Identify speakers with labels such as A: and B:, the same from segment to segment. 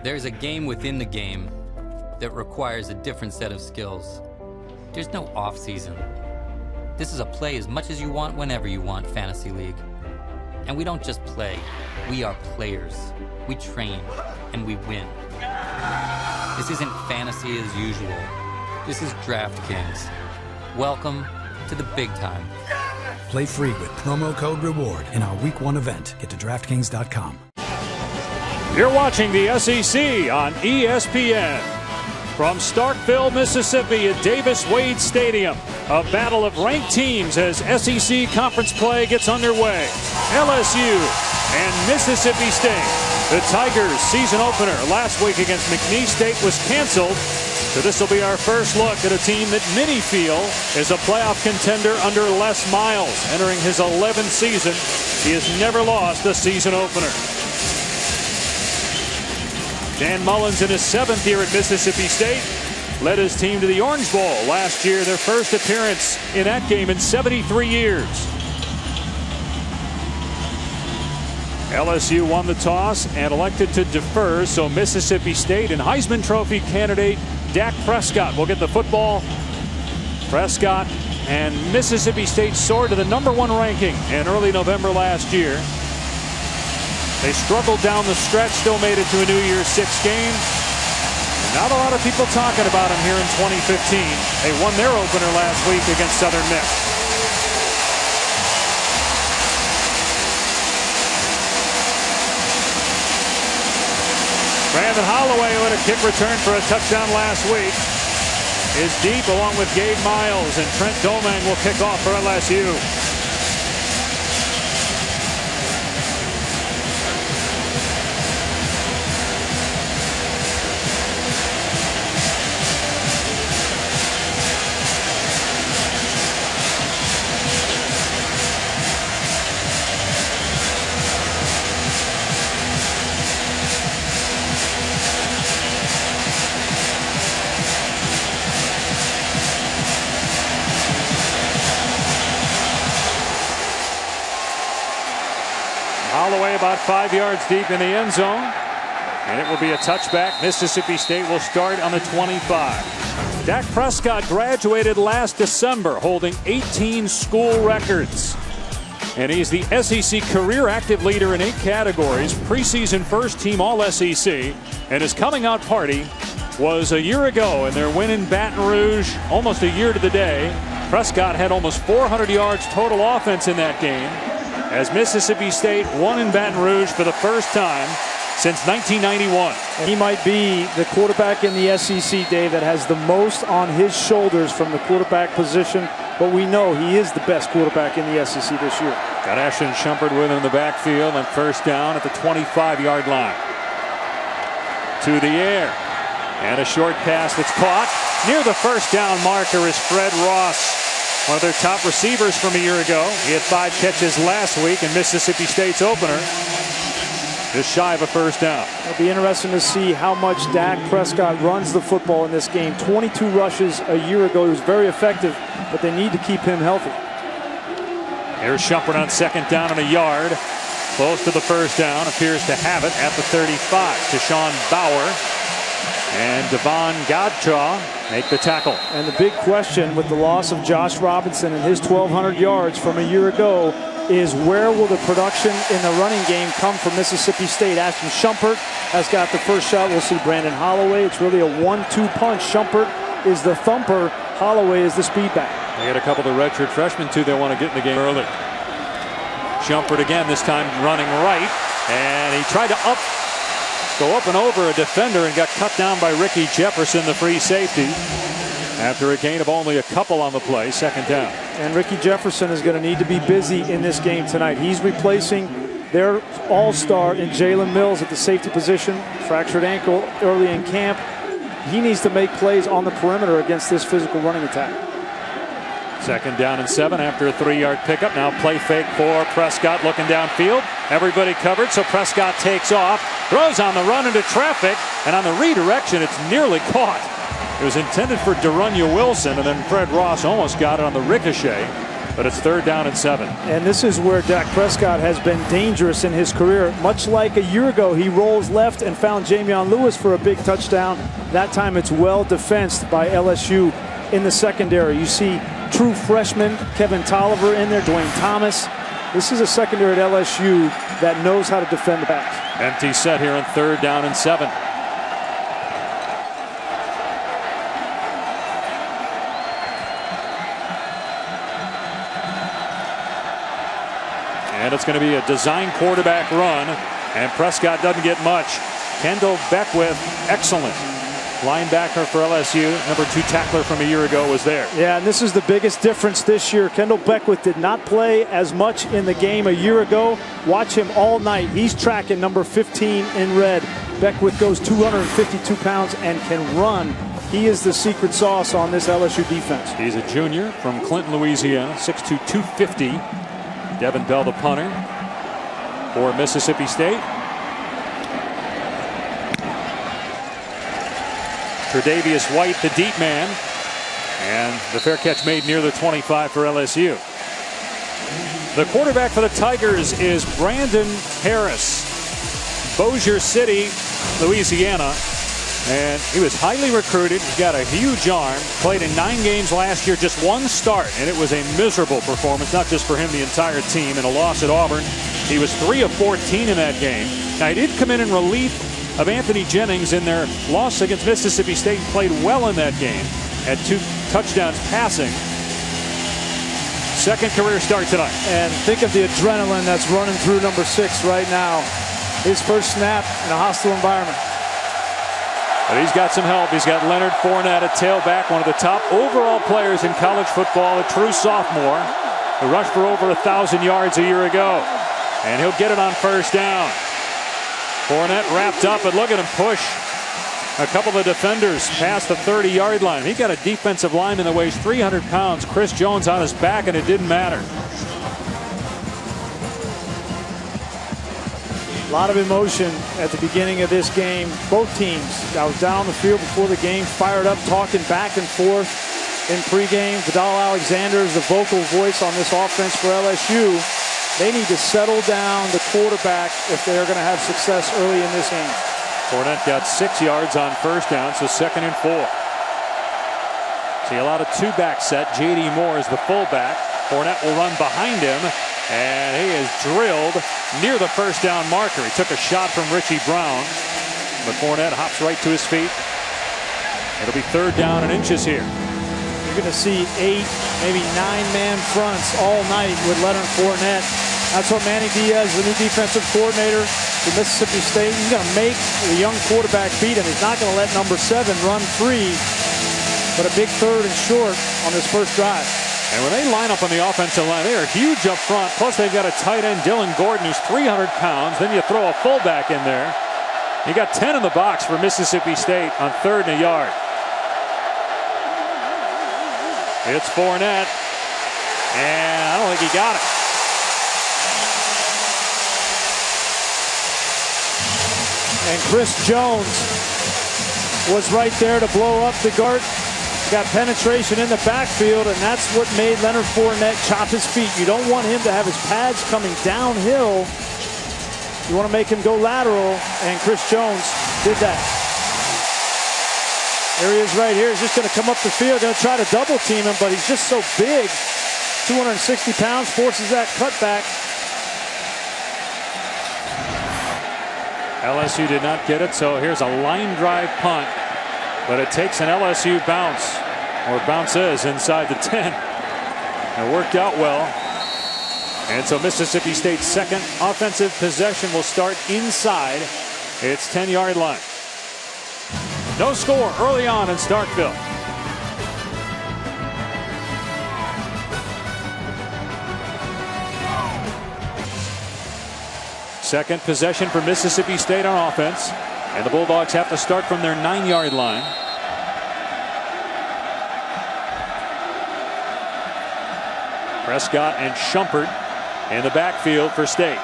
A: There's a game within the game that requires a different set of skills. There's no off-season. This is a play as much as you want, whenever you want, Fantasy League. And we don't just play, we are players. We train, and we win. This isn't fantasy as usual. This is DraftKings. Welcome to the big time.
B: Play free with promo code REWARD in our Week 1 event. Get to DraftKings.com.
C: You're watching the SEC on ESPN. From Starkville, Mississippi at Davis-Wade Stadium, a battle of ranked teams as SEC conference play gets underway. LSU and Mississippi State. The Tigers' season opener last week against McNeese State was canceled. So this will be our first look at a team that many feel is a playoff contender under Les Miles. Entering his 11th season, he has never lost a season opener. Dan Mullins in his 7th year at Mississippi State led his team to the Orange Bowl last year, their first appearance in that game in 73 years. LSU won the toss and elected to defer, so Mississippi State and Heisman Trophy candidate Dak Prescott will get the football. Prescott and Mississippi State soared to the #1 ranking in early November last year. They struggled down the stretch, still made it to a New Year's Six game. Not a lot of people talking about them here in 2015. They won their opener last week against Southern Miss. Brandon Holloway, who had a kick return for a touchdown last week, is deep along with Gabe Miles, and Trent Domang will kick off for LSU. Holloway about 5 yards deep in the end zone, and it will be a touchback. Mississippi State will start on the 25. Dak Prescott graduated last December, holding 18 school records, and he's the SEC career active leader in 8 categories, preseason first team All-SEC, and his coming out party was a year ago in their win in Baton Rouge, almost a year to the day. Prescott had almost 400 yards total offense in that game, as Mississippi State won in Baton Rouge for the first time since 1991.
D: He might be the quarterback in the SEC, Dave, that has the most on his shoulders from the quarterback position, but we know he is the best quarterback in the SEC this year.
C: Got Ashton Shumpert with him in the backfield, and first down at the 25-yard line. To the air, and a short pass that's caught. Near the first down marker is Fred Ross, one of their top receivers from a year ago. He had 5 catches last week in Mississippi State's opener. Just shy of a first down.
D: It'll be interesting to see how much Dak Prescott runs the football in this game. 22 rushes a year ago. He was very effective, but they need to keep him healthy.
C: Here's Shumpert on second down and a yard. Close to the first down. Appears to have it at the 35. To Sean Bauer and Devon Godchaw make the tackle.
D: And the big question with the loss of Josh Robinson and his 1,200 yards from a year ago is, where will the production in the running game come from Mississippi State? Ashton Shumpert has got the first shot. We'll see Brandon Holloway. It's really a 1-2 punch. Shumpert is the thumper. Holloway is the speedback.
C: They got a couple of redshirt freshmen too. They want to get in the game early. Shumpert again, this time running right, and he tried to go up and over a defender and got cut down by Ricky Jefferson, the free safety, after a gain of only a couple on the play. Second down.
D: And Ricky Jefferson is going to need to be busy in this game tonight. He's replacing their all-star in Jalen Mills at the safety position. Fractured ankle early in camp. He needs to make plays on the perimeter against this physical running attack.
C: Second down and 7 after a 3-yard pickup. Now play fake for Prescott, looking downfield. Everybody covered, so Prescott takes off, throws on the run into traffic, and on the redirection, it's nearly caught. It was intended for Darunya Wilson, and then Fred Ross almost got it on the ricochet. but it's 3rd down and 7.
D: And this is where Dak Prescott has been dangerous in his career. Much like a year ago, he rolls left and found Jamion Lewis for a big touchdown. That time it's well defensed by LSU in the secondary. You see true freshman Kevin Tolliver in there, Dwayne Thomas. This is a secondary at LSU that knows how to defend the pass.
C: Empty set here on 3rd down and 7. And it's going to be a design quarterback run, and Prescott doesn't get much. Kendall Beckwith, excellent linebacker for LSU, number 2 tackler from a year ago, was there.
D: Yeah, and this is the biggest difference this year. Kendall Beckwith did not play as much in the game a year ago. Watch him all night. He's tracking number 15 in red. Beckwith goes 252 pounds and can run. He is the secret sauce on this LSU defense.
C: He's a junior from Clinton, Louisiana, 6'2", 250. Devin Bell, the punter for Mississippi State. Tre'Davious White, the deep man, and the fair catch made near the 25 for LSU. The quarterback for the Tigers is Brandon Harris, Bossier City, Louisiana, and he was highly recruited. He's got a huge arm, played in 9 games last year, just 1 start, and it was a miserable performance, not just for him, the entire team. In a loss at Auburn, he was 3 of 14 in that game. Now, he did come in relief of Anthony Jennings in their loss against Mississippi State and played well in that game. Had 2 touchdowns passing. 2nd career start tonight.
D: And think of the adrenaline that's running through number 6 right now. His first snap in a hostile environment.
C: But he's got some help. He's got Leonard Fournette, a tailback, one of the top overall players in college football, a true sophomore, who rushed for over 1,000 yards a year ago. And he'll get it on 1st down. Fournette wrapped up, but look at him push a couple of defenders past the 30-yard line. He got a defensive lineman that weighs 300 pounds, Chris Jones, on his back, and it didn't matter.
D: A lot of emotion at the beginning of this game. Both teams, I was down the field before the game, fired up, talking back and forth in pregame. Vidal Alexander is the vocal voice on this offense for LSU. They need to settle down the quarterback if they're going to have success early in this game.
C: Fournette got 6 yards on 1st down, so 2nd and 4. See a lot of 2-back set. J.D. Moore is the fullback. Fournette will run behind him, and he is drilled near the 1st down marker. He took a shot from Richie Brown, but Fournette hops right to his feet. It'll be 3rd down and inches here.
D: You're going to see 8, maybe 9-man fronts all night with Leonard Fournette. That's what Manny Diaz, the new defensive coordinator for Mississippi State, he's going to make the young quarterback beat him. He's not going to let number 7 run free, but a big 3rd and short on this first drive.
C: And when they line up on the offensive line, they are huge up front. Plus, they've got a tight end, Dylan Gordon, who's 300 pounds. Then you throw a fullback in there. You got 10 in the box for Mississippi State on 3rd and a yard. It's Fournette, and I don't think he got it.
D: And Chris Jones was right there to blow up the guard. Got penetration in the backfield, and that's what made Leonard Fournette chop his feet. You don't want him to have his pads coming downhill. You want to make him go lateral, and Chris Jones did that. There he is right here. He's just going to come up the field, going to try to double team him, but he's just so big. 260 pounds, forces that cutback.
C: LSU did not get it, so here's a line drive punt, but it takes an LSU bounce, or bounces inside the 10. It worked out well. And so Mississippi State's 2nd offensive possession will start inside its 10-yard line. No score early on in Starkville. Second possession for Mississippi State on offense, and the Bulldogs have to start from their 9-yard line. Prescott and Shumpert in the backfield for State.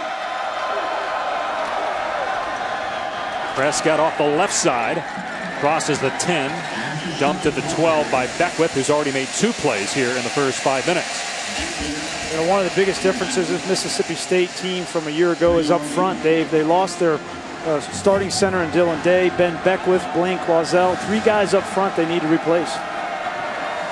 C: Prescott off the left side, crosses the 10, dumped at the 12 by Beckwith, who's already made 2 plays here in the first 5 minutes.
D: You know, one of the biggest differences is Mississippi State team from a year ago is up front, Dave. They lost their starting center in Dylan Day, Ben Beckwith, Blaine Quazell. 3 guys up front they need to replace.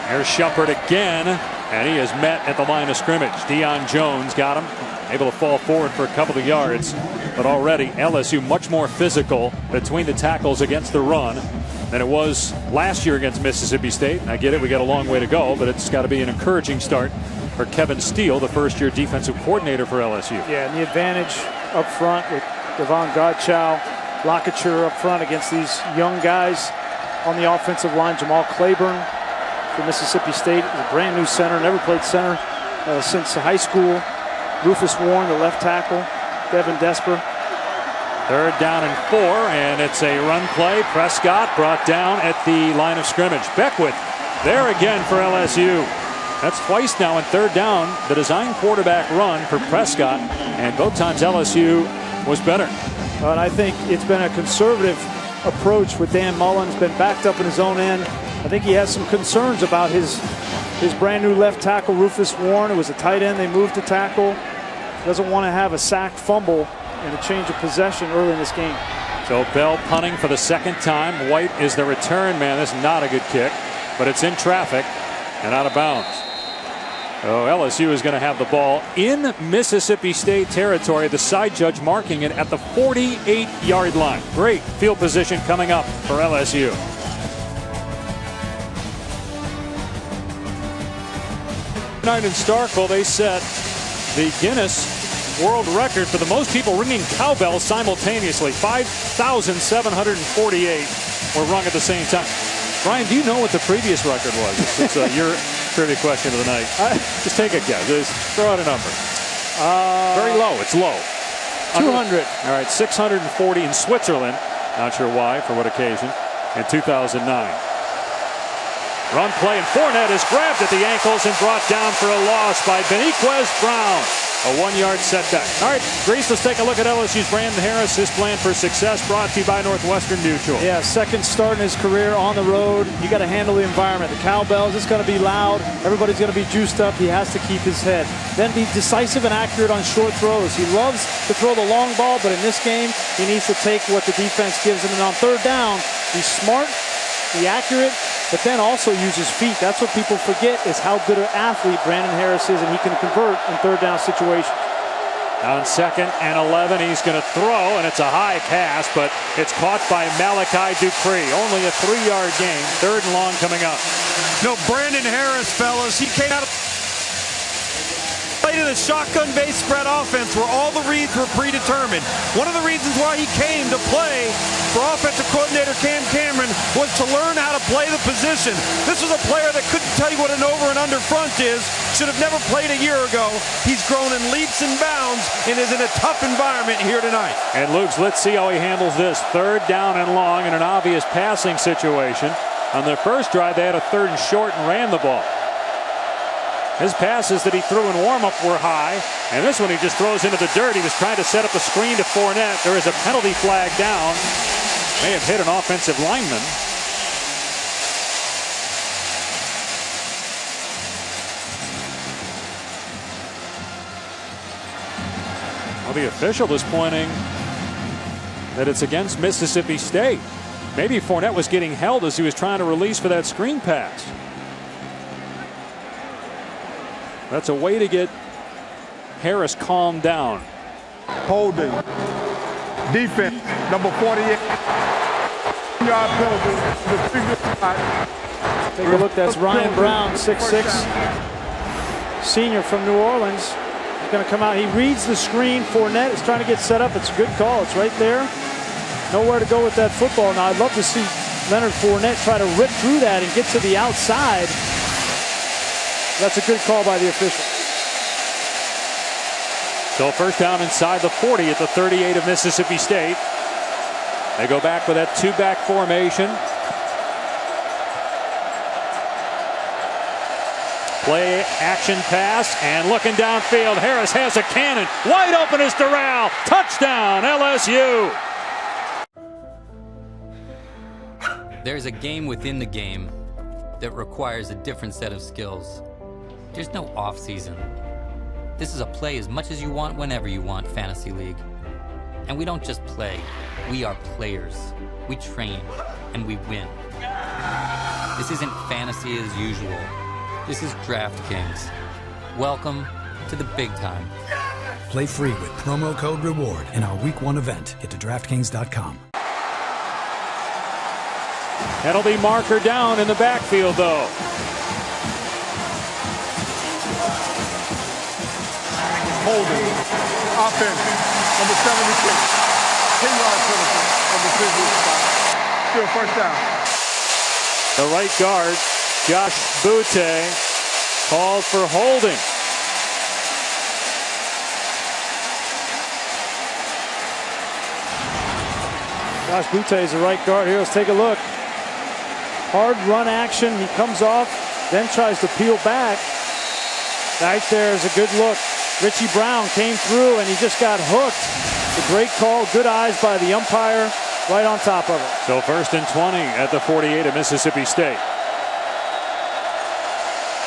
C: Here's Shumpert again, and he is met at the line of scrimmage. Deion Jones got him, able to fall forward for a couple of yards. But already LSU much more physical between the tackles against the run than it was last year against Mississippi State. I get it, we got a long way to go, but it's got to be an encouraging start for Kevin Steele, the first-year defensive coordinator for LSU.
D: Yeah, and the advantage up front with Devon Godchow, Lockature up front against these young guys on the offensive line. Jamal Claiborne for Mississippi State is a brand new center, never played center since high school. Rufus Warren, the left tackle. Devin Desper.
C: 3rd down and 4, and it's a run play. Prescott brought down at the line of scrimmage. Beckwith there again for LSU. That's twice now in 3rd down. The design quarterback run for Prescott, and both times LSU was better.
D: And I think it's been a conservative approach with Dan Mullen. Been backed up in his own end. I think he has some concerns about his brand new left tackle, Rufus Warren. It was a tight end they moved to tackle. Doesn't want to have a sack, fumble, and a change of possession early in this game.
C: So Bell punting for the 2nd time. White is the return man. This is not a good kick, but it's in traffic and out of bounds. So LSU is going to have the ball in Mississippi State territory. The side judge marking it at the 48-yard line. Great field position coming up for LSU. Tonight in Starkville, they set the Guinness World Record for the most people ringing cowbells simultaneously. 5,748 were rung at the same time. Brian, do you know what the previous record was? It's your trivia question of the night. Just take a guess. Just throw out a number. Very low. It's low.
D: 200.
C: All right, 640 in Switzerland. Not sure why, for what occasion, in 2009. Run play, and Fournette is grabbed at the ankles and brought down for a loss by Beniquez Brown. A 1-yard setback. All right, Grease, let's take a look at LSU's Brandon Harris. His plan for success brought to you by Northwestern Mutual.
D: Yeah, 2nd start in his career on the road. You got to handle the environment. The cowbells, it's going to be loud. Everybody's going to be juiced up. He has to keep his head. Then be decisive and accurate on short throws. He loves to throw the long ball, but in this game, he needs to take what the defense gives him. And on 3rd down, he's smart, be accurate, but then also use his feet. That's what people forget, is how good an athlete Brandon Harris is, and he can convert in 3rd down situations.
C: On 2nd and 11, he's going to throw, and it's a high pass, but it's caught by Malachi Dupree. Only a 3-yard gain. 3rd and long coming up.
E: No, Brandon Harris, fellas, he came out of played in a shotgun-based spread offense where all the reads were predetermined. One of the reasons why he came to play for offensive coordinator Cam Cameron was to learn how to play the position. This was a player that couldn't tell you what an over and under front is, should have never played a year ago. He's grown in leaps and bounds and is in a tough environment here tonight.
C: And Luke's, let's see how he handles this. 3rd down and long in an obvious passing situation. On their first drive, they had a 3rd and short and ran the ball. His passes that he threw in warm-up were high, and this one he just throws into the dirt. He was trying to set up a screen to Fournette. There is a penalty flag down. May have hit an offensive lineman. Well, the official is pointing that it's against Mississippi State. Maybe Fournette was getting held as he was trying to release for that screen pass. That's a way to get Harris calmed down.
F: Holding. Defense, number 48. Yard penalty.
D: Take a look. That's Ryan Brown, 6'6", senior from New Orleans. He's going to come out. He reads the screen. Fournette is trying to get set up. It's a good call. It's right there. Nowhere to go with that football. Now, I'd love to see Leonard Fournette try to rip through that and get to the outside. That's a good call by the official.
C: So 1st down inside the 40 at the 38 of Mississippi State. They go back with that 2-back formation. Play action pass, and looking downfield, Harris has a cannon. Wide open is Doral. Touchdown, LSU.
A: There's a game within the game that requires a different set of skills. There's no off season. This is a play as much as you want whenever you want fantasy league. And we don't just play, we are players. We train, and we win. This isn't fantasy as usual. This is DraftKings. Welcome to the big time.
B: Play free with promo code REWARD in our Week 1 event. Get to DraftKings.com.
C: Penalty marker down in the backfield, though.
F: Holding. Offense. Number 76. 10-yard penalty of the previous spot. Still first down.
C: The right guard, Josh Butte, called for holding.
D: Josh Butte is the right guard here. Let's take a look. Hard run action. He comes off, then tries to peel back. Right there is a good look. Richie Brown came through and he just got hooked. A great call. Good eyes by the umpire. Right on top of it.
C: So 1st and 20 at the 48 of Mississippi State.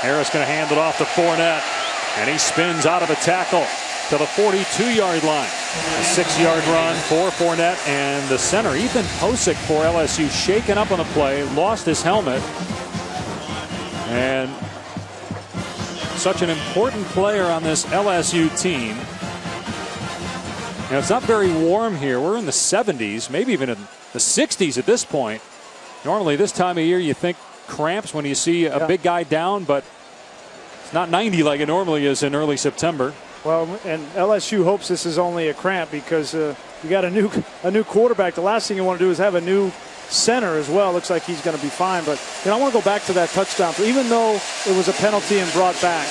C: Harris going to hand it off to Fournette. And he spins out of a tackle to the 42-yard line. A 6-yard run for Fournette, and the center, Ethan Posick for LSU, shaken up on the play, lost his helmet. And such an important player on this LSU team. You know, it's not very warm here. We're in the 70s, maybe even in the 60s at this point. Normally this time of year you think cramps when you see a big guy down, but it's not 90 like it normally is in early September.
D: Well, and LSU hopes this is only a cramp because you got a new quarterback. The last thing you want to do is have a new center as well. Looks like he's going to be fine. But you know, I want to go back to that touchdown. Even though it was a penalty and brought back,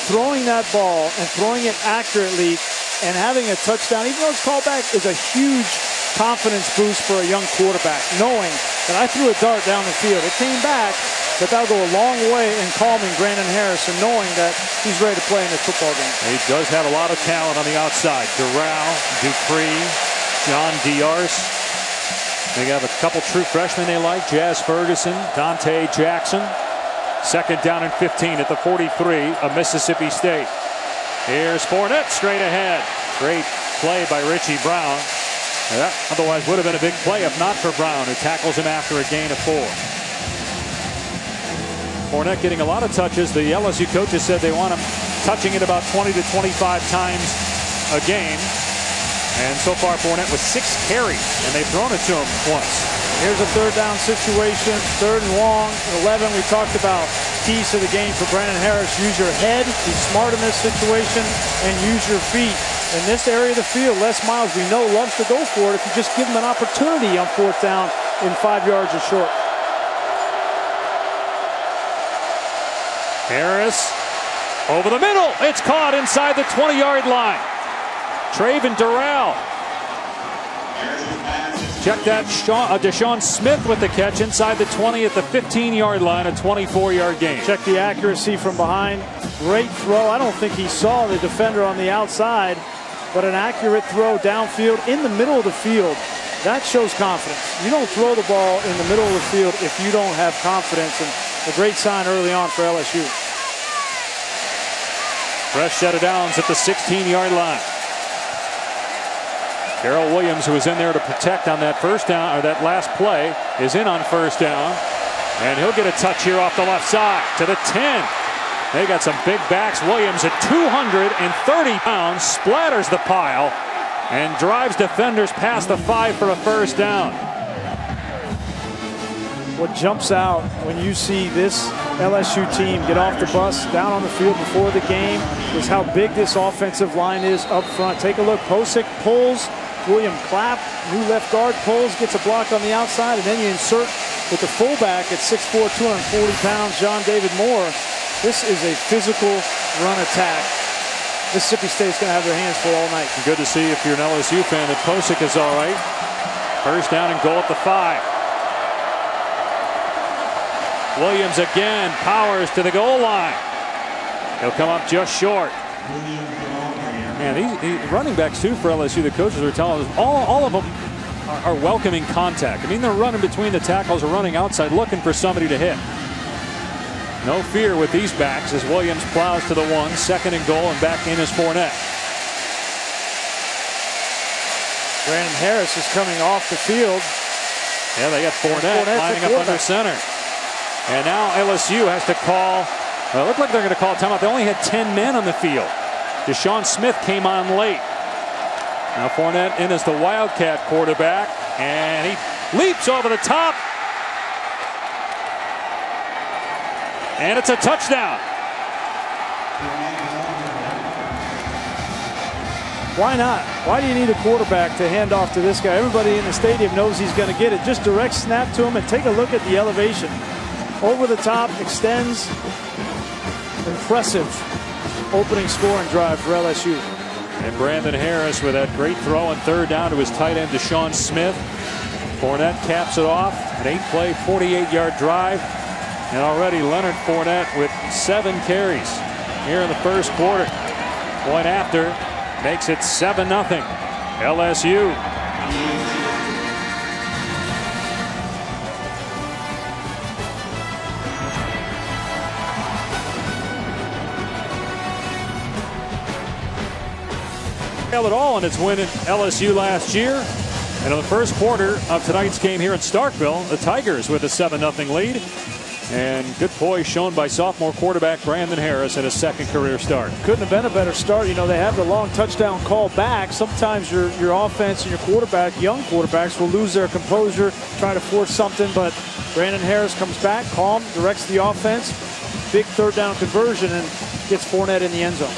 D: throwing that ball and throwing it accurately and having a touchdown, even though it's called back, is a huge confidence boost for a young quarterback, knowing that I threw a dart down the field. It came back, but that'll go a long way in calming Brandon Harris and knowing that he's ready to play in this football game.
C: He does have a lot of talent on the outside. Doral, Dupree, John Diarse. They have a couple true freshmen they like. Jazz Ferguson, Dante Jackson. 2nd down and 15 at the 43 of Mississippi State. Here's Fournette straight ahead. Great play by Richie Brown. That otherwise would have been a big play if not for Brown, who tackles him after a gain of 4. Fournette getting a lot of touches. The LSU coaches said they want him touching it about 20 to 25 times a game. And so far Fournette with 6 carries, and they've thrown it to him once.
D: Here's a 3rd down situation, 3rd and long, 11. We talked about keys to the game for Brandon Harris. Use your head, be smart in this situation, and use your feet. In this area of the field, Les Miles, we know, loves to go for it if you just give him an opportunity on 4th down in 5 yards or short.
C: Harris over the middle. It's caught inside the 20-yard line. Traven Doral. Check that, Deshaun Smith with the catch inside the 20 at the 15-yard line, a 24-yard gain.
D: Check the accuracy from behind. Great throw. I don't think he saw the defender on the outside, but an accurate throw downfield in the middle of the field. That shows confidence. You don't throw the ball in the middle of the field if you don't have confidence, and a great sign early on for LSU.
C: Fresh set of downs at the 16-yard line. Darrell Williams, who was in there to protect on that 1st down, or that last play, is in on 1st down. And he'll get a touch here off the left side to the 10. They got some big backs. Williams at 230 pounds, splatters the pile and drives defenders past the 5 for a 1st down.
D: What jumps out when you see this LSU team get off the bus down on the field before the game is how big this offensive line is up front. Take a look. Posick pulls. William Clapp, new left guard, pulls, gets a block on the outside, and then you insert with the fullback at 6'4", 240 pounds, John David Moore. This is a physical run attack. Mississippi State's going to have their hands full all night.
C: Good to see, if you're an LSU fan, that Posick is all right. 1st down and goal at the 5. Williams again powers to the goal line. He'll come up just short. Man, these running backs too for LSU, the coaches are telling us all of them are welcoming contact. I mean, they're running between the tackles or running outside looking for somebody to hit. No fear with these backs as Williams plows to the 1, 2nd and goal, and back in is Fournette.
D: Brandon Harris is coming off the field.
C: Yeah, they got Fournette lining up under center. And now LSU has to call. Well, it looked like they're going to call a timeout. They only had 10 men on the field. Deshaun Smith came on late. Now Fournette in as the Wildcat quarterback, and he leaps over the top. And it's a touchdown.
D: Why not? Why do you need a quarterback to hand off to this guy? Everybody in the stadium knows he's going to get it. Just direct snap to him and take a look at the elevation. Over the top, extends. Impressive opening scoring drive for LSU.
C: And Brandon Harris with that great throw on 3rd down to his tight end, Deshaun Smith. Fournette caps it off. An 8-play, 48-yard drive. And already Leonard Fournette with 7 carries here in the first quarter. Point after makes it 7-0 LSU. At all in its win at LSU last year. And in the first quarter of tonight's game here in Starkville, the Tigers with a 7-0 lead. And good poise shown by sophomore quarterback Brandon Harris at his 2nd career start.
D: Couldn't have been a better start. You know, they have the long touchdown call back. Sometimes your offense and your quarterback, young quarterbacks, will lose their composure, try to force something. But Brandon Harris comes back, calm, directs the offense. Big 3rd down conversion and gets Fournette in the end zone.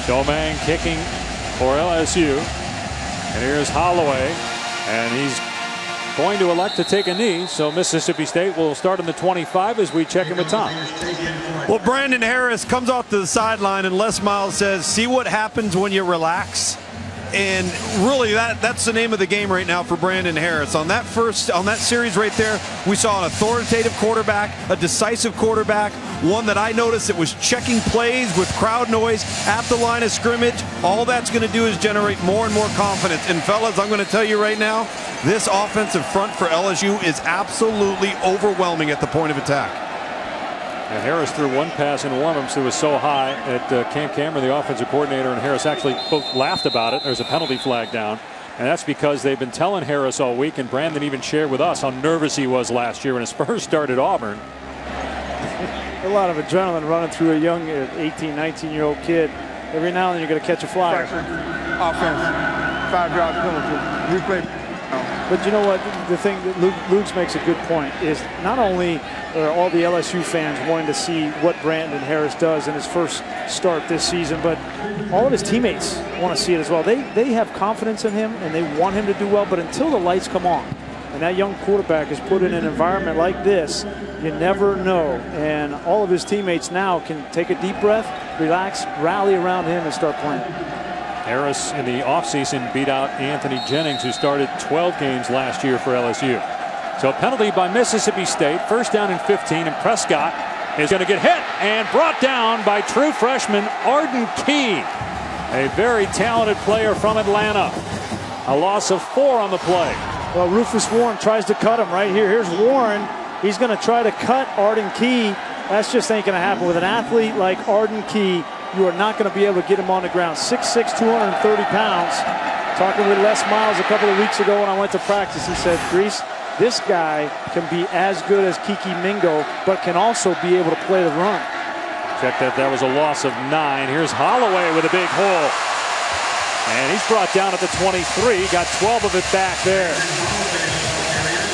C: Domingue kicking for LSU. And here's Holloway. And he's going to elect to take a knee. So Mississippi State will start in the 25 as we check in with Tom.
E: Well, Brandon Harris comes off to the sideline and Les Miles says, see what happens when you relax. And really that's the name of the game right now for Brandon Harris. On that series right there, we saw an authoritative quarterback, a decisive quarterback, one that I noticed that was checking plays with crowd noise at the line of scrimmage. All that's going to do is generate more and more confidence. And fellas, I'm going to tell you right now, this offensive front for LSU is absolutely overwhelming at the point of attack.
C: And Harris threw 1 pass in one of them, so it was so high that Cam Cameron, the offensive coordinator, and Harris actually both laughed about it. There's a penalty flag down. And that's because they've been telling Harris all week, and Brandon even shared with us how nervous he was last year when his first start at Auburn.
D: A lot of adrenaline running through a young 18, 19-year-old kid. Every now and then you're going to catch a flyer.
F: Offense, 5-drive penalty, replay.
D: But you know what? The thing that Luke makes a good point is not only are all the LSU fans wanting to see what Brandon Harris does in his first start this season, but all of his teammates want to see it as well. They have confidence in him and they want him to do well, but until the lights come on and that young quarterback is put in an environment like this, you never know. And all of his teammates now can take a deep breath, relax, rally around him and start playing.
C: Harris in the offseason beat out Anthony Jennings, who started 12 games last year for LSU. So a penalty by Mississippi State, 1st down and 15, and Prescott is going to get hit and brought down by true freshman Arden Key, a very talented player from Atlanta. A loss of 4 on the play.
D: Well, Rufus Warren tries to cut him right here. Here's Warren. He's going to try to cut Arden Key. That's just ain't going to happen with an athlete like Arden Key. You are not going to be able to get him on the ground. 6'6", 230 pounds. Talking with Les Miles a couple of weeks ago when I went to practice, he said, Grease, this guy can be as good as Kiki Mingo, but can also be able to play the run.
C: Check that. That was a loss of 9. Here's Holloway with a big hole. And he's brought down at the 23. Got 12 of it back there.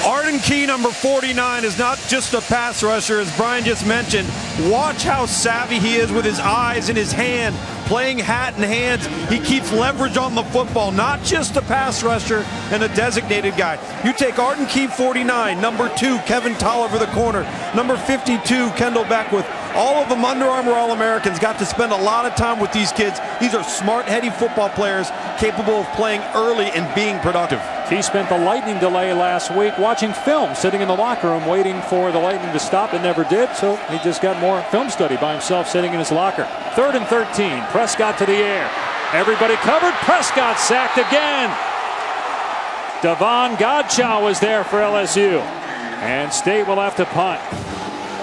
E: Arden Key, number 49, is not just a pass rusher, as Brian just mentioned. Watch how savvy he is with his eyes and his hand, playing hat and hands. He keeps leverage on the football, not just a pass rusher and a designated guy. You take Arden Key, 49, number 2, Kevin Tolliver, the corner, number 52, Kendall Beckwith. All of them Under Armour All-Americans, got to spend a lot of time with these kids. These are smart, heady football players capable of playing early and being productive.
C: He spent the lightning delay last week watching film, sitting in the locker room waiting for the lightning to stop. It never did, so he just got more film study by himself sitting in his locker. 3rd and 13, Prescott to the air. Everybody covered, Prescott sacked again. Devon Godchow was there for LSU. And State will have to punt.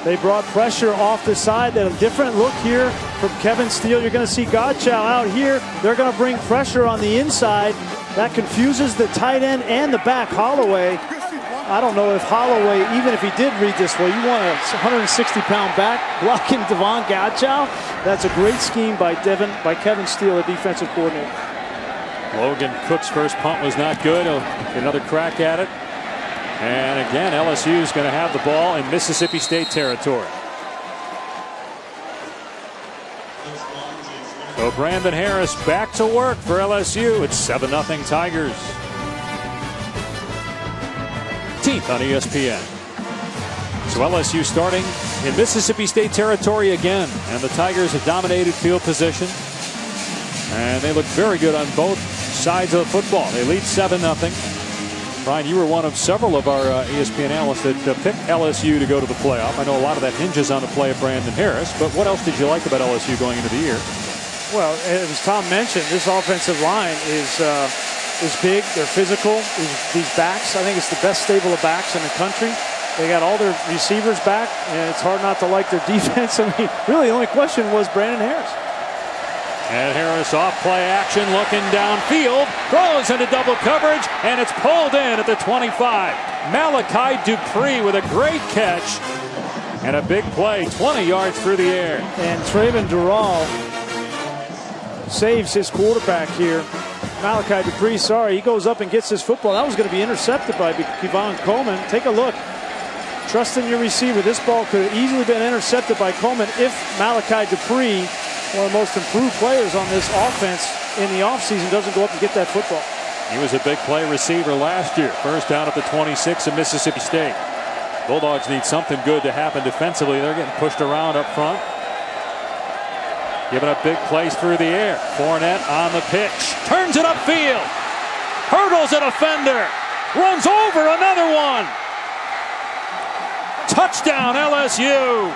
D: They brought pressure off the side. A different look here from Kevin Steele. You're going to see Godchow out here. They're going to bring pressure on the inside. That confuses the tight end and the back, Holloway. I don't know if Holloway, even if he did read this way, you want a 160-pound back blocking Devon Godchow. That's a great scheme by Kevin Steele, the defensive coordinator.
C: Logan Cook's first punt was not good. He'll get another crack at it. And again, LSU is going to have the ball in Mississippi State territory. So Brandon Harris back to work for LSU. It's 7-0 Tigers. 10th on ESPN. So LSU starting in Mississippi State territory again. And the Tigers have dominated field position. And they look very good on both sides of the football. They lead 7-0. Brian, you were one of several of our ESPN analysts that picked LSU to go to the playoff. I know a lot of that hinges on the play of Brandon Harris, but what else did you like about LSU going into the year?
D: Well, as Tom mentioned, this offensive line is big. They're physical. These backs, I think it's the best stable of backs in the country. They got all their receivers back, and it's hard not to like their defense. I mean, really, the only question was Brandon Harris.
C: And Harris off play action, looking downfield, throws into double coverage, and it's pulled in at the 25. Malachi Dupree with a great catch and a big play, 20 yards through the air.
D: And Trayvon Durrell saves his quarterback here. Malachi Dupree, he goes up and gets his football. That was going to be intercepted by Kevon Coleman. Take a look. Trust in your receiver. This ball could have easily been intercepted by Coleman if Malachi Dupree, one of the most improved players on this offense in the offseason, doesn't go up and get that football.
C: He was a big play receiver last year. First down at the 26 of Mississippi State. Bulldogs need something good to happen defensively. They're getting pushed around up front. Giving up big plays through the air. Fournette on the pitch. Turns it upfield. Hurdles a defender. Runs over another one. Touchdown LSU.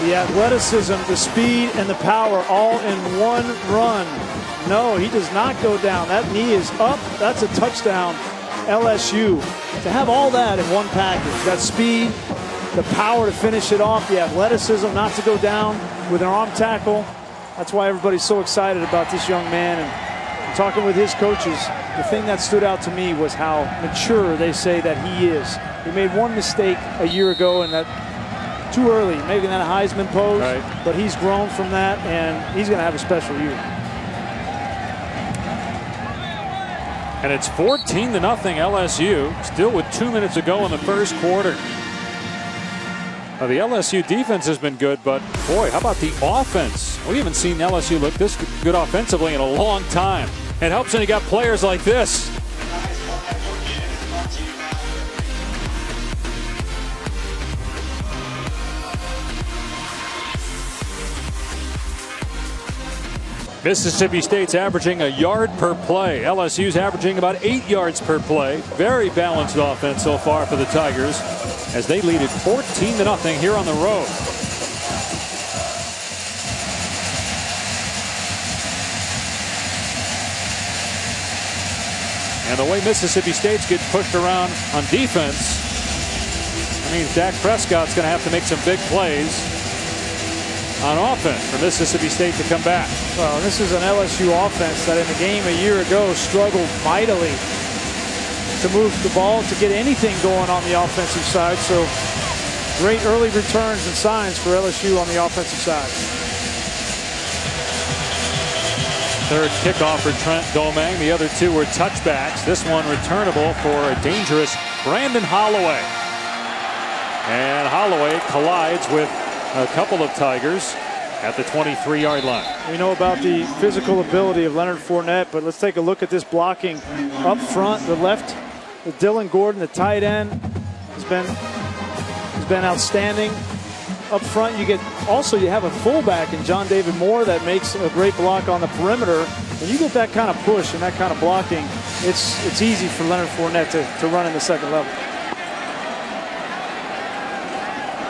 D: The athleticism, the speed, and the power all in one run. No, he does not go down. That knee is up. That's a touchdown, LSU. To have all that in one package, that speed, the power to finish it off, the athleticism not to go down with an arm tackle. That's why everybody's so excited about this young man. And talking with his coaches, the thing that stood out to me was how mature they say that he is. He made one mistake a year ago, and that too early, making that a Heisman pose,
C: right.
D: But he's grown from that, and he's going to have a special year.
C: And it's 14-0 LSU, still with 2 minutes to go in the first quarter. Now, the LSU defense has been good, but boy, how about the offense? We haven't seen LSU look this good offensively in a long time. It helps when you got players like this. Mississippi State's averaging a yard per play. LSU's averaging about 8 yards per play. Very balanced offense so far for the Tigers as they lead it 14-0 here on the road. And the way Mississippi State's getting pushed around on defense, that means Dak Prescott's going to have to make some big plays on offense for Mississippi State to come back.
D: Well, this is an LSU offense that in the game a year ago struggled mightily to move the ball, to get anything going on the offensive side. So great early returns and signs for LSU on the offensive side.
C: Third kickoff for Trent Domang. The other two were touchbacks. This one returnable for a dangerous Brandon Holloway. And Holloway collides with a couple of Tigers at the 23-yard line.
D: We know about the physical ability of Leonard Fournette, but let's take a look at this blocking up front. The left, the Dylan Gordon, the tight end, has been outstanding. Up front, you have a fullback in John David Moore that makes a great block on the perimeter. When you get that kind of push and that kind of blocking, it's easy for Leonard Fournette to run in the second level.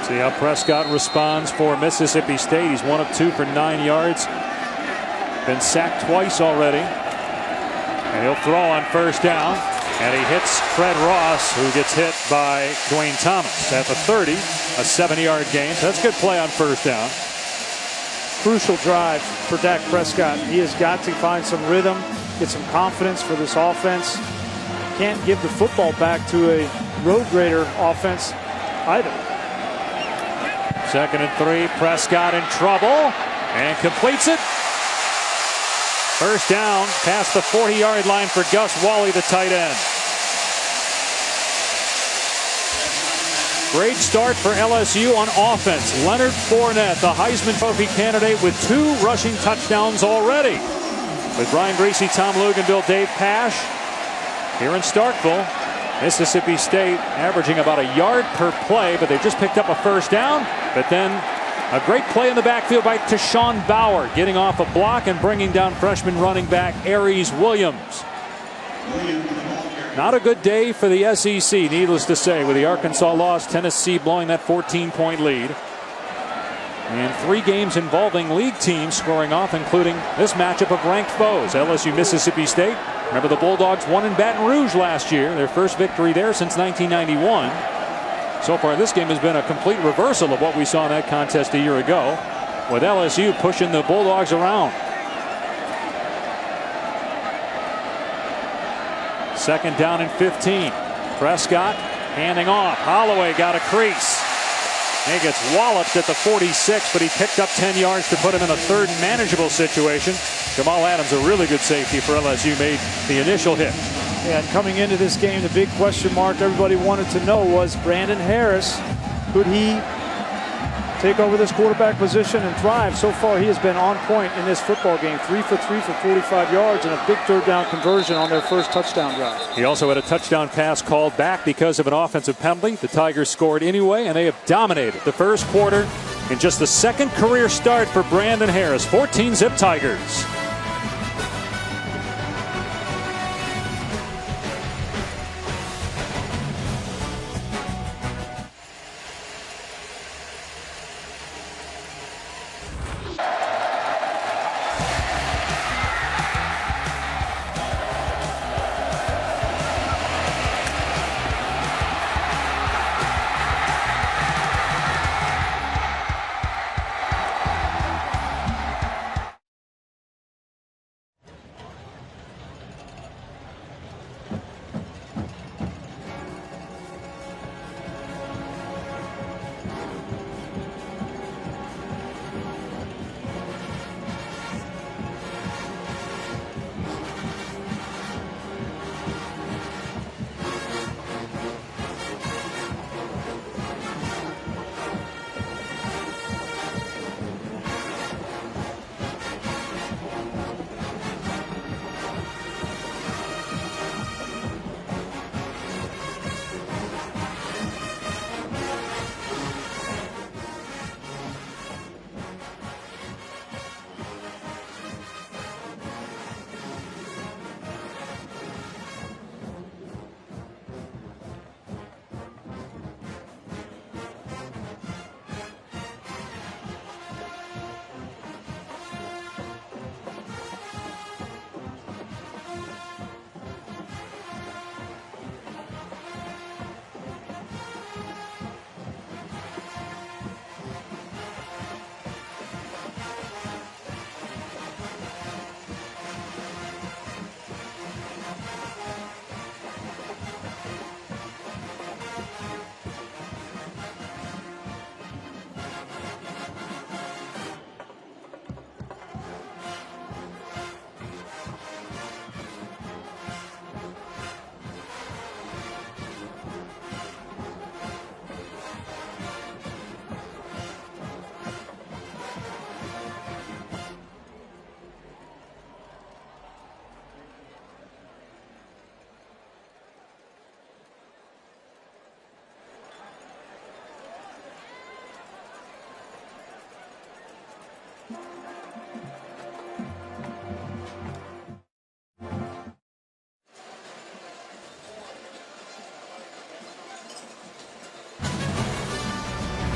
C: See how Prescott responds for Mississippi State. He's 1 of 2 for 9 yards. Been sacked twice already. And he'll throw on first down. And he hits Fred Ross, who gets hit by Dwayne Thomas at the 30. A 7-yard gain. So that's good play on first down.
D: Crucial drive for Dak Prescott. He has got to find some rhythm, get some confidence for this offense. Can't give the football back to a road grader offense either.
C: 2nd and 3. Prescott in trouble and completes it. First down past the 40-yard line for Gus Wally, the tight end. Great start for LSU on offense. Leonard Fournette, the Heisman Trophy candidate, with 2 rushing touchdowns already. With Brian Greasy, Tom Luganville, Dave Pash here in Starkville. Mississippi State averaging about a yard per play, but they just picked up a first down. But then a great play in the backfield by Tashawn Bauer, getting off a block and bringing down freshman running back Aries Williams. Not a good day for the SEC, needless to say, with the Arkansas loss, Tennessee blowing that 14-point lead. And 3 games involving league teams scoring off, including this matchup of ranked foes. LSU Mississippi State. Remember, the Bulldogs won in Baton Rouge last year, their first victory there since 1991. So far, this game has been a complete reversal of what we saw in that contest a year ago, with LSU pushing the Bulldogs around. 2nd down and 15. Prescott handing off. Holloway got a crease. He gets walloped at the 46, but he picked up 10 yards to put him in a 3rd and manageable situation. Jamal Adams, a really good safety for LSU, made the initial hit.
D: And coming into this game, the big question mark everybody wanted to know was Brandon Harris. Could he take over this quarterback position and thrive? So far, he has been on point in this football game. 3 for 3 for 45 yards and a big 3rd down conversion on their first touchdown drive.
C: He also had a touchdown pass called back because of an offensive penalty. The Tigers scored anyway, and they have dominated the first quarter in just the 2nd career start for Brandon Harris. 14-zip Tigers.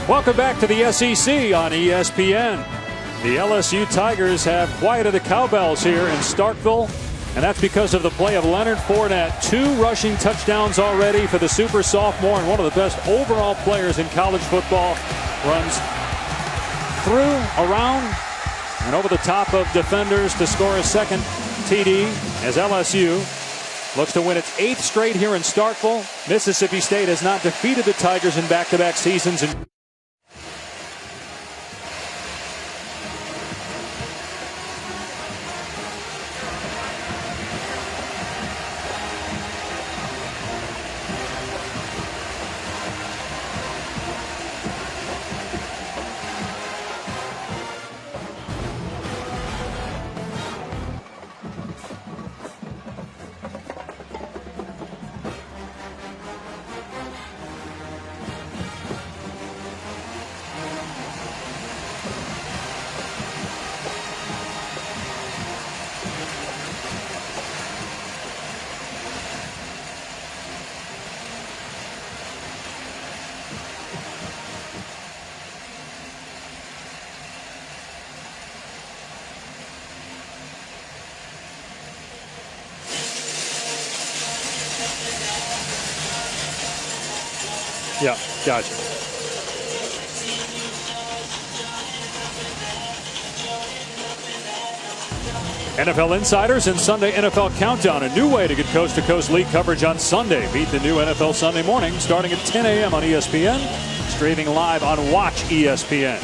C: Welcome back to the SEC on ESPN. The LSU Tigers have quieted the cowbells here in Starkville, and that's because of the play of Leonard Fournette. 2 rushing touchdowns already for the super sophomore, and one of the best overall players in college football. Runs through, around, and over the top of defenders to score a second TD as LSU looks to win its 8th straight here in Starkville. Mississippi State has not defeated the Tigers in back-to-back seasons.
D: Yeah, gotcha.
C: NFL Insiders and Sunday NFL Countdown. A new way to get coast-to-coast league coverage on Sunday. Beat the new NFL Sunday morning starting at 10 a.m. on ESPN. Streaming live on Watch ESPN.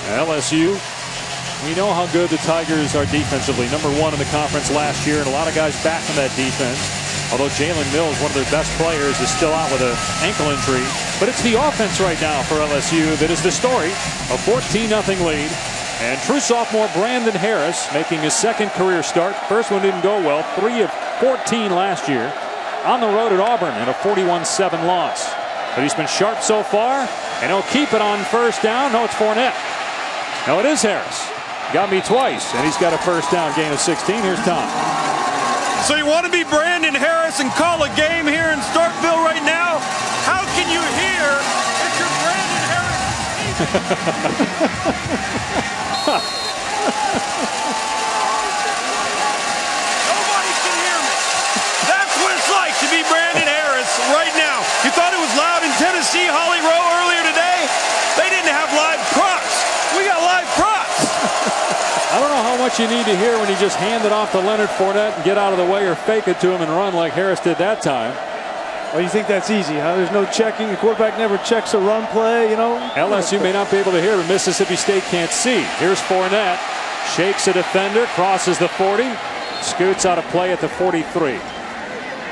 C: LSU, we know how good the Tigers are defensively. #1 in the conference last year, and a lot of guys back in that defense. Although Jalen Mills, one of their best players, is still out with an ankle injury. But it's the offense right now for LSU that is the story. A 14-0 lead. And true sophomore Brandon Harris making his 2nd career start. First one didn't go well. 3 of 14 last year. On the road at Auburn in a 41-7 loss. But he's been sharp so far. And he'll keep it on first down. No, it's Fournette. No, it is Harris. Got me twice. And he's got a first down gain of 16. Here's Tom.
E: So you want to be Brandon Harris and call a game here in Starkville right now? How can you hear if you're Brandon Harris? Nobody can hear me. That's what it's like to be Brandon Harris right now. You thought it was loud in Tennessee, Holly Rowe earlier today? They didn't have live props. We got live props.
C: I don't know how much you need to hear when you just hand it off to Leonard Fournette and get out of the way or fake it to him and run like Harris did that time.
D: Well, you think that's easy, huh? There's no checking. The quarterback never checks a run play, you know.
C: LSU may not be able to hear, but Mississippi State can't see. Here's Fournette. Shakes a defender, crosses the 40, scoots out of play at the 43.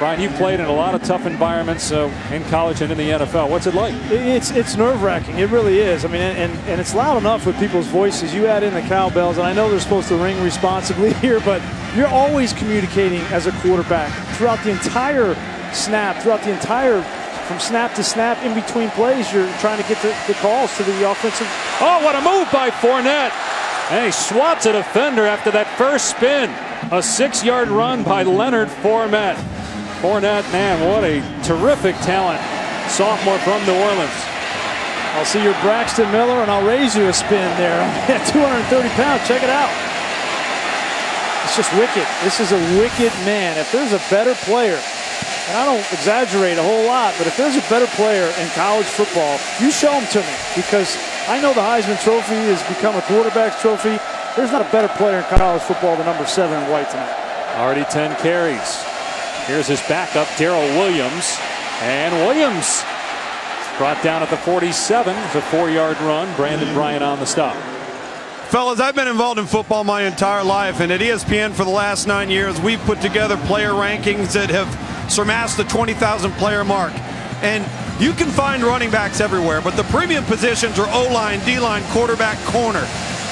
C: Brian, you played in a lot of tough environments in college and in the NFL. What's it like?
D: It's nerve-wracking. It really is. I mean, and it's loud enough with people's voices. You add in the cowbells, and I know they're supposed to ring responsibly here, but you're always communicating as a quarterback throughout the entire snap, from snap to snap, in between plays. You're trying to get the calls to the offensive.
C: Oh, what a move by Fournette. And he swats a defender after that first spin. A 6-yard run by Leonard Fournette. Fournette, man, what a terrific talent. Sophomore from New Orleans.
D: I'll see your Braxton Miller, and I'll raise you a spin there. 230 pounds. Check it out. It's just wicked. This is a wicked man. If there's a better player, and I don't exaggerate a whole lot, but if there's a better player in college football, you show him to me, because I know the Heisman Trophy has become a quarterback's trophy. There's not a better player in college football than #7 in white tonight.
C: Already 10 carries. Here's his backup, Darrell Williams. And Williams brought down at the 47. It's a 4-yard run. Brandon Bryant on the stop.
E: Fellas, I've been involved in football my entire life, and at ESPN for the last 9 years, we've put together player rankings that have surpassed the 20,000 player mark. And you can find running backs everywhere, but the premium positions are O-line, D-line, quarterback, corner.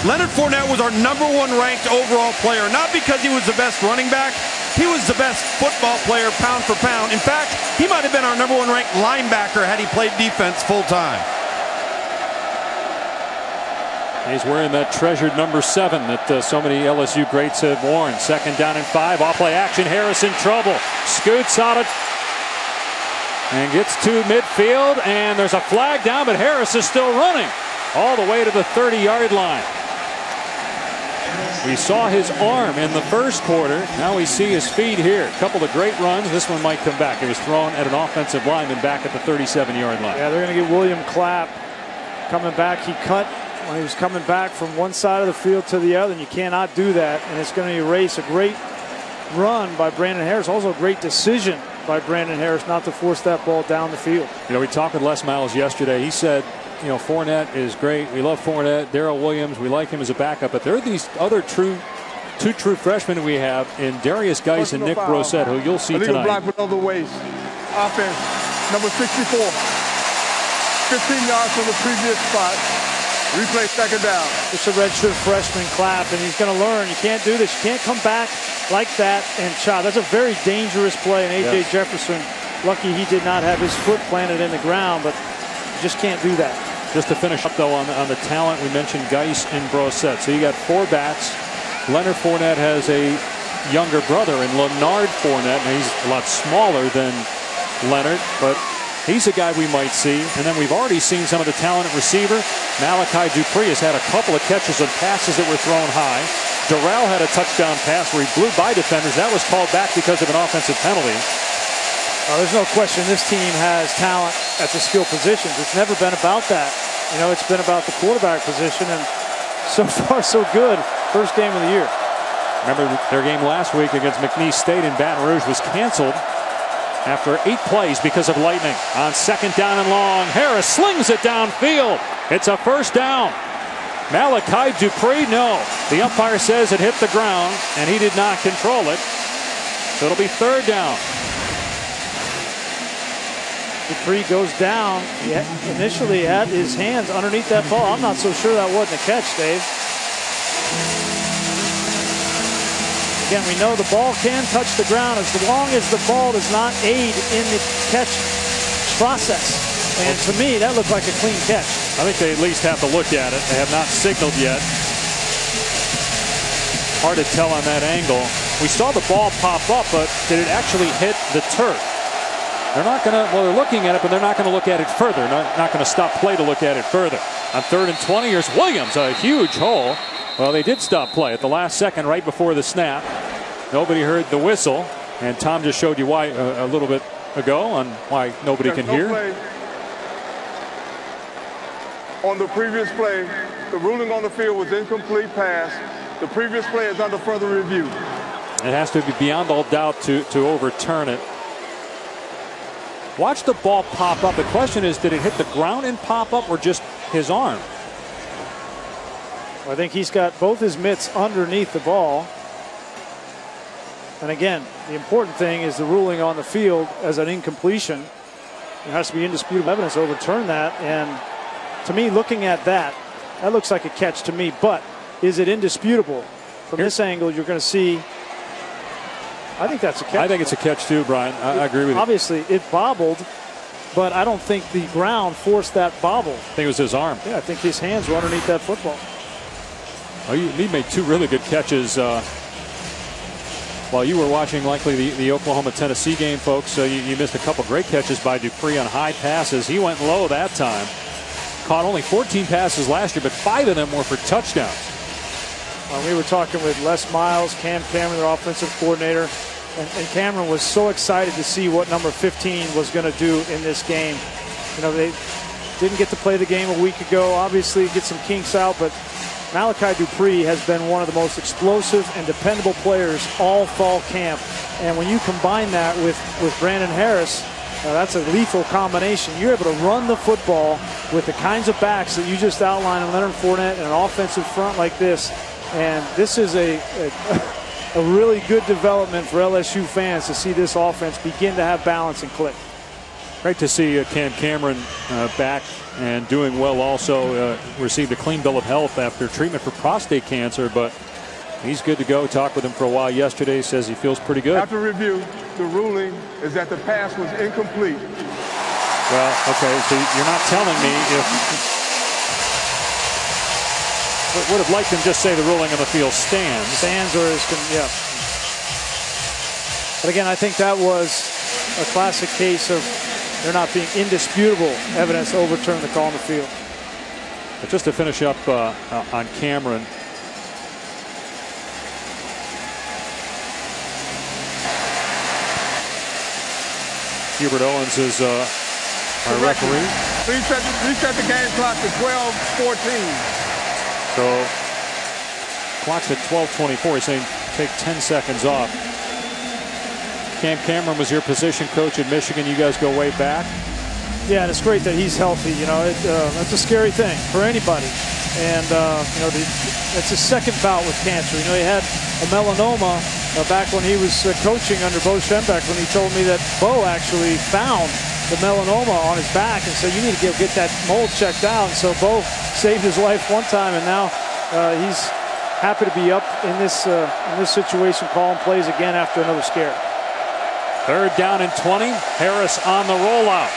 E: Leonard Fournette was our #1 ranked overall player, not because he was the best running back. He was the best football player pound for pound. In fact, he might have been our #1 ranked linebacker had he played defense full time.
C: He's wearing that treasured #7 that so many LSU greats have worn. 2nd down and 5. Off play action. Harris in trouble. Scoots out of and gets to midfield, and there's a flag down, but Harris is still running all the way to the 30-yard line. We saw his arm in the first quarter. Now we see his feet here. A couple of great runs. This one might come back. It was thrown at an offensive lineman back at the 37-yard line.
D: Yeah, they're going to get William Clapp coming back. He cut when he was coming back from one side of the field to the other, and you cannot do that. And it's going to erase a great run by Brandon Harris. Also a great decision by Brandon Harris not to force that ball down the field.
C: You know, we talked with Les Miles yesterday. He said, you know, Fournette is great. We love Fournette. Darrell Williams, we like him as a backup. But there are these other two true freshmen we have in Darius Geis and Nick Brossette, who you'll see tonight.
F: Block with other ways. Offense, number 64. 15 yards from the previous spot. Replay second down.
D: It's a redshirt freshman Clapp, and he's going to learn. You can't do this. You can't come back like that and chop. That's a very dangerous play. And A.J. Jefferson, lucky he did not have his foot planted in the ground, but you just can't do that.
C: Just to finish up, though, on the talent, we mentioned Geis and Brossette. So you got four backs. Leonard Fournette has a younger brother in Leonard Fournette, and he's a lot smaller than Leonard, but he's a guy we might see. And then we've already seen some of the talent at receiver. Malachi Dupree has had a couple of catches on passes that were thrown high. Durrell had a touchdown pass where he blew by defenders. That was called back because of an offensive penalty.
D: There's no question this team has talent at the skill positions. It's never been about that. You know, it's been about the quarterback position, and so far so good. First game of the year.
C: Remember their game last week against McNeese State in Baton Rouge was canceled after 8 plays because of lightning. On second down and long, Harris slings it downfield. It's a first down. Malachi Dupree, no. The umpire says it hit the ground, and he did not control it. So it'll be third down.
D: Dupree goes down. He initially had his hands underneath that ball. I'm not so sure that wasn't a catch, Dave. Again, we know the ball can touch the ground as long as the ball does not aid in the catch process. And to me, that looked like a clean catch.
C: I think they at least have to look at it. They have not signaled yet. Hard to tell on that angle. We saw the ball pop up, but did it actually hit the turf? They're not going to, well, they're looking at it, but they're not going to look at it further. Not going to stop play to look at it further. On 3rd and 20, here's Williams, a huge hole. Well, they did stop play at the last second right before the snap. Nobody heard the whistle, and Tom just showed you why a little bit ago on why nobody can hear.
F: Play. On the previous play, the ruling on the field was incomplete pass. The previous play is under further review.
C: It has to be beyond all doubt to overturn it. Watch the ball pop up. The question is, did it hit the ground and pop up or just his arm?
D: I think he's got both his mitts underneath the ball. And again, the important thing is the ruling on the field as an incompletion. There has to be indisputable evidence to overturn that. And to me, looking at that, that looks like a catch to me. But is it indisputable? From this angle, you're going to see. I think that's a catch.
C: I think it's a catch too, Brian. I agree with you.
D: Obviously, it bobbled, but I don't think the ground forced that bobble.
C: I think it was his arm.
D: Yeah, I think his hands were underneath that football.
C: Oh, he made 2 really good catches while you were watching likely the Oklahoma-Tennessee game, folks. You missed a couple great catches by Dupree on high passes. He went low that time. Caught only 14 passes last year, but 5 of them were for touchdowns.
D: We were talking with Les Miles, Cam Cameron, their offensive coordinator, and Cameron was so excited to see what number 15 was going to do in this game. You know, they didn't get to play the game a week ago. Obviously, get some kinks out, but Malachi Dupree has been one of the most explosive and dependable players all fall camp. And when you combine that with Brandon Harris, that's a lethal combination. You're able to run the football with the kinds of backs that you just outlined in Leonard Fournette and an offensive front like this. And this is a really good development for LSU fans to see this offense begin to have balance and click.
C: Great to see Cam Cameron back and doing well. Also received a clean bill of health after treatment for prostate cancer, but he's good to go. Talked with him for a while yesterday. Says he feels pretty good.
F: After review, the ruling is that the pass was incomplete.
C: Well, okay, so you're not telling me if... would have liked him just say the ruling on the field stands.
D: Stands or is, yeah. But again, I think that was a classic case of there not being indisputable evidence to overturn the call on the field.
C: But just to finish up on Cameron. Hubert Owens is our referee.
F: Reset the game clock to 12:14.
C: So clock's at 12:24. He's saying take 10 seconds off. Cam Cameron was your position coach at Michigan. You guys go way back.
D: Yeah, and it's great that he's healthy. You know, that's a scary thing for anybody. And you know, it's his second bout with cancer. You know, he had a melanoma back when he was coaching under Bo Schembech, when he told me that Bo actually found the melanoma on his back and said, you need to get that mold checked out. And so Bo saved his life one time, and now he's happy to be up in this situation, calling plays again after another scare.
C: 3rd down and 20. Harris on the rollout.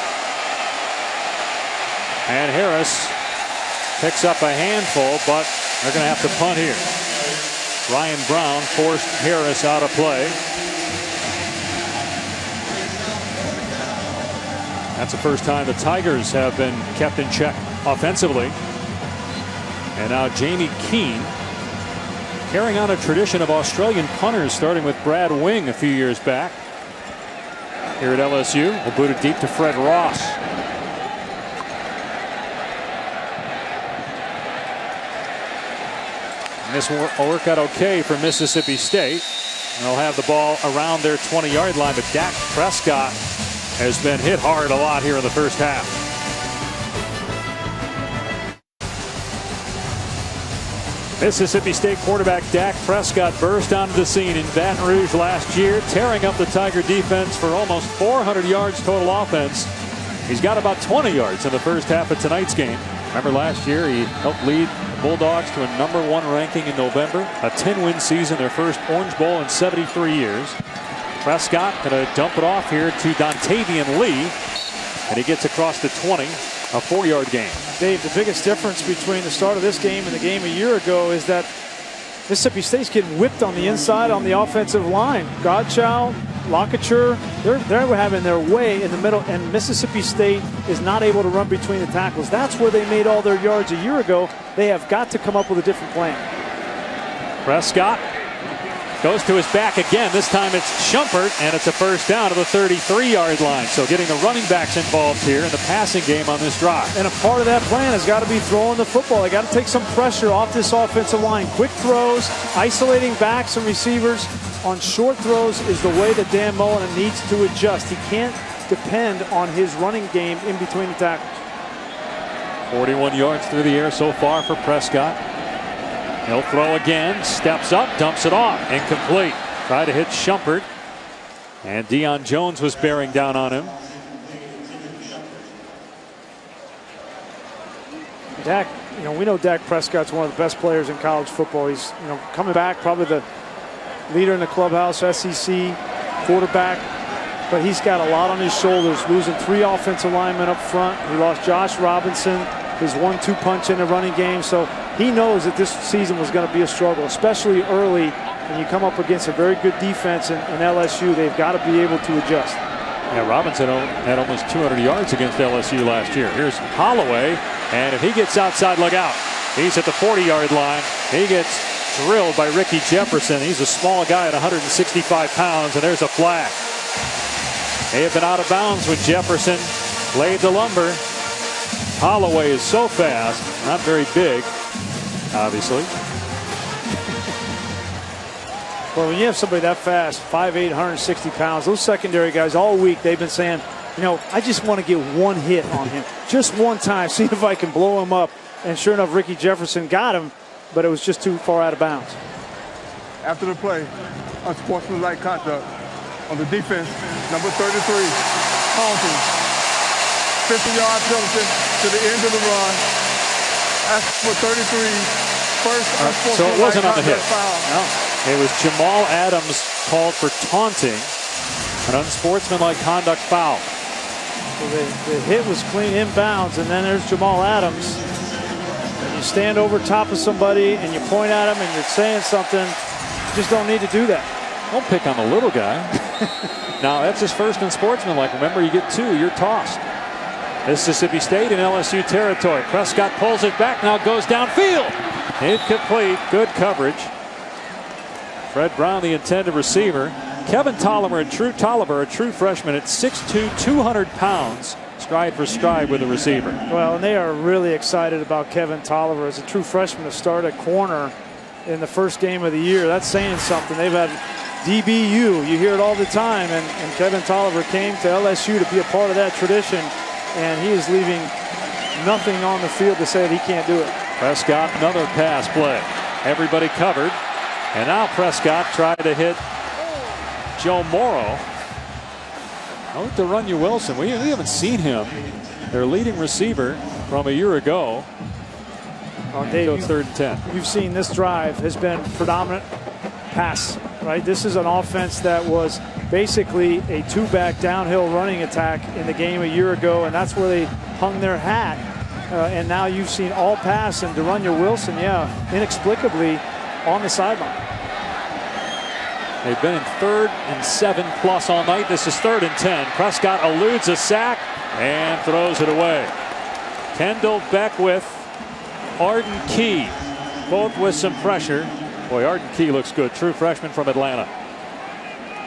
C: And Harris picks up a handful, but they're going to have to punt here. Ryan Brown forced Harris out of play. That's the first time the Tigers have been kept in check offensively. And now Jamie Keane, carrying on a tradition of Australian punters, starting with Brad Wing a few years back. Here at LSU, will boot it deep to Fred Ross. And this will work out okay for Mississippi State. And they'll have the ball around their 20-yard line, but Dak Prescott has been hit hard a lot here in the first half. Mississippi State quarterback Dak Prescott burst onto the scene in Baton Rouge last year, tearing up the Tiger defense for almost 400 yards total offense. He's got about 20 yards in the first half of tonight's game. Remember last year he helped lead the Bulldogs to a #1 ranking in November, a 10-win season, their first Orange Bowl in 73 years. Prescott going to dump it off here to Dontavian Lee, and he gets across the 20, a 4-yard gain.
D: Dave, the biggest difference between the start of this game and the game a year ago is that Mississippi State's getting whipped on the inside on the offensive line. Godchow, Lockature, they're having their way in the middle, and Mississippi State is not able to run between the tackles. That's where they made all their yards a year ago. They have got to come up with a different plan.
C: Prescott goes to his back again. This time it's Shumpert, and it's a first down to the 33-yard line. So getting the running backs involved here in the passing game on this drive.
D: And a part of that plan has got to be throwing the football. They got to take some pressure off this offensive line. Quick throws, isolating backs and receivers on short throws is the way that Dan Mullen needs to adjust. He can't depend on his running game in between the tackles.
C: 41 yards through the air so far for Prescott. He'll throw again, steps up, dumps it off, incomplete. Tried to hit Shumpert, and Deion Jones was bearing down on him.
D: Dak, you know, we know Dak Prescott's one of the best players in college football. He's, you know, coming back, probably the leader in the clubhouse, SEC quarterback, but he's got a lot on his shoulders, losing 3 offensive linemen up front. He lost Josh Robinson, his 1-2 punch in the running game. So he knows that this season was going to be a struggle, especially early when you come up against a very good defense in LSU. They've got to be able to adjust.
C: Yeah, Robinson had almost 200 yards against LSU last year. Here's Holloway, and if he gets outside, look out. He's at the 40-yard line. He gets drilled by Ricky Jefferson. He's a small guy at 165 pounds, and there's a flag. They have been out of bounds when Jefferson laid the lumber. Holloway is so fast, not very big, obviously.
D: Well, when you have somebody that fast, 5'8", 160 pounds, those secondary guys all week, they've been saying, you know, I just want to get one hit on him. Just one time, see if I can blow him up. And sure enough, Ricky Jefferson got him, but it was just too far out of bounds.
F: After the play, unsportsmanlike conduct on the defense, number 33, Taunton. 50-yard penalty to the end of the run. That's for 33. First unsportsmanlike
C: so it wasn't on the hit.
F: Foul.
C: No, it was Jamal Adams called for taunting, an unsportsmanlike conduct foul.
D: So the hit was clean inbounds, and then there's Jamal Adams. And you stand over top of somebody and you point at him and you're saying something, you just don't need to do that.
C: Don't pick on the little guy. Now, that's his first unsportsmanlike. Remember, you get 2, you're tossed. Mississippi State in LSU territory. Prescott pulls it back, now goes downfield. Incomplete. Good coverage. Fred Brown, the intended receiver. Kevin Tolliver, a true freshman at 6'2", 200 pounds. Stride for stride with the receiver.
D: Well, and they are really excited about Kevin Tolliver as a true freshman to start at corner in the first game of the year. That's saying something. They've had DBU. You hear it all the time. And Kevin Tolliver came to LSU to be a part of that tradition. And he is leaving nothing on the field to say that he can't do it.
C: Prescott, another pass play. Everybody covered. And now Prescott tried to hit Joe Morrow. I looked to Runya Wilson. We haven't seen him. Their leading receiver from a year ago.
D: Dave,
C: so it's 3rd and 10.
D: You've seen this drive has been predominant pass, right? This is an offense that was basically a 2-back downhill running attack in the game a year ago, and that's where they hung their hat. And now you've seen all pass, and Runya Wilson, inexplicably on the sideline.
C: They've been in 3rd and 7+ all night. This is 3rd and 10. Prescott eludes a sack and throws it away. Kendall Beckwith, Arden Key, both with some pressure. Boy, Arden Key looks good. True freshman from Atlanta.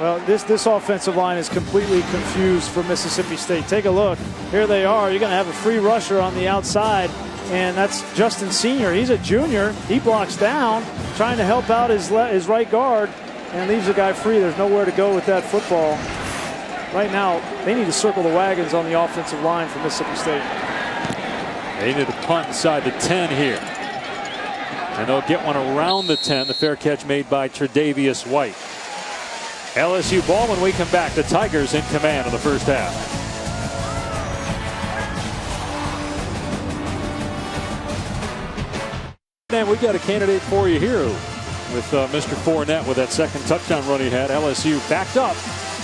D: Well, this offensive line is completely confused for Mississippi State. Take a look. Here they are. You're going to have a free rusher on the outside, and that's Justin Senior. He's a junior. He blocks down, trying to help out his right guard, and leaves the guy free. There's nowhere to go with that football. Right now, they need to circle the wagons on the offensive line for Mississippi State.
C: They need to punt inside the 10 here. And they'll get one around the 10. The fair catch made by Tre'Davious White. LSU ball when we come back. The Tigers in command of the first half. And we got a candidate for you here with Mr. Fournette with that second touchdown run he had. LSU backed up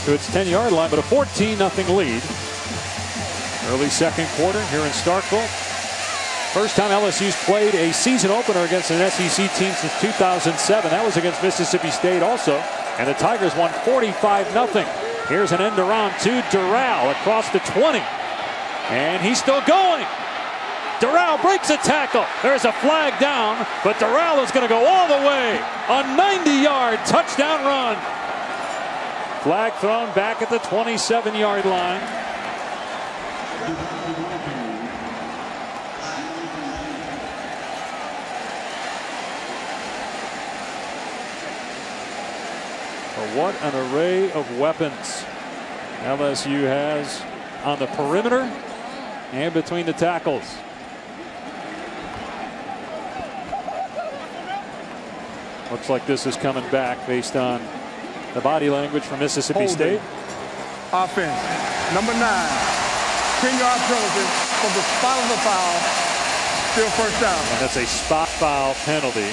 C: to its 10-yard line, but a 14-0 lead. Early second quarter here in Starkville. First time LSU's played a season opener against an SEC team since 2007. That was against Mississippi State also. And the Tigers won 45-0. Here's an end around to Doral across the 20. And he's still going. Doral breaks a tackle. There's a flag down, but Doral is going to go all the way. A 90-yard touchdown run. Flag thrown back at the 27-yard line. What an array of weapons LSU has on the perimeter and between the tackles. Looks like this is coming back based on the body language from Mississippi State.
F: Offense, number 9, 10-yard penalty from the spot of the foul, still first down.
C: And that's a spot foul penalty.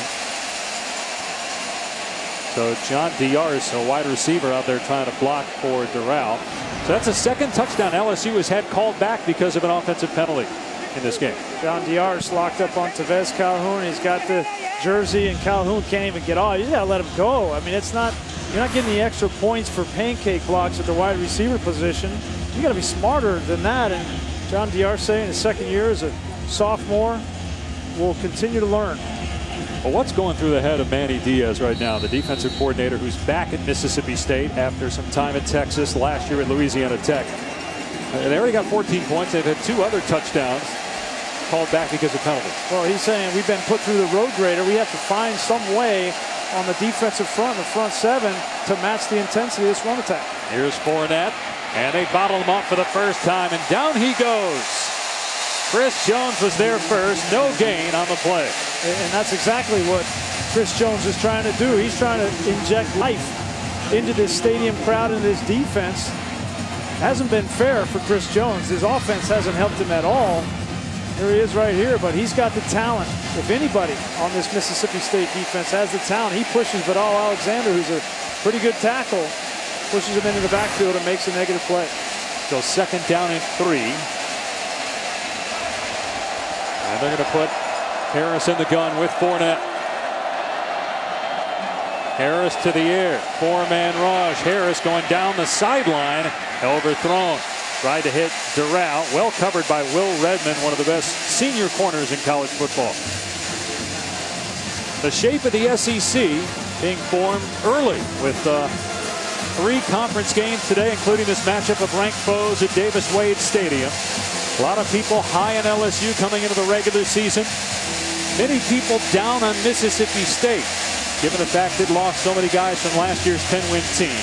C: So John Diarse, a wide receiver out there trying to block for Doral. So that's a second touchdown LSU has had called back because of an offensive penalty in this game.
D: John Diarse locked up on Tevez Calhoun. He's got the jersey, and Calhoun can't even get off. You got to let him go. I mean, it's not, you're not getting the extra points for pancake blocks at the wide receiver position. You got to be smarter than that. And John Diarse in his second year as a sophomore will continue to learn.
C: Well, what's going through the head of Manny Diaz right now, the defensive coordinator who's back at Mississippi State after some time at Texas, last year at Louisiana Tech. They already got 14 points. They've had 2 other touchdowns called back because of penalties.
D: Well, he's saying we've been put through the road grader. We have to find some way on the defensive front, the front 7, to match the intensity of this run attack.
C: Here's Fournette, and they bottle him up for the first time, and down he goes. Chris Jones was there first, no gain on the play.
D: And that's exactly what Chris Jones is trying to do. He's trying to inject life into this stadium crowd and this defense. Hasn't been fair for Chris Jones. His offense hasn't helped him at all. There he is right here, but he's got the talent. If anybody on this Mississippi State defense has the talent, he pushes Vidal Alexander, who's a pretty good tackle, pushes him into the backfield and makes a negative play.
C: So second down and 3. And they're going to put Harris in the gun with Fournette. Harris to the air. 4-man rush. Harris going down the sideline. Overthrown. Tried to hit Doral. Well covered by Will Redmond, one of the best senior corners in college football. The shape of the SEC being formed early with 3 conference games today, including this matchup of ranked foes at Davis Wade Stadium. A lot of people high on LSU coming into the regular season. Many people down on Mississippi State, given the fact it lost so many guys from last year's 10-win team.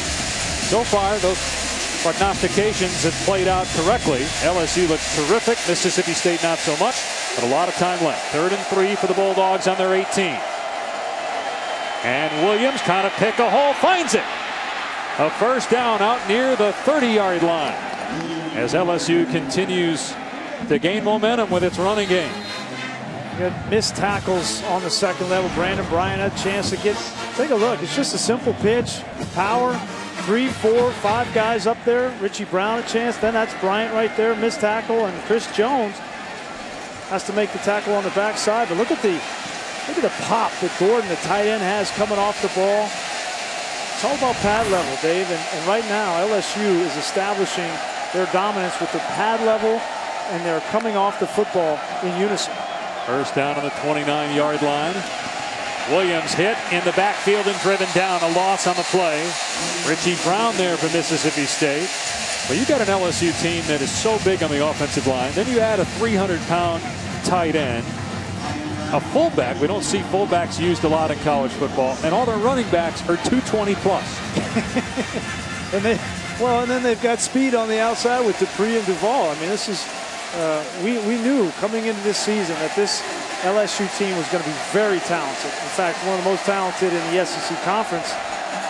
C: So far, those prognostications have played out correctly. LSU looks terrific. Mississippi State not so much, but a lot of time left. 3rd and 3 for the Bulldogs on their 18. And Williams kind of pick a hole, finds it. A first down out near the 30-yard line as LSU continues to gain momentum with its running game.
D: Good missed tackles on the second level. Brandon Bryant had a chance to take a look. It's just a simple pitch, power. 3, 4, 5 guys up there. Richie Brown a chance. Then that's Bryant right there, missed tackle, and Chris Jones has to make the tackle on the backside. But look at the pop that Gordon, the tight end, has coming off the ball. It's all about pad level, Dave. And right now, LSU is establishing their dominance with the pad level, and they're coming off the football in unison.
C: First down on the 29-yard line. Williams hit in the backfield and driven down. A loss on the play. Richie Brown there for Mississippi State. But you got an LSU team that is so big on the offensive line. Then you add a 300-pound tight end. A fullback. We don't see fullbacks used a lot in college football. And all their running backs are 220 plus.
D: and then they've got speed on the outside with Dupree and Duvall. I mean, this is we knew coming into this season that this LSU team was going to be very talented. In fact, one of the most talented in the SEC conference.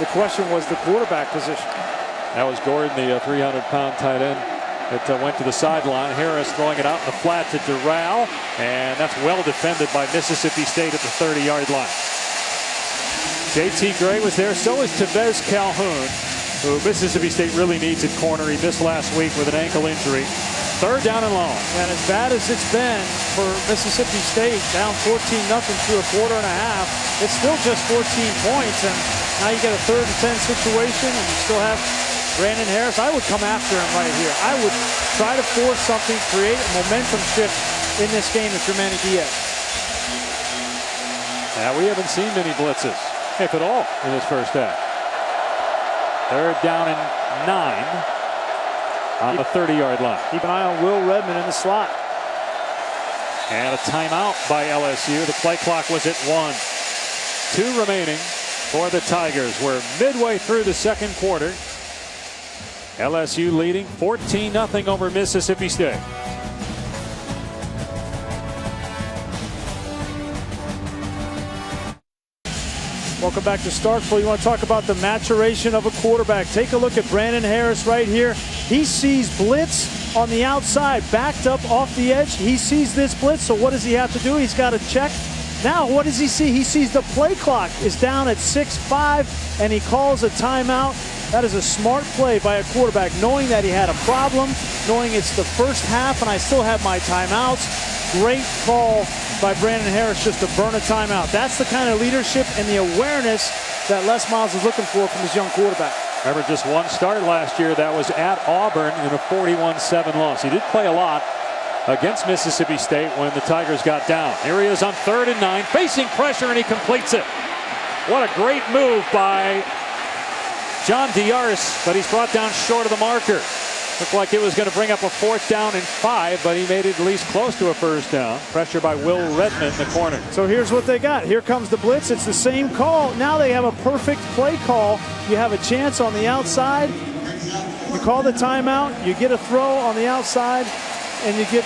D: The question was the quarterback position.
C: That was Gordon, the 300-pound tight end that went to the sideline. Harris throwing it out in the flat to Doral, and that's well defended by Mississippi State at the 30-yard line. J.T. Gray was there. So is Tevez Calhoun, who Mississippi State really needs at corner. He missed last week with an ankle injury. 3rd down and long.
D: And as bad as it's been for Mississippi State, down 14-0 through a quarter and a half, it's still just 14 points. And now you get a 3rd and 10 situation, and you still have Brandon Harris. I would come after him right here. I would try to force something, create a momentum shift in this game if you're Manny Diaz.
C: Now, we haven't seen many blitzes, if at all, in this first half. 3rd down and 9. On the 30-yard line.
D: Keep an eye on Will Redmond in the slot.
C: And a timeout by LSU. The play clock was at 1. 2 remaining for the Tigers. We're midway through the second quarter. LSU leading 14-0 over Mississippi State.
D: Welcome back to Starkville. You want to talk about the maturation of a quarterback. Take a look at Brandon Harris right here. He sees blitz on the outside, backed up off the edge. He sees this blitz, so what does he have to do? He's got to check. Now, what does he see? He sees the play clock is down at 6:05, and he calls a timeout. That is a smart play by a quarterback, knowing that he had a problem, knowing it's the first half and I still have my timeouts. Great call by Brandon Harris just to burn a timeout. That's the kind of leadership and the awareness that Les Miles is looking for from his young quarterback.
C: Remember, just one start last year. That was at Auburn in a 41-7 loss. He did play a lot against Mississippi State when the Tigers got down. Here he is on 3rd and 9, facing pressure, and he completes it. What a great move by John Diarse, but he's brought down short of the marker. Looked like it was going to bring up a 4th down and 5, but he made it at least close to a 1st down. Pressure by Will Redmond, the corner.
D: So here's what they got. Here comes the blitz. It's the same call. Now they have a perfect play call. You have a chance on the outside. You call the timeout. You get a throw on the outside, and you get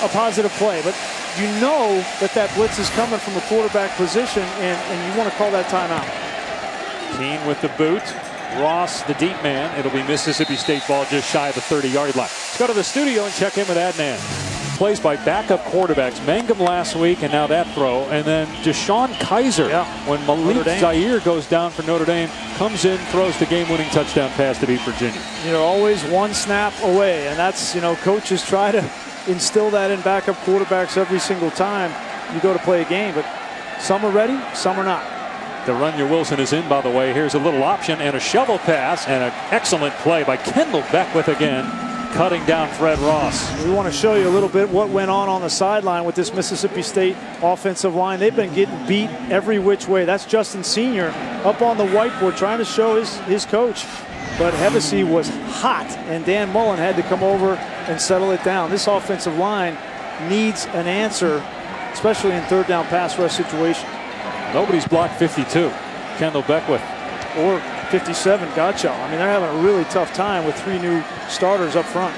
D: a positive play. But you know that blitz is coming from the quarterback position, and you want to call that timeout.
C: Keene with the boot. Ross, the deep man. It'll be Mississippi State ball just shy of the 30-yard line. Let's go to the studio and check in with Adnan. Plays by backup quarterbacks. Mangum last week, and now that throw. And then Deshaun Kaiser, when Malik Zaire goes down for Notre Dame, comes in, throws the game-winning touchdown pass to beat Virginia.
D: You're always one snap away, and that's, coaches try to instill that in backup quarterbacks every single time you go to play a game. But some are ready, some are not.
C: De'Runnya Wilson is in, by the way. Here's a little option and a shovel pass and an excellent play by Kendall Beckwith again, cutting down Fred Ross.
D: We want to show you a little bit what went on the sideline with this Mississippi State offensive line. They've been getting beat every which way. That's Justin Sr. up on the whiteboard trying to show his coach. But Hevesy was hot, and Dan Mullen had to come over and settle it down. This offensive line needs an answer, especially in third down pass rush situation.
C: Nobody's blocked 52. Kendall Beckwith.
D: Or 57, Godchow. I mean, they're having a really tough time with 3 new starters up front.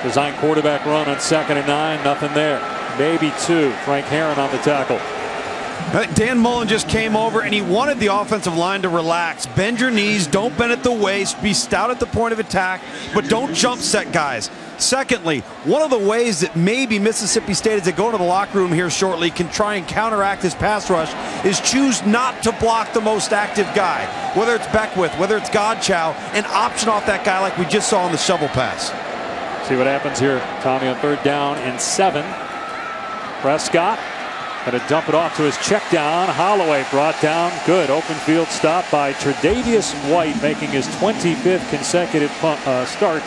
C: Design quarterback run on 2nd and 9. Nothing there. Maybe 2. Frank Herron on the tackle.
E: Dan Mullen just came over and he wanted the offensive line to relax. Bend your knees, don't bend at the waist, be stout at the point of attack, but don't jump set guys. Secondly, one of the ways that maybe Mississippi State, as they go into the locker room here shortly, can try and counteract this pass rush is choose not to block the most active guy. Whether it's Beckwith, whether it's Godchow, and option off that guy like we just saw on the shovel pass.
C: See what happens here, Tommy, on 3rd down and 7. Prescott going to dump it off to his check down. Holloway brought down. Good open field stop by Tre'Davious White, making his 25th consecutive start,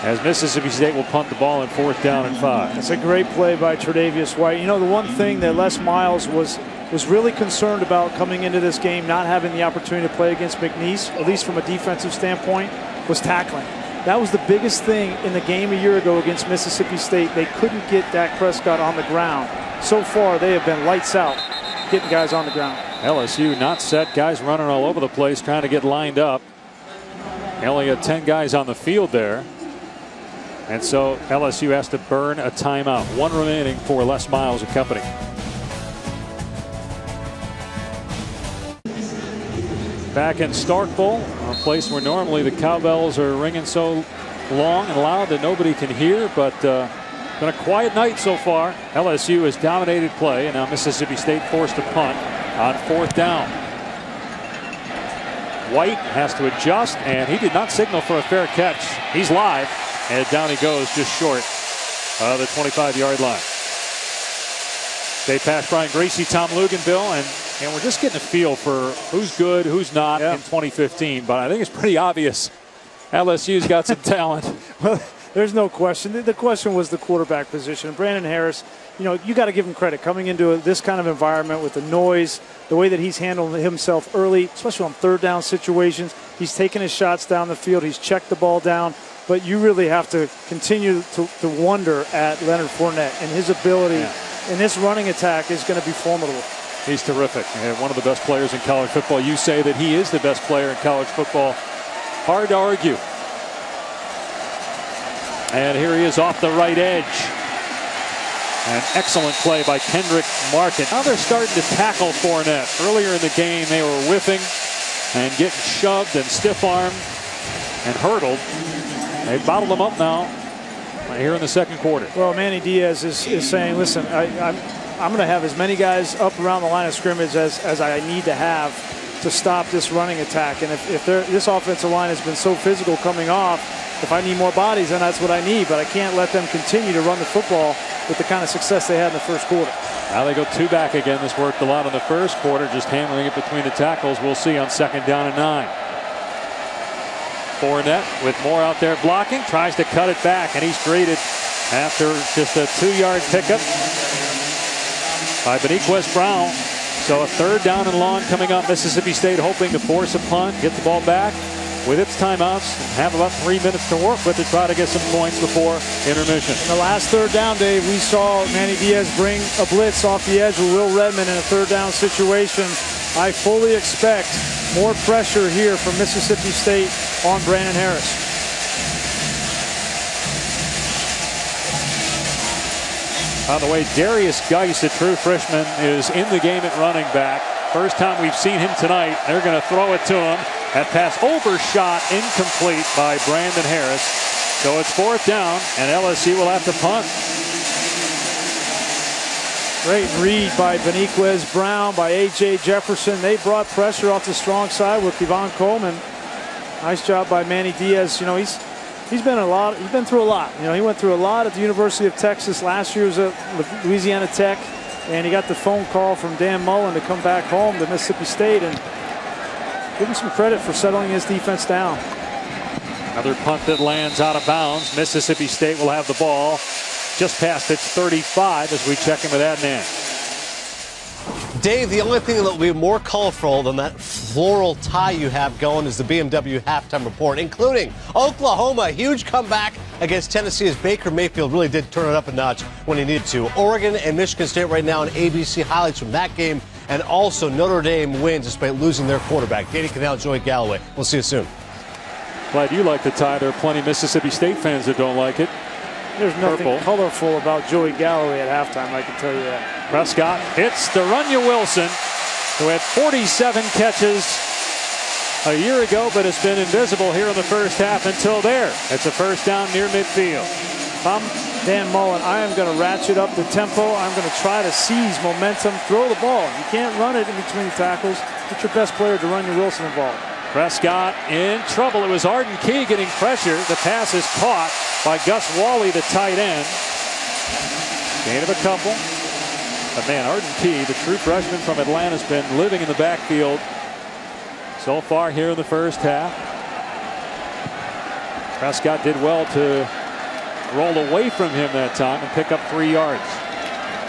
C: as Mississippi State will punt the ball in 4th down and 5.
D: It's a great play by Tre'Davious White. You know, the one thing that Les Miles was really concerned about coming into this game, not having the opportunity to play against McNeese, at least from a defensive standpoint, was tackling. That was the biggest thing in the game a year ago against Mississippi State. They couldn't get Dak Prescott on the ground. So far, they have been lights out getting guys on the ground.
C: LSU not set, guys running all over the place trying to get lined up. They only had 10 guys on the field there. And so LSU has to burn a timeout. 1 remaining for Les Miles and company. Back in Starkville, a place where normally the cowbells are ringing so long and loud that nobody can hear, but been a quiet night so far. LSU has dominated play, and now Mississippi State forced to punt on 4th down. White has to adjust, and he did not signal for a fair catch. He's live, and down he goes just short of the 25-yard line. They pass Brian Gracie, Tom Luganville, and we're just getting a feel for who's good, who's not in 2015. But I think it's pretty obvious LSU's got some talent.
D: Well, there's no question. The question was the quarterback position. Brandon Harris, you know, you got to give him credit coming into this kind of environment with the noise, the way that he's handled himself early, especially on 3rd down situations. He's taken his shots down the field. He's checked the ball down. But you really have to continue to wonder at Leonard Fournette and his ability in this running attack is going to be formidable.
C: He's terrific. And one of the best players in college football. You say that he is the best player in college football. Hard to argue. And here he is off the right edge. An excellent play by Kendrick Markin. Now they're starting to tackle Fournette. Earlier in the game, they were whiffing and getting shoved and stiff-armed and hurdled. They bottled them up now here in the 2nd quarter.
D: Well, Manny Diaz is saying, listen, I'm going to have as many guys up around the line of scrimmage as I need to have to stop this running attack. And if this offensive line has been so physical coming off, if I need more bodies, then that's what I need. But I can't let them continue to run the football with the kind of success they had in the 1st quarter.
C: Now they go 2 back again. This worked a lot in the 1st quarter, just handling it between the tackles. We'll see on 2nd down and 9. Fournette with more out there blocking, tries to cut it back, and he's greeted after just a 2-yard pickup by Beniquez Brown. So a 3rd down and long coming up. Mississippi State hoping to force a punt, get the ball back with its timeouts, and have about 3 minutes to work with to try to get some points before intermission.
D: In the last 3rd down, Dave, we saw Manny Diaz bring a blitz off the edge with Will Redmond in a 3rd down situation. I fully expect more pressure here from Mississippi State on Brandon Harris.
C: By the way, Darius Geis, a true freshman, is in the game at running back. First time we've seen him tonight. They're going to throw it to him. That pass overshot, incomplete by Brandon Harris. So it's 4th down, and LSU will have to punt.
D: Great read by Beniquez Brown, by A.J. Jefferson. They brought pressure off the strong side with Kevon Coleman. Nice job by Manny Diaz. You know, he's been through a lot. You know, he went through a lot at the University of Texas. Last year was at Louisiana Tech. and he got the phone call from Dan Mullen to come back home to Mississippi State, and give him some credit for settling his defense down.
C: Another punt that lands out of bounds. Mississippi State will have the ball just past its 35 as we check in with Adnan.
G: Dave, the only thing that will be more colorful than that floral tie you have going is the BMW halftime report, including Oklahoma, huge comeback against Tennessee as Baker Mayfield really did turn it up a notch when he needed to. Oregon and Michigan State right now on ABC highlights from that game, and also Notre Dame wins despite losing their quarterback. Danny Canal, Joey Galloway. We'll see you soon.
C: Glad you like the tie. There are plenty of Mississippi State fans that don't like it.
D: There's nothing colorful about Joey Galloway at halftime, I can tell you that.
C: Prescott hits Darunya Wilson, who had 47 catches a year ago, but has been invisible here in the first half until there. It's a first down near midfield.
D: If I'm Dan Mullen, I am going to ratchet up the tempo. I'm going to try to seize momentum, throw the ball. You can't run it in between tackles. Get your best player, Darunya Wilson, involved.
C: Prescott in trouble. It was Arden Key getting pressure. The pass is caught by Gus Wally, the tight end. Gain of a couple. But man, Arden Key, the true freshman from Atlanta, has been living in the backfield so far here in the first half. Prescott did well to roll away from him that time and pick up 3 yards.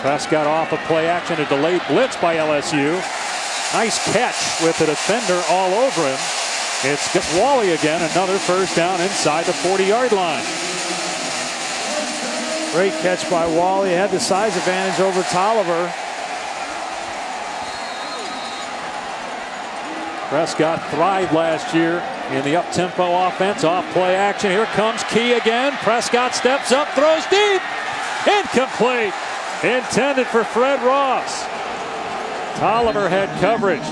C: Prescott off a play action, a delayed blitz by LSU. Nice catch with the defender all over him. It's Wally again, another first down inside the 40-yard line.
D: Great catch by Wally. Had the size advantage over Tolliver.
C: Prescott thrived last year in the up-tempo offense. Off play action. Here comes Key again. Prescott steps up, throws deep. Incomplete. Intended for Fred Ross. Tolliver had coverage.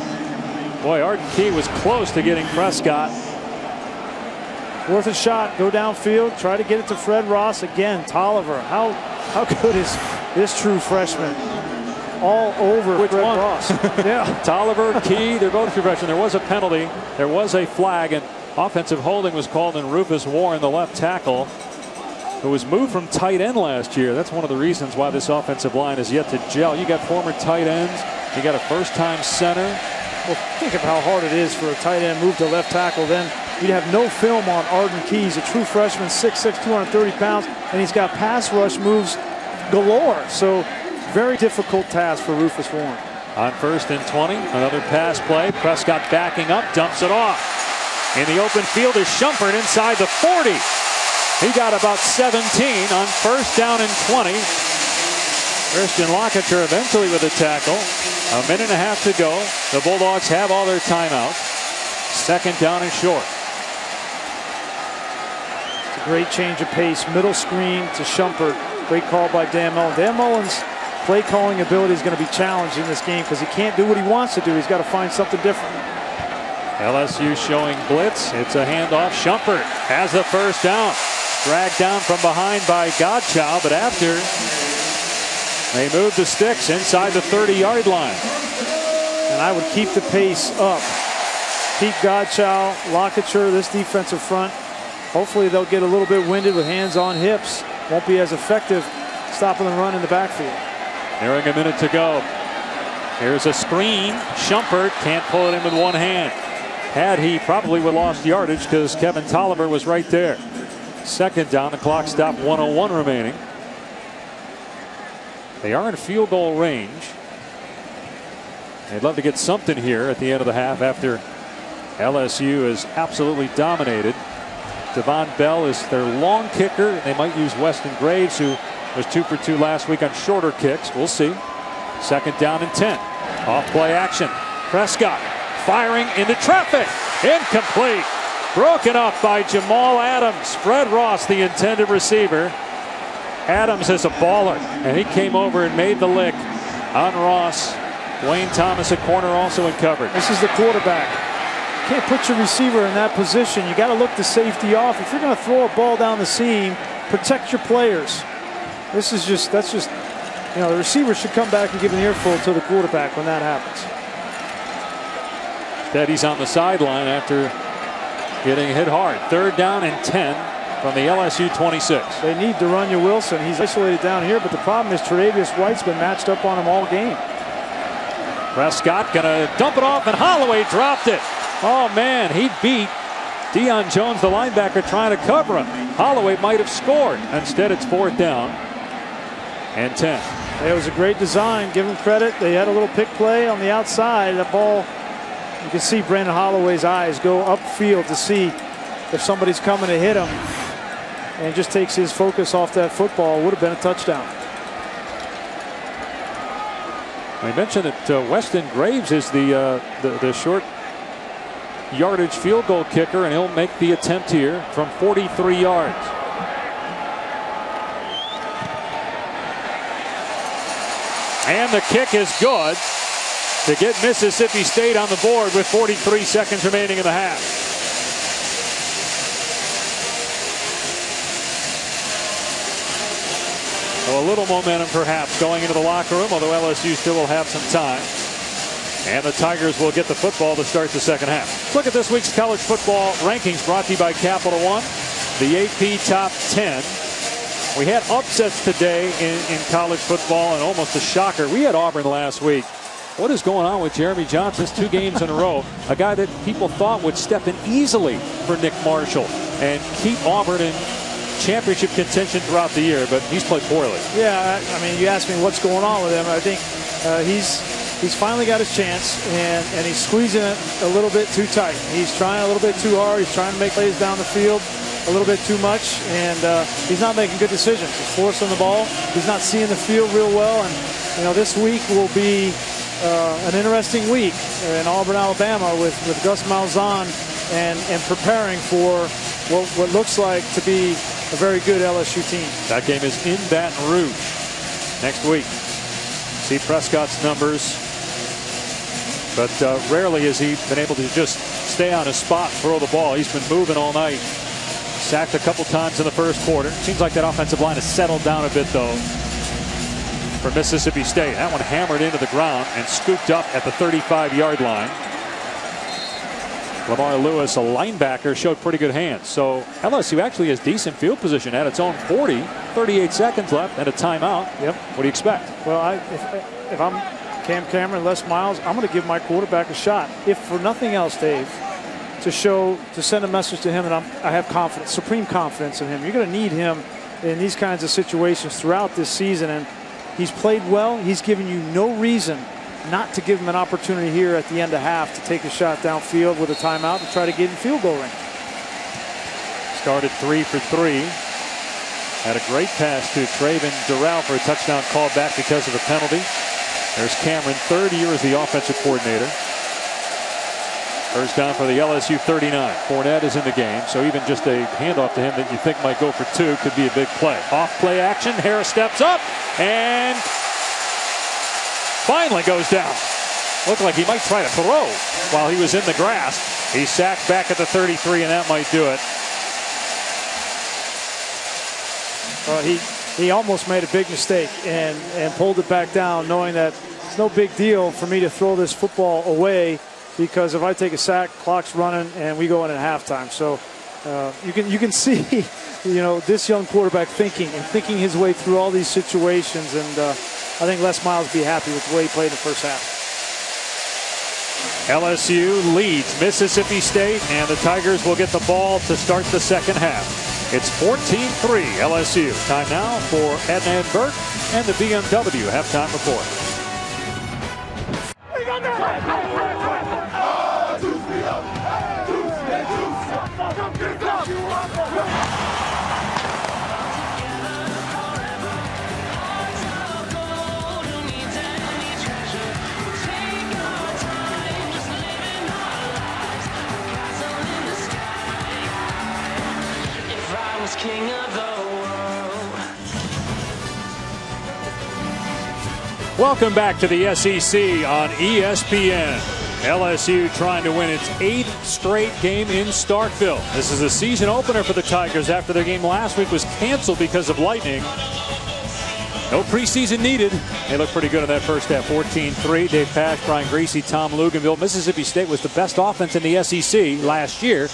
C: Boy, Arden Key was close to getting Prescott.
D: Worth a shot. Go downfield. Try to get it to Fred Ross again. Tolliver. How good is this true freshman? All over
C: Which
D: Fred
C: one?
D: Ross. Yeah.
C: Tolliver, Key, they're both true freshmen. There was a penalty. There was a flag, and offensive holding was called on Rufus Warren, the left tackle, who was moved from tight end last year. That's one of the reasons why this offensive line is yet to gel. You got former tight ends. You got a first-time center.
D: Well, think of how hard it is for a tight end move to left tackle. Then you'd have no film on Arden Key. He's a true freshman, 6'6", 230 pounds, and he's got pass rush moves galore. So very difficult task for Rufus Warren.
C: On 1st and 20, another pass play. Prescott backing up, dumps it off. In the open field is Shumpert inside the 40. He got about 17 on 1st down and 20. Christian Lockiter eventually with a tackle. A minute and a half to go. The Bulldogs have all their timeouts. 2nd down and short.
D: It's a great change of pace. Middle screen to Shumpert. Great call by Dan Mullen. Dan Mullen's play calling ability is going to be challenged in this game because he can't do what he wants to do. He's got to find something different.
C: LSU showing blitz. It's a handoff. Shumpert has the first down. Dragged down from behind by Godchow, but after they move the sticks inside the 30-yard line.
D: And I would keep the pace up. Keep Godchow, Lockiter, this defensive front. Hopefully they'll get a little bit winded with hands on hips. Won't be as effective stopping the run in the backfield.
C: Nearing a minute to go. Here's a screen. Shumpert can't pull it in with one hand. Had he, probably would have lost yardage because Kevin Tolliver was right there. 2nd down, the clock stopped, 1:01 remaining. They are in field goal range. They'd love to get something here at the end of the half after LSU is absolutely dominated. Devon Bell is their long kicker. They might use Weston Graves, who was 2 for 2 last week on shorter kicks. We'll see. 2nd down and 10. Off play action. Prescott firing into traffic. Incomplete. Broken up by Jamal Adams. Fred Ross, the intended receiver. Adams is a baller, and he came over and made the lick on Ross. Wayne Thomas at corner also in coverage.
D: This is the quarterback. You can't put your receiver in that position. You got to look the safety off. If you're going to throw a ball down the seam, protect your players. That's just, you know, the receiver should come back and give an earful to the quarterback when that happens.
C: Teddy's on the sideline after getting hit hard. 3rd down and 10. from the LSU 26.
D: They need to run you Wilson. He's isolated down here, but the problem is Tre'Davious White's been matched up on him all game.
C: Prescott gonna dump it off, and Holloway dropped it. Oh man, he beat Deion Jones, the linebacker, trying to cover him. Holloway might have scored. Instead, it's 4th down and 10.
D: It was a great design. Give them credit. They had a little pick play on the outside. That ball, you can see Brandon Holloway's eyes go upfield to see if somebody's coming to hit him, and just takes his focus off that football. Would have been a touchdown.
C: I mentioned that Weston Graves is the short yardage field goal kicker, and he'll make the attempt here from 43 yards. And the kick is good to get Mississippi State on the board with 43 seconds remaining in the half. So a little momentum perhaps going into the locker room, although LSU still will have some time. And the Tigers will get the football to start the second half. Look at this week's college football rankings brought to you by Capital One, the AP Top 10. We had upsets today in college football, and almost a shocker. We had Auburn last week. What is going on with Jeremy Johnson? 2 games in a row. A guy that people thought would step in easily for Nick Marshall and keep Auburn in championship contention throughout the year, but he's played poorly.
D: Yeah, I mean, you asked me what's going on with him. I think he's finally got his chance, and he's squeezing it a little bit too tight. He's trying a little bit too hard. He's trying to make plays down the field a little bit too much, and he's not making good decisions. He's forcing the ball. He's not seeing the field real well, and you know, this week will be an interesting week in Auburn, Alabama, with Gus Malzahn and preparing for what looks like to be a very good LSU team.
C: That game is in Baton Rouge next week. See Prescott's numbers, but rarely has he been able to just stay on his spot, throw the ball. He's been moving all night. Sacked a couple times in the first quarter. Seems like that offensive line has settled down a bit, though, for Mississippi State. That one hammered into the ground and scooped up at the 35-yard line. Lamar Lewis, a linebacker, showed pretty good hands. So LSU actually has decent field position at its own 40. 38 seconds left and a timeout. Yep. What do you expect?
D: Well, if I'm Cam Cameron, Les Miles, I'm going to give my quarterback a shot. If for nothing else, Dave, to send a message to him that I have confidence, supreme confidence in him. You're going to need him in these kinds of situations throughout this season, and he's played well. He's given you no reason not to give him an opportunity here at the end of half to take a shot downfield with a timeout to try to get in field goal range.
C: Started 3 for 3. Had a great pass to Traven Durrell for a touchdown called back because of a penalty. There's Cameron, 3rd year as the offensive coordinator. First down for the LSU 39. Fournette is in the game, so even just a handoff to him that you think might go for 2 could be a big play. Off play action, Harris steps up and finally goes down. Looked like he might try to throw while he was in the grass. He's sacked back at the 33, and that might do it.
D: He almost made a big mistake and pulled it back down, knowing that it's no big deal for me to throw this football away, because if I take a sack, clock's running, and we go in at halftime. So you can see, this young quarterback thinking his way through all these situations, and I think Les Miles will be happy with the way he played in the first half.
C: LSU leads Mississippi State, and the Tigers will get the ball to start the second half. It's 14-3 LSU. Time now for Edna and Burt and the BMW halftime report.
H: King of the world.
C: Welcome back to the SEC on ESPN. LSU trying to win its 8th straight game in Starkville. This is a season opener for the Tigers after their game last week was canceled because of lightning. No preseason needed. They look pretty good in that first half. 14-3. Dave Pasch, Brian Greasy, Tom Luganville. Mississippi State was the best offense in the SEC last year.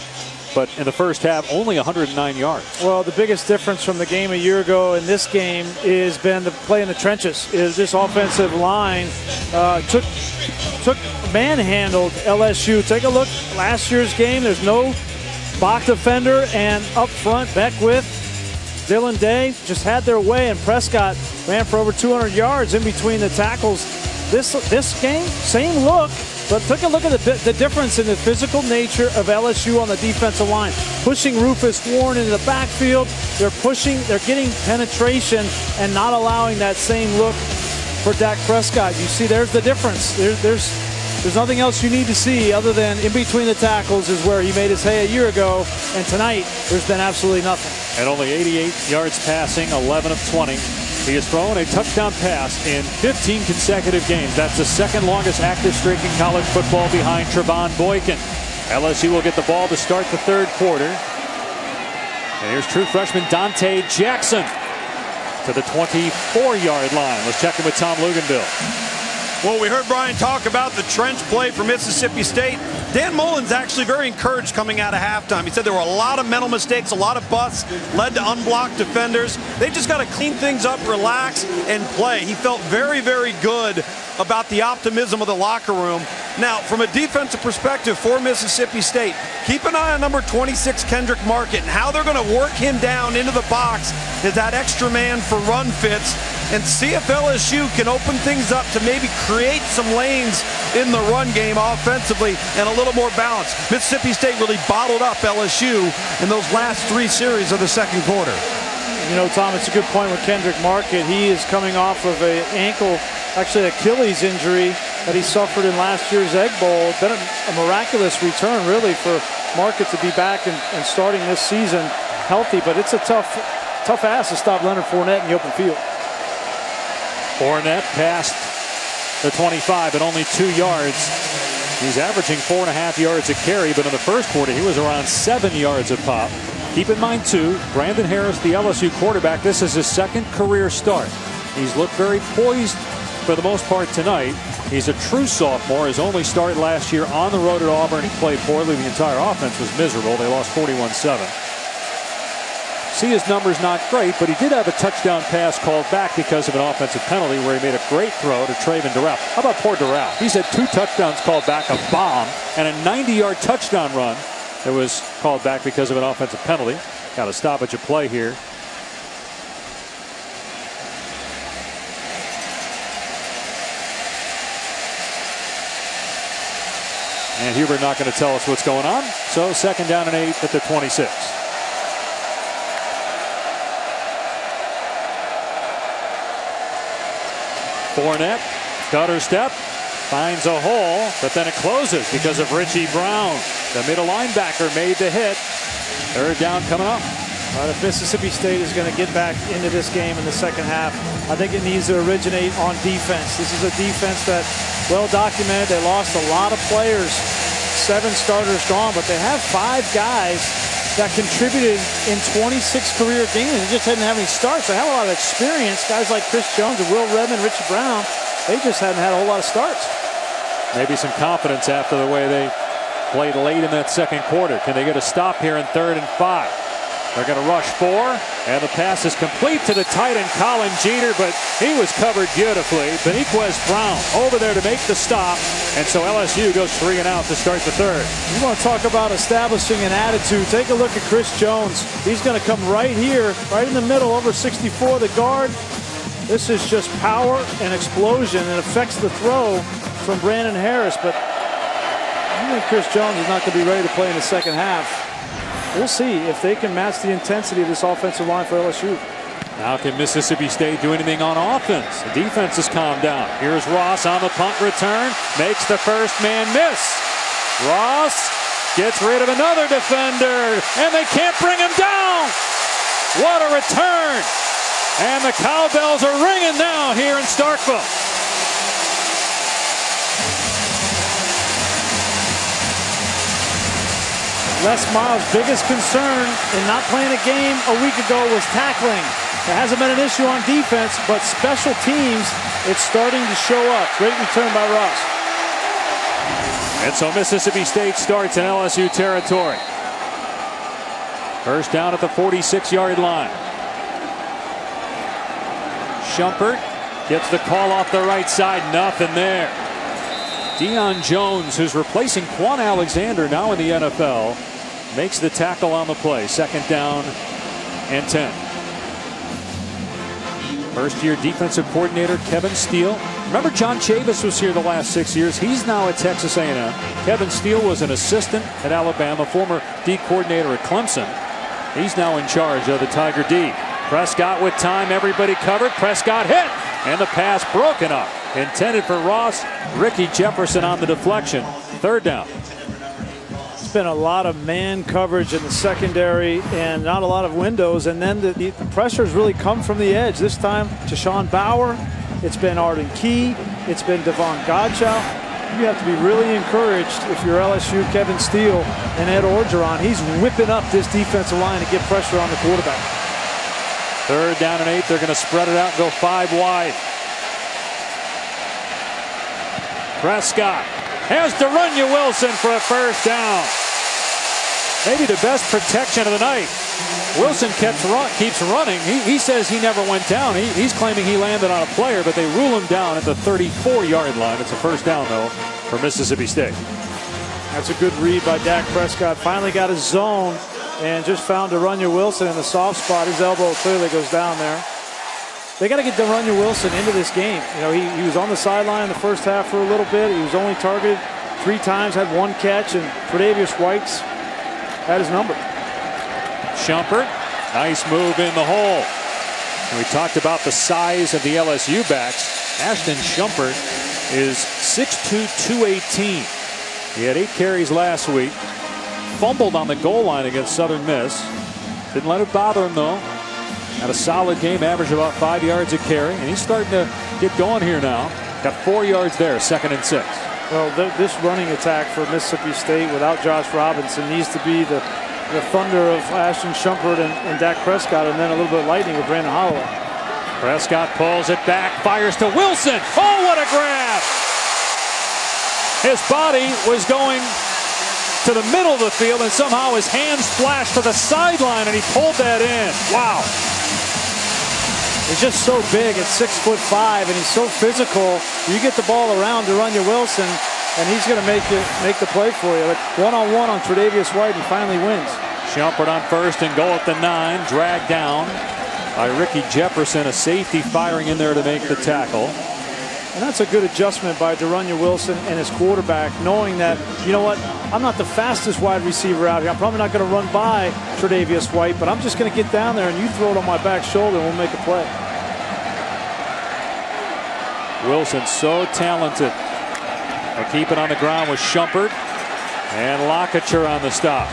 C: but in the first half, only 109 yards.
D: Well, the biggest difference from the game a year ago in this game is been the play in the trenches. Is this offensive line manhandled LSU. Take a look, last year's game, there's no Bach defender, and up front, Beckwith, Dylan Day just had their way, and Prescott ran for over 200 yards in between the tackles. This game, same look, but take a look at the difference in the physical nature of LSU on the defensive line. Pushing Rufus Warren into the backfield, they're getting penetration and not allowing that same look for Dak Prescott. You see, there's the difference. There's nothing else you need to see other than in between the tackles is where he made his hay a year ago, and tonight there's been absolutely nothing.
C: At only 88 yards passing, 11 of 20. He has thrown a touchdown pass in 15 consecutive games. That's the second longest active streak in college football behind Trevon Boykin. LSU will get the ball to start the third quarter. And here's true freshman Dante Jackson to the 24-yard line. Let's check in with Tom Luganville.
E: Well, we heard Brian talk about the trench play for Mississippi State. Dan Mullen's actually very encouraged coming out of halftime. He said there were a lot of mental mistakes, a lot of busts, led to unblocked defenders. They just got to clean things up, relax, and play. He felt very, very good about the optimism of the locker room. Now, from a defensive perspective for Mississippi State, keep an eye on number 26, Kendrick Market, and how they're going to work him down into the box as that extra man for run fits, and see if LSU can open things up to maybe create some lanes in the run game offensively and a little more balance. Mississippi State really bottled up LSU in those last 3 series of the second quarter.
D: You know, Tom, it's a good point with Kendrick Market. He is coming off of an Achilles injury that he suffered in last year's Egg Bowl. It's been a miraculous return, really, for Market to be back and starting this season healthy, but it's a tough ass to stop Leonard Fournette in the open field.
C: Fournette passed the 25 at only 2 yards. He's averaging 4.5 yards a carry, but in the first quarter he was around 7 yards a pop. Keep in mind, too, Brandon Harris, the LSU quarterback, this is his second career start. He's looked very poised for the most part tonight. He's a true sophomore. His only start last year on the road at Auburn, he played poorly. The entire offense was miserable. They lost 41-7. See, his numbers not great, but he did have a touchdown pass called back because of an offensive penalty where he made a great throw to Traven Durrell. How about poor Durrell? He's had 2 touchdowns called back, a bomb, and a 90-yard touchdown run that was called back because of an offensive penalty. Got a stoppage of play here. And Hubert not going to tell us what's going on. So 2nd down and 8 at the 26. Fournette, gutter step, finds a hole, but then it closes because of Richie Brown. The middle linebacker made the hit. 3rd down coming up.
D: If Mississippi State is going to get back into this game in the second half, I think it needs to originate on defense. This is a defense that, well documented, they lost a lot of players. 7 starters gone, but they have 5 guys that contributed in 26 career games. They just didn't have any starts. They have a lot of experience. Guys like Chris Jones and Will Redmond, Richie Brown, they just hadn't had a whole lot of starts.
C: Maybe some confidence after the way they played late in that second quarter. Can they get a stop here in 3rd and 5? They're going to rush 4, and the pass is complete to the tight end Colin Jeter, but he was covered beautifully. Beniquez Brown over there to make the stop, and so LSU goes 3 and out to start the 3rd.
D: You want to talk about establishing an attitude. Take a look at Chris Jones. He's going to come right here, right in the middle, over 64, the guard. This is just power and explosion, and affects the throw from Brandon Harris, but I think Chris Jones is not going to be ready to play in the second half. We'll see if they can match the intensity of this offensive line for LSU.
C: Now can Mississippi State do anything on offense? The defense has calmed down. Here's Ross on the punt return. Makes the first man miss. Ross gets rid of another defender, and they can't bring him down. What a return. And the cowbells are ringing now here in Starkville.
D: Les Miles' biggest concern in not playing a game a week ago was tackling. It hasn't been an issue on defense, but special teams, it's starting to show up. Great return by Ross.
C: And so Mississippi State starts in LSU territory. First down at the 46-yard line. Shumpert gets the call off the right side. Nothing there. Deion Jones, who's replacing Quan Alexander now in the NFL, makes the tackle on the play. Second down and 10. First-year defensive coordinator Kevin Steele. Remember, John Chavis was here the last 6 years. He's now at Texas A&M. Kevin Steele was an assistant at Alabama, former D coordinator at Clemson. He's now in charge of the Tiger D. Prescott with time, everybody covered. Prescott hit, and the pass broken up. Intended for Ross. Ricky Jefferson on the deflection. Third down.
D: It's been a lot of man coverage in the secondary and not a lot of windows, and then the pressures really come from the edge. This time to Sean Bauer. It's been Arden Key. It's been Devon Godchow. You have to be really encouraged if you're LSU, Kevin Steele, and Ed Orgeron. He's whipping up this defensive line to get pressure on the quarterback.
C: Third down and 8. They're going to spread it out and go 5 wide. Prescott has De'Runnya Wilson for a first down. Maybe the best protection of the night. Wilson keeps running. He says he never went down. He's claiming he landed on a player, but they rule him down at the 34-yard line. It's a first down, though, for Mississippi State.
D: That's a good read by Dak Prescott. Finally got his zone and just found De'Runnya Wilson in the soft spot. His elbow clearly goes down there. They got to get De'Runnya Wilson into this game. You know, he was on the sideline in the first half for a little bit. He was only targeted 3 times, had 1 catch, and Tre'Davious White's had his number.
C: Shumpert, nice move in the hole. And we talked about the size of the LSU backs. Ashton Shumpert is 6'2", 218. He had 8 carries last week. Fumbled on the goal line against Southern Miss. Didn't let it bother him, though. Had a solid game, averaged about 5 yards a carry, and he's starting to get going here now. Got 4 yards there, 2nd and 6.
D: Well, this running attack for Mississippi State without Josh Robinson needs to be the thunder of Ashton Shumpert and Dak Prescott, and then a little bit of lightning with Brandon Holloway.
C: Prescott pulls it back, fires to Wilson. Oh, what a grab! His body was going to the middle of the field, and somehow his hands flashed to the sideline, and he pulled that in. Wow.
D: He's just so big at 6'5", and he's so physical. You get the ball around De'Runnya Wilson, and he's going to make the play for you. But one-on-one on Tre'Davious White, and finally wins.
C: Shumpert on first and goal at the 9, dragged down by Ricky Jefferson, a safety firing in there to make the tackle.
D: And that's a good adjustment by De'Runnya Wilson and his quarterback, knowing that, you know what, I'm not the fastest wide receiver out here. I'm probably not going to run by Tre'Davious White, but I'm just going to get down there and you throw it on my back shoulder and we'll make a play.
C: Wilson so talented. They'll keep it on the ground with Shumpert and Lockature on the stop.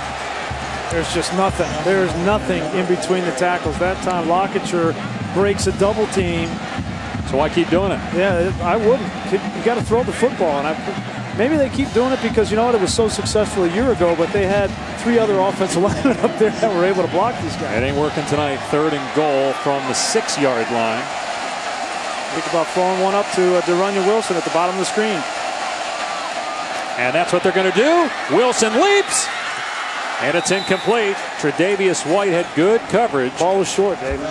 D: There's just nothing. There's nothing in between the tackles. That time Lockature breaks a double team.
C: So I keep doing it.
D: Yeah, I wouldn't. You got to throw the football, and maybe they keep doing it because you know what? It was so successful a year ago, but they had 3 other offensive linemen up there that were able to block these guys.
C: It ain't working tonight. 3rd and goal from the 6-yard line.
D: Think about throwing one up to De'Runnya Wilson at the bottom of the screen.
C: And that's what they're going to do. Wilson leaps, and it's incomplete. Tre'Davious White had good coverage.
D: Ball was short, David.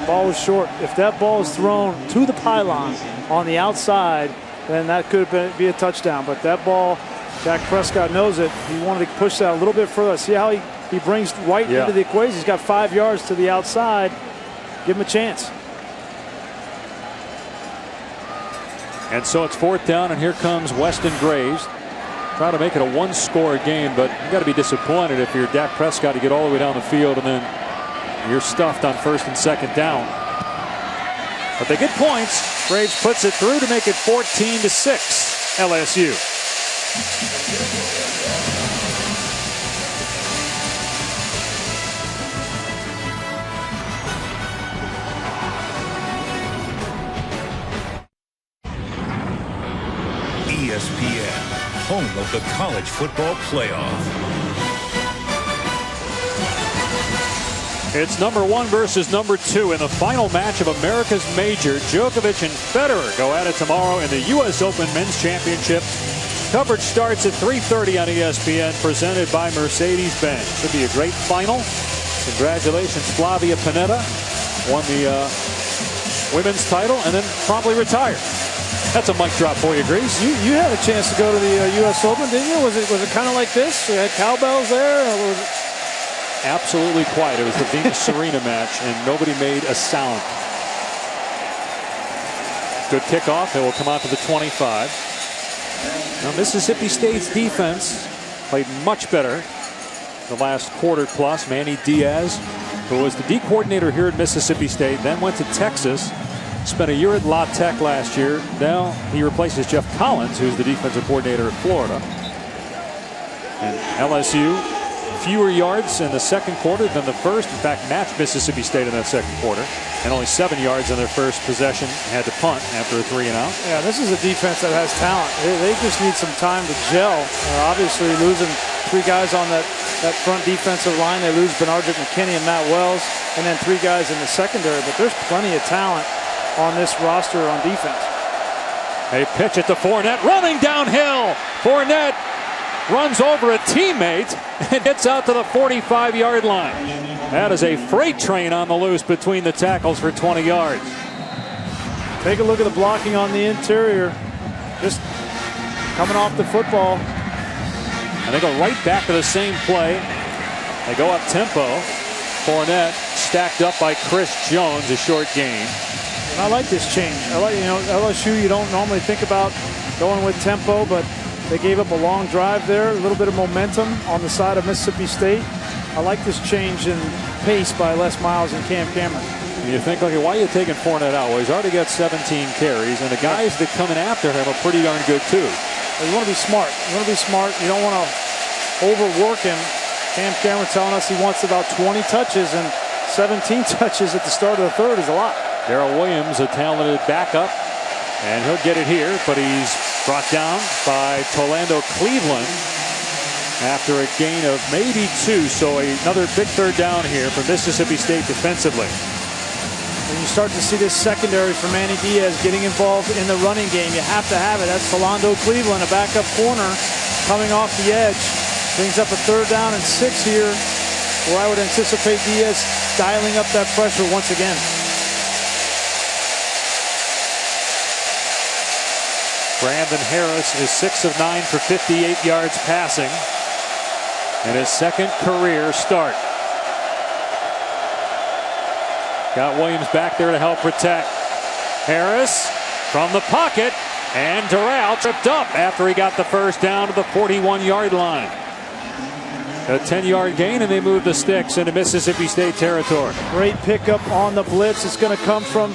D: Ball was short. If that ball is thrown to the pylon on the outside, then that could be a touchdown. But that ball, Dak Prescott knows it. He wanted to push that a little bit further. See how he brings White into the equation. He's got 5 yards to the outside. Give him a chance.
C: And so it's 4th down, and here comes Weston Graves. Try to make it a 1-score game, but you got to be disappointed if you're Dak Prescott to get all the way down the field and then you're stuffed on 1st and 2nd down. But they get points. Graves puts it through to make it 14-6 LSU.
I: ESPN, home of the college football playoff.
C: It's number 1 versus number 2 in the final match of America's Major. Djokovic and Federer go at it tomorrow in the U.S. Open Men's Championship. Coverage starts at 3:30 on ESPN, presented by Mercedes-Benz. Should be a great final. Congratulations, Flavia Panetta. Won the women's title and then promptly retired. That's a mic drop for you, Grease.
D: You had a chance to go to the U.S. Open, didn't you? Was it kind of like this? We had cowbells there? Or was it...
C: Absolutely quiet. It was the Venus-Serena match, and nobody made a sound. Good kickoff. It will come out to the 25. Now, Mississippi State's defense played much better the last quarter plus. Manny Diaz, who was the D coordinator here at Mississippi State, then went to Texas, spent a year at La Tech last year. Now he replaces Jeff Collins, who's the defensive coordinator at Florida. And LSU, fewer yards in the second quarter than the first. In fact, matched Mississippi State in that second quarter. And only 7 yards on their first possession. Had to punt after a 3-and-out.
D: Yeah, this is a defense that has talent. They just need some time to gel. Obviously, losing 3 guys on that front defensive line. They lose Bernardrick McKinney and Matt Wells, and then 3 guys in the secondary. But there's plenty of talent on this roster on defense.
C: A pitch at the Fournette, running downhill. Fournette runs over a teammate and gets out to the 45-yard line. That is a freight train on the loose between the tackles for 20 yards.
D: Take a look at the blocking on the interior. Just coming off the football.
C: And they go right back to the same play. They go up tempo. Fournette stacked up by Chris Jones, a short gain.
D: I like this change. I like, LSU, you don't normally think about going with tempo, but they gave up a long drive there, a little bit of momentum on the side of Mississippi State. I like this change in pace by Les Miles and Cam Cameron.
C: And you think, okay, why are you taking Fournette out? Well, he's already got 17 carries, and the guys that come in after him are pretty darn good, too.
D: Well, you want to be smart. You want to be smart. You don't want to overwork him. Cam Cameron telling us he wants about 20 touches, and 17 touches at the start of the third is a lot.
C: Darrell Williams, a talented backup, and he'll get it here, but he's brought down by Tolando Cleveland after a gain of maybe 2. So another big third down here for Mississippi State defensively.
D: When you start to see this secondary for Manny Diaz getting involved in the running game, you have to have it. That's Tolando Cleveland, a backup corner coming off the edge. Brings up a 3rd down and 6 here, where I would anticipate Diaz dialing up that pressure once again.
C: Brandon Harris is 6 of 9 for 58 yards passing in his second career start. Got Williams back there to help protect. Harris from the pocket, and Doral tripped up after he got the first down to the 41-yard line. A 10-yard gain, and they move the sticks into Mississippi State territory.
D: Great pickup on the blitz. It's going to come from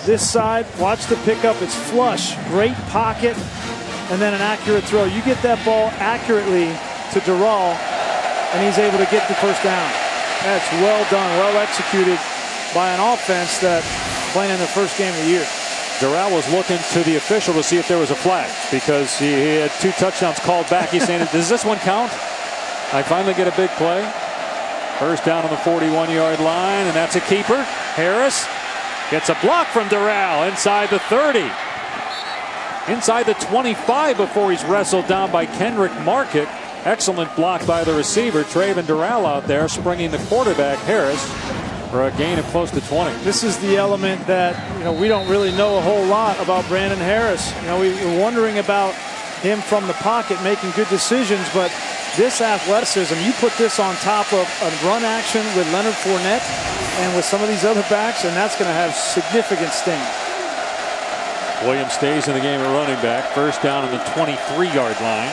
D: this side. Watch the pickup. It's flush. Great pocket, and then an accurate throw. You get that ball accurately to Doral, and he's able to get the first down. That's well done, well executed by an offense that playing in the first game of the year.
C: Doral was looking to the official to see if there was a flag, because he had 2 touchdowns called back. He's saying, does this one count? I finally get a big play. First down on the 41-yard line, and that's a keeper. Harris gets a block from Doral inside the 30. Inside the 25 before he's wrestled down by Kendrick Market. Excellent block by the receiver. Traven Doral out there springing the quarterback, Harris, for a gain of close to 20.
D: This is the element that, we don't really know a whole lot about Brandon Harris. We're wondering about him from the pocket making good decisions, but this athleticism, you put this on top of a run action with Leonard Fournette and with some of these other backs, and that's going to have significant sting.
C: Williams stays in the game at running back. First down on the 23-yard line.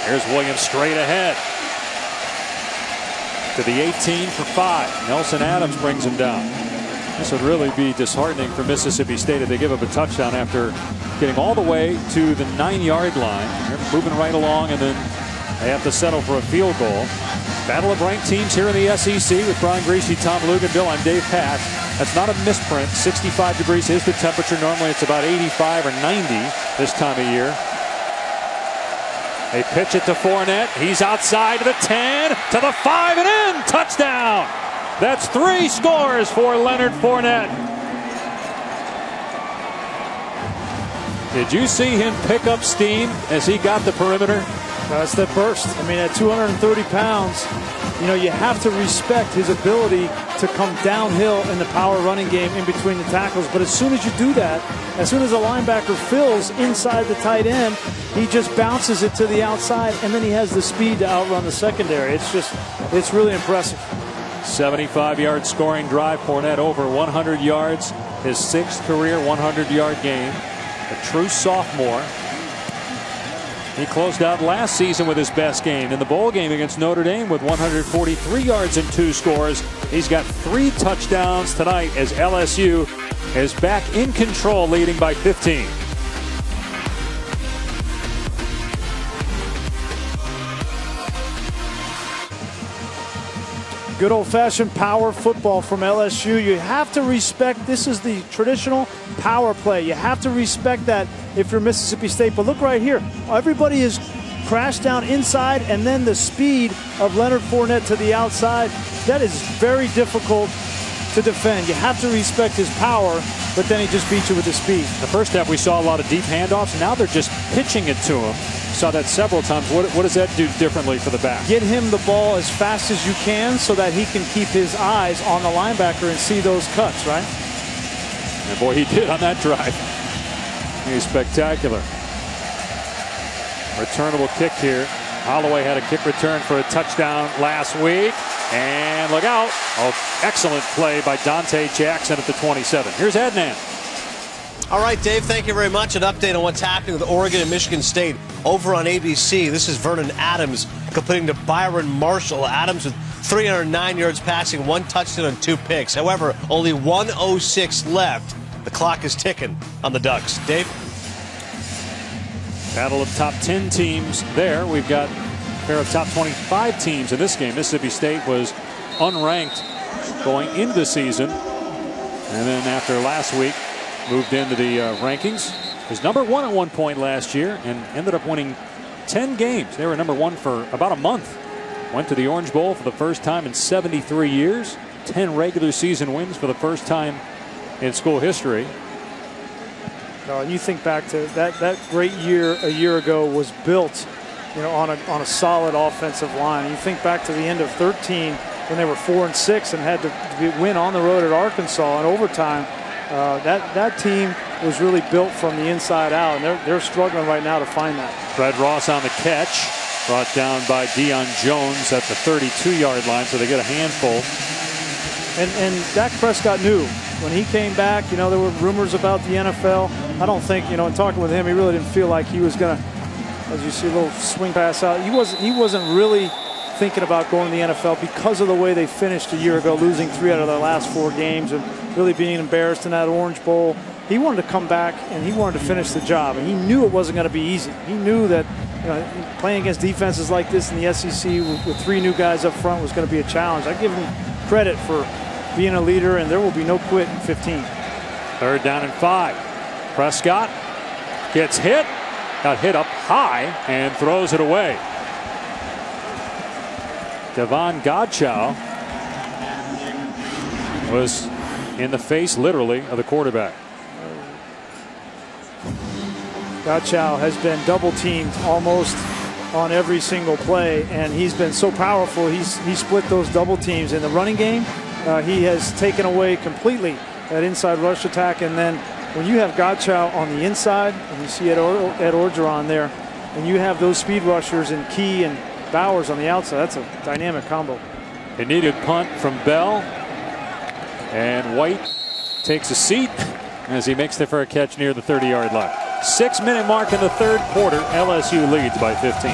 C: Here's Williams straight ahead to the 18 for 5. Nelson Adams brings him down. This would really be disheartening for Mississippi State if they give up a touchdown after getting all the way to the 9-yard line. They're moving right along, and then they have to settle for a field goal. Battle of ranked teams here in the SEC with Brian Greasy, Tom Luganville. I'm Dave Pack. That's not a misprint. 65 degrees is the temperature. Normally it's about 85 or 90 this time of year. A pitch it to Fournette. He's outside to the 10, to the 5, and in. Touchdown. That's 3 scores for Leonard Fournette. Did you see him pick up steam as he got the perimeter?
D: It's that burst. I mean, at 230 pounds, you know, you have to respect his ability to come downhill in the power running game in between the tackles. But as soon as you do that, as soon as a linebacker fills inside the tight end, he just bounces it to the outside, and then he has the speed to outrun the secondary. It's really impressive.
C: 75-yard scoring drive. Fournette over 100 yards. His 6th career 100-yard game. A true sophomore. He closed out last season with his best game in the bowl game against Notre Dame with 143 yards and 2 scores. He's got 3 touchdowns tonight as LSU is back in control, leading by 15.
D: Good old-fashioned power football from LSU. You have to respect, this is the traditional power play. You have to respect that if you're Mississippi State. But look right here. Everybody is crashed down inside, and then the speed of Leonard Fournette to the outside. That is very difficult to defend. You have to respect his power, but then he just beats you with the speed.
C: The first half we saw a lot of deep handoffs. Now they're just pitching it to him. Saw that several times. What does that do differently for the back?
D: Get him the ball as fast as you can so that he can keep his eyes on the linebacker and see those cuts, right?
C: And boy, he did on that drive. He's spectacular. Returnable kick here. Holloway had a kick return for a touchdown last week. And look out. Oh, excellent play by Dante Jackson at the 27. Here's Adnan.
G: All right, Dave, thank you very much. An update on what's happening with Oregon and Michigan State over on ABC. This is Vernon Adams completing to Byron Marshall. Adams with 309 yards passing, 1 touchdown and 2 picks. However, only 1:06 left. The clock is ticking on the Ducks. Dave?
C: Battle of top 10 teams there. We've got a pair of top 25 teams in this game. Mississippi State was unranked going into the season. And then after last week, moved into the rankings. Was number 1 at one point last year and ended up winning 10 games. They were number 1 for about a month. Went to the Orange Bowl for the first time in 73 years. 10 regular season wins for the first time in school history.
D: And you think back to that great year a year ago was built, you know, on a solid offensive line. You think back to the end of 13 when they were 4-6 and had to win on the road at Arkansas in overtime. That team was really built from the inside out, and they're struggling right now to find that.
C: Fred Ross on the catch, brought down by Deion Jones at the 32-yard line, so they get a handful.
D: And Dak Prescott knew when he came back. You know, there were rumors about the NFL. I don't think, you know, in talking with him, he really didn't feel like he was going to, as you see, a little swing pass out. He wasn't really thinking about going to the NFL because of the way they finished a year ago, losing 3 out of their last 4 games and really being embarrassed in that Orange Bowl. He wanted to come back and he wanted to finish the job, and he knew it wasn't going to be easy. He knew that, you know, playing against defenses like this in the SEC with 3 new guys up front was going to be a challenge. I give him credit for being a leader, and there will be no quit in 15.
C: 3rd down and 5. Prescott gets hit, got hit up high and throws it away. Devon Godchow was in the face, literally, of the quarterback.
D: Godchow has been double teamed almost on every single play, and he's been so powerful. He split those double teams in the running game. He has taken away completely that inside rush attack, and then when you have Godchow on the inside, and you see Ed Orgeron there, and you have those speed rushers in Key and Bowers on the outside, that's a dynamic combo.
C: A needed punt from Bell, and White takes a seat as he makes the fair catch near the 30-yard line. 6-minute mark in the 3rd quarter. LSU leads by 15.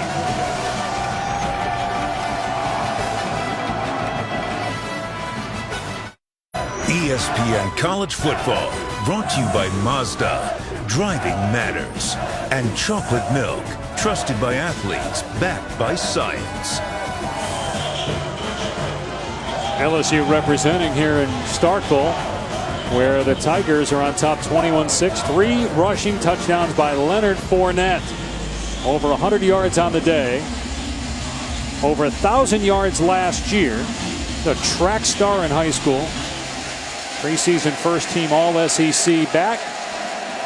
I: ESPN College Football, brought to you by Mazda. Driving matters. And chocolate milk, trusted by athletes, backed by science.
C: LSU representing here in Starkville, where the Tigers are on top 21-6. 3 rushing touchdowns by Leonard Fournette. Over 100 yards on the day. Over 1,000 yards last year. The track star in high school. Preseason first-team All-SEC back.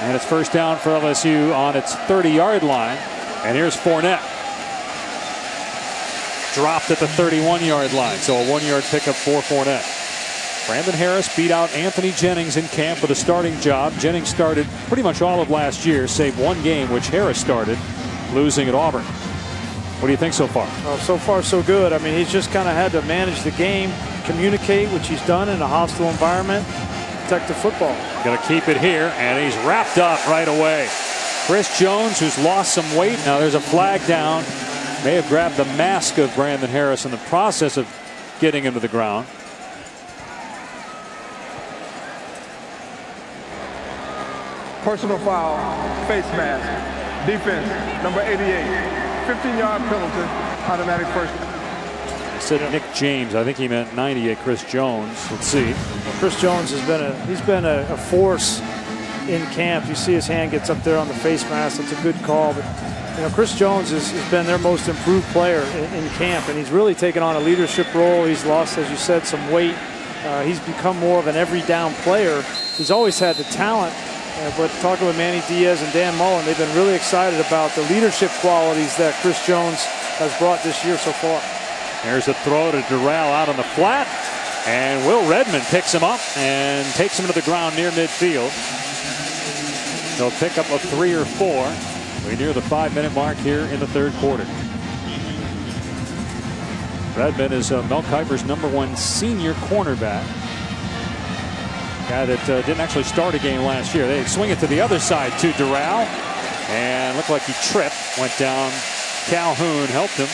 C: And it's 1st down for LSU on its 30-yard line. And here's Fournette. dropped at the 31-yard line. So a 1-yard pickup for Fournette. Brandon Harris beat out Anthony Jennings in camp with a starting job. Jennings started pretty much all of last year, save one game, which Harris started, losing at Auburn. What do you think so far?
D: Well, so far, so good. I mean, he's just kind of had to manage the game, communicate, which he's done in a hostile environment, protect the football.
C: Going to keep it here, and he's wrapped up right away. Chris Jones, who's lost some weight. Now there's a flag down. May have grabbed the mask of Brandon Harris in the process of getting him to the ground.
F: Personal foul, face mask, defense, number 88, 15-yard penalty, automatic first.
C: I said Nick James. I think he meant 98 Chris Jones. Let's see.
D: Well, Chris Jones has been a force in camp. You see his hand gets up there on the face mask. It's a good call. But you know, Chris Jones has been their most improved player in camp, and he's really taken on a leadership role. He's lost, as you said, some weight. He's become more of an every down player. He's always had the talent. But talking with Manny Diaz and Dan Mullen, they've been really excited about the leadership qualities that Chris Jones has brought this year so far.
C: There's a throw to Durrell out on the flat, and Will Redmond picks him up and takes him to the ground near midfield. They'll pick up a 3 or 4. We're near the 5-minute mark here in the third quarter. Redmond is Mel Kiper's #1 senior cornerback. Guy that didn't actually start a game last year. They swing it to the other side to Durrell, and looked like he tripped. Went down. Calhoun helped him.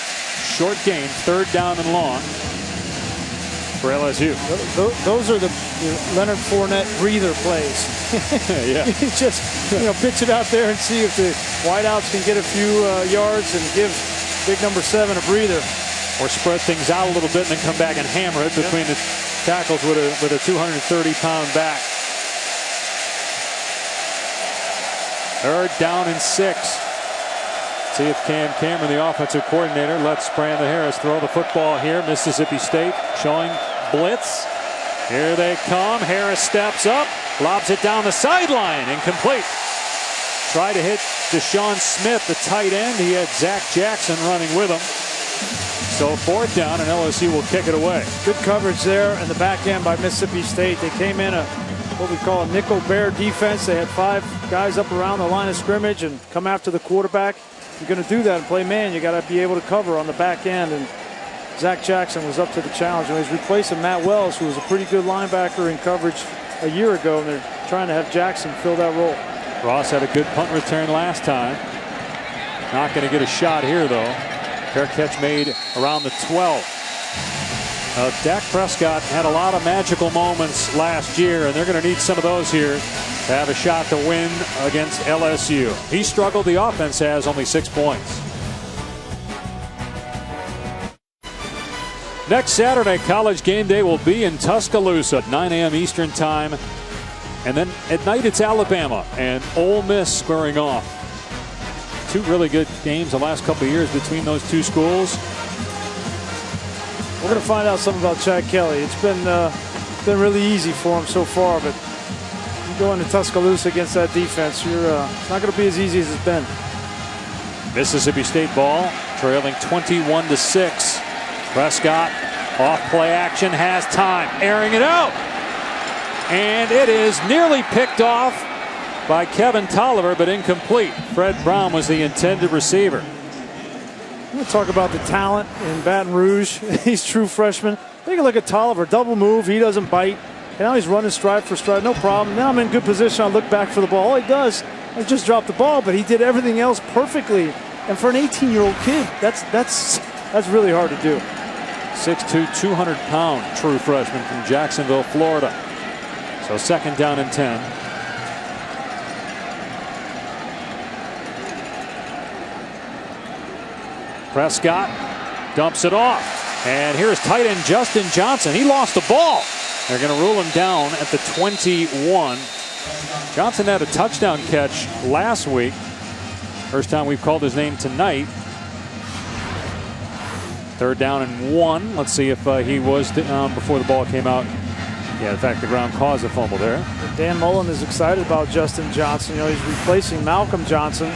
C: Short gain, 3rd down and long for LSU.
D: Those are the Leonard Fournette breather plays.
C: Yeah.
D: You just pitch it out there and see if the wideouts can get a few yards and give big number 7 a breather.
C: Or spread things out a little bit and then come back and hammer it between the tackles with a 230-pound back. 3rd down and 6. See if Cam Cameron, the offensive coordinator, lets Brandon Harris throw the football here. Mississippi State showing blitz. Here they come. Harris steps up, lobs it down the sideline, incomplete. Try to hit Deshaun Smith, the tight end. He had Zach Jackson running with him. So 4th down, and LSU will kick it away.
D: Good coverage there in the back end by Mississippi State. They came in what we call a nickel bear defense. They had 5 guys up around the line of scrimmage and come after the quarterback. If you're going to do that and play man, you got to be able to cover on the back end. And Zach Jackson was up to the challenge. And he's replacing Matt Wells, who was a pretty good linebacker in coverage a year ago. And they're trying to have Jackson fill that role.
C: Ross had a good punt return last time. Not going to get a shot here, though. Fair catch made around the 12. Dak Prescott had a lot of magical moments last year, and they're going to need some of those here to have a shot to win against LSU. He struggled. The offense has only 6 points. Next Saturday, College game day will be in Tuscaloosa at 9 a.m. Eastern time. And then at night, it's Alabama and Ole Miss squaring off. 2 really good games the last couple of years between those 2 schools.
D: We're going to find out something about Chad Kelly. It's been really easy for him so far, but you go into Tuscaloosa against that defense, it's not going to be as easy as it's been.
C: Mississippi State ball, trailing 21-6. Prescott off play action, has time, airing it out, and it is nearly picked off by Kevin Tolliver, but incomplete. Fred Brown was the intended receiver.
D: I'm going to talk about the talent in Baton Rouge. He's true freshman. Take a look at Tolliver. Double move. He doesn't bite. And now he's running stride for stride. No problem. Now I'm in good position. I look back for the ball. All he does is just drop the ball, but he did everything else perfectly. And for an 18-year-old kid, that's really hard to do.
C: 6'2", 200-pound true freshman from Jacksonville, Florida. So 2nd down and 10. Prescott dumps it off. And here's tight end Justin Johnson. He lost the ball. They're going to rule him down at the 21. Johnson had a touchdown catch last week. First time we've called his name tonight. 3rd down and 1. Let's see if he was before the ball came out. Yeah, in fact, the ground caused a fumble there.
D: Dan Mullen is excited about Justin Johnson. He's replacing Malcolm Johnson,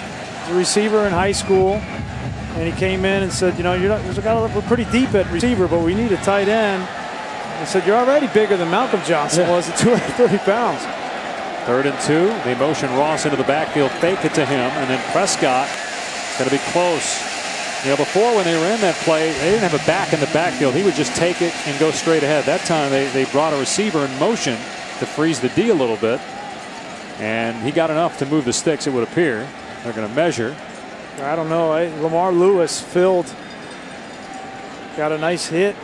D: the receiver in high school. And he came in and said, you know, we're pretty deep at receiver, but we need a tight end. He said, you're already bigger than Malcolm Johnson was at 230 pounds.
C: 3rd and 2. They motion Ross into the backfield, fake it to him, and then Prescott going to be close. You know, before when they were in that play, they didn't have a back in the backfield. He would just take it and go straight ahead. That time they brought a receiver in motion to freeze the D a little bit. And he got enough to move the sticks, it would appear. They're going to measure.
D: I don't know. Lamar Lewis got a nice hit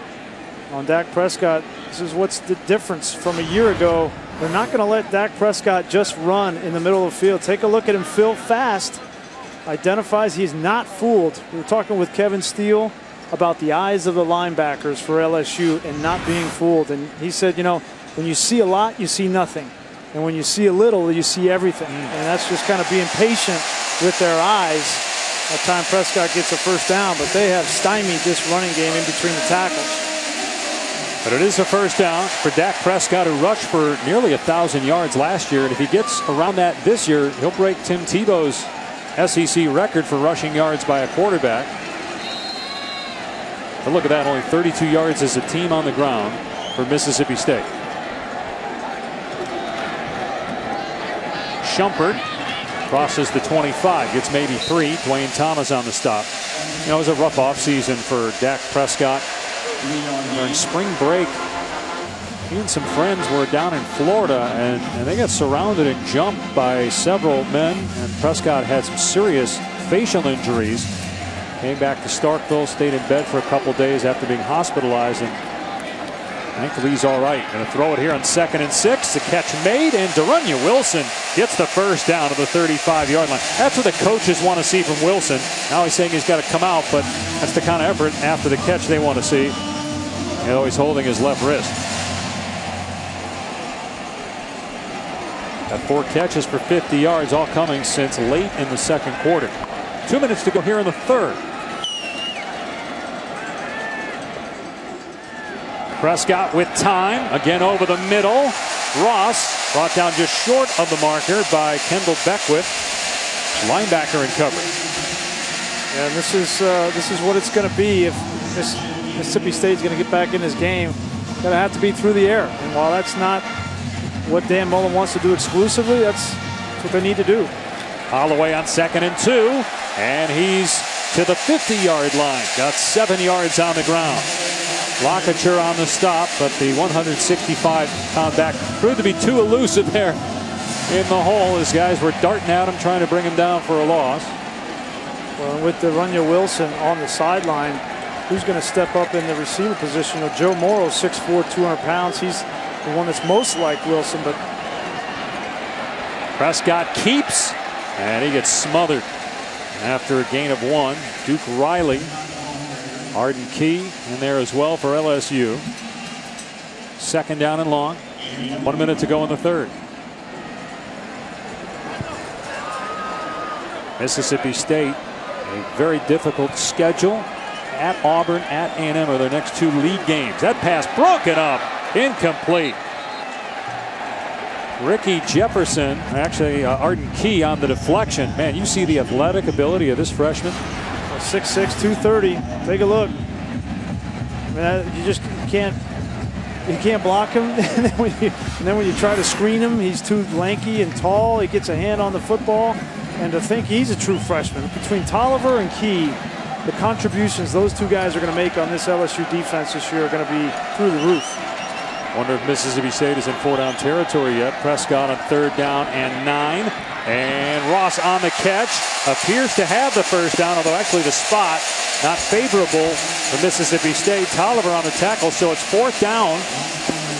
D: on Dak Prescott. This is what's the difference from a year ago. They're not going to let Dak Prescott just run in the middle of the field. Take a look at him. Phil fast identifies he's not fooled. We were talking with Kevin Steele about the eyes of the linebackers for LSU and not being fooled. And he said, you know, when you see a lot, you see nothing. And when you see a little, you see everything. And that's just kind of being patient with their eyes. That time Prescott gets a first down, but they have stymied this running game in between the tackles.
C: But it is a first down for Dak Prescott, who rushed for nearly 1,000 yards last year. And if he gets around that this year, he'll break Tim Tebow's SEC record for rushing yards by a quarterback. But look at that, only 32 yards as a team on the ground for Mississippi State. Shumpert crosses the 25, gets maybe 3. Dwayne Thomas on the stop. You know, it was a rough offseason for Dak Prescott. During spring break, he and some friends were down in Florida, and they got surrounded and jumped by several men, and Prescott had some serious facial injuries. Came back to Starkville, stayed in bed for a couple days after being hospitalized, and thankfully he's all right. Going to throw it here on 2nd and 6. The catch made, and Darunya Wilson gets the first down to the 35-yard line. That's what the coaches want to see from Wilson. Now he's saying he's got to come out, but that's the kind of effort after the catch they want to see. You know, he's holding his left wrist. Got 4 catches for 50 yards, all coming since late in the 2nd quarter. 2 minutes to go here in the 3rd. Prescott with time, again over the middle. Ross brought down just short of the marker by Kendall Beckwith. Linebacker in coverage.
D: And this is what it's going to be if Mississippi State's going to get back in this game. It's going to have to be through the air. And while that's not what Dan Mullen wants to do exclusively, that's what they need to do.
C: Holloway on 2nd and 2, and he's to the 50-yard line. Got 7 yards on the ground. Lockature on the stop, but the 165-pound back proved to be too elusive there in the hole. His guys were darting at him, trying to bring him down for a loss.
D: Well, with Darunya Wilson on the sideline, who's going to step up in the receiver position? You know, Joe Morrow, 6'4", 200 pounds. He's the one that's most like Wilson, but
C: Prescott keeps, and he gets smothered after a gain of 1. Duke Riley, Arden Key in there as well for LSU. 2nd down and long. 1 minute to go in the 3rd. Mississippi State, a very difficult schedule. At Auburn, at A&M are their next 2 league games. That pass broken up, incomplete. Ricky Jefferson, actually Arden Key on the deflection. Man, you see the athletic ability of this freshman.
D: 6'6", 230. Take a look. I mean, you just can't block him. And then when you try to screen him, he's too lanky and tall. He gets a hand on the football. And to think he's a true freshman. Between Tolliver and Key, the contributions those 2 guys are going to make on this LSU defense this year are going to be through the roof.
C: Wonder if Mississippi State is in 4-down territory yet. Prescott on 3rd down and 9. And Ross on the catch. Appears to have the first down, although actually the spot not favorable for Mississippi State. Tolliver on the tackle, so it's 4th down.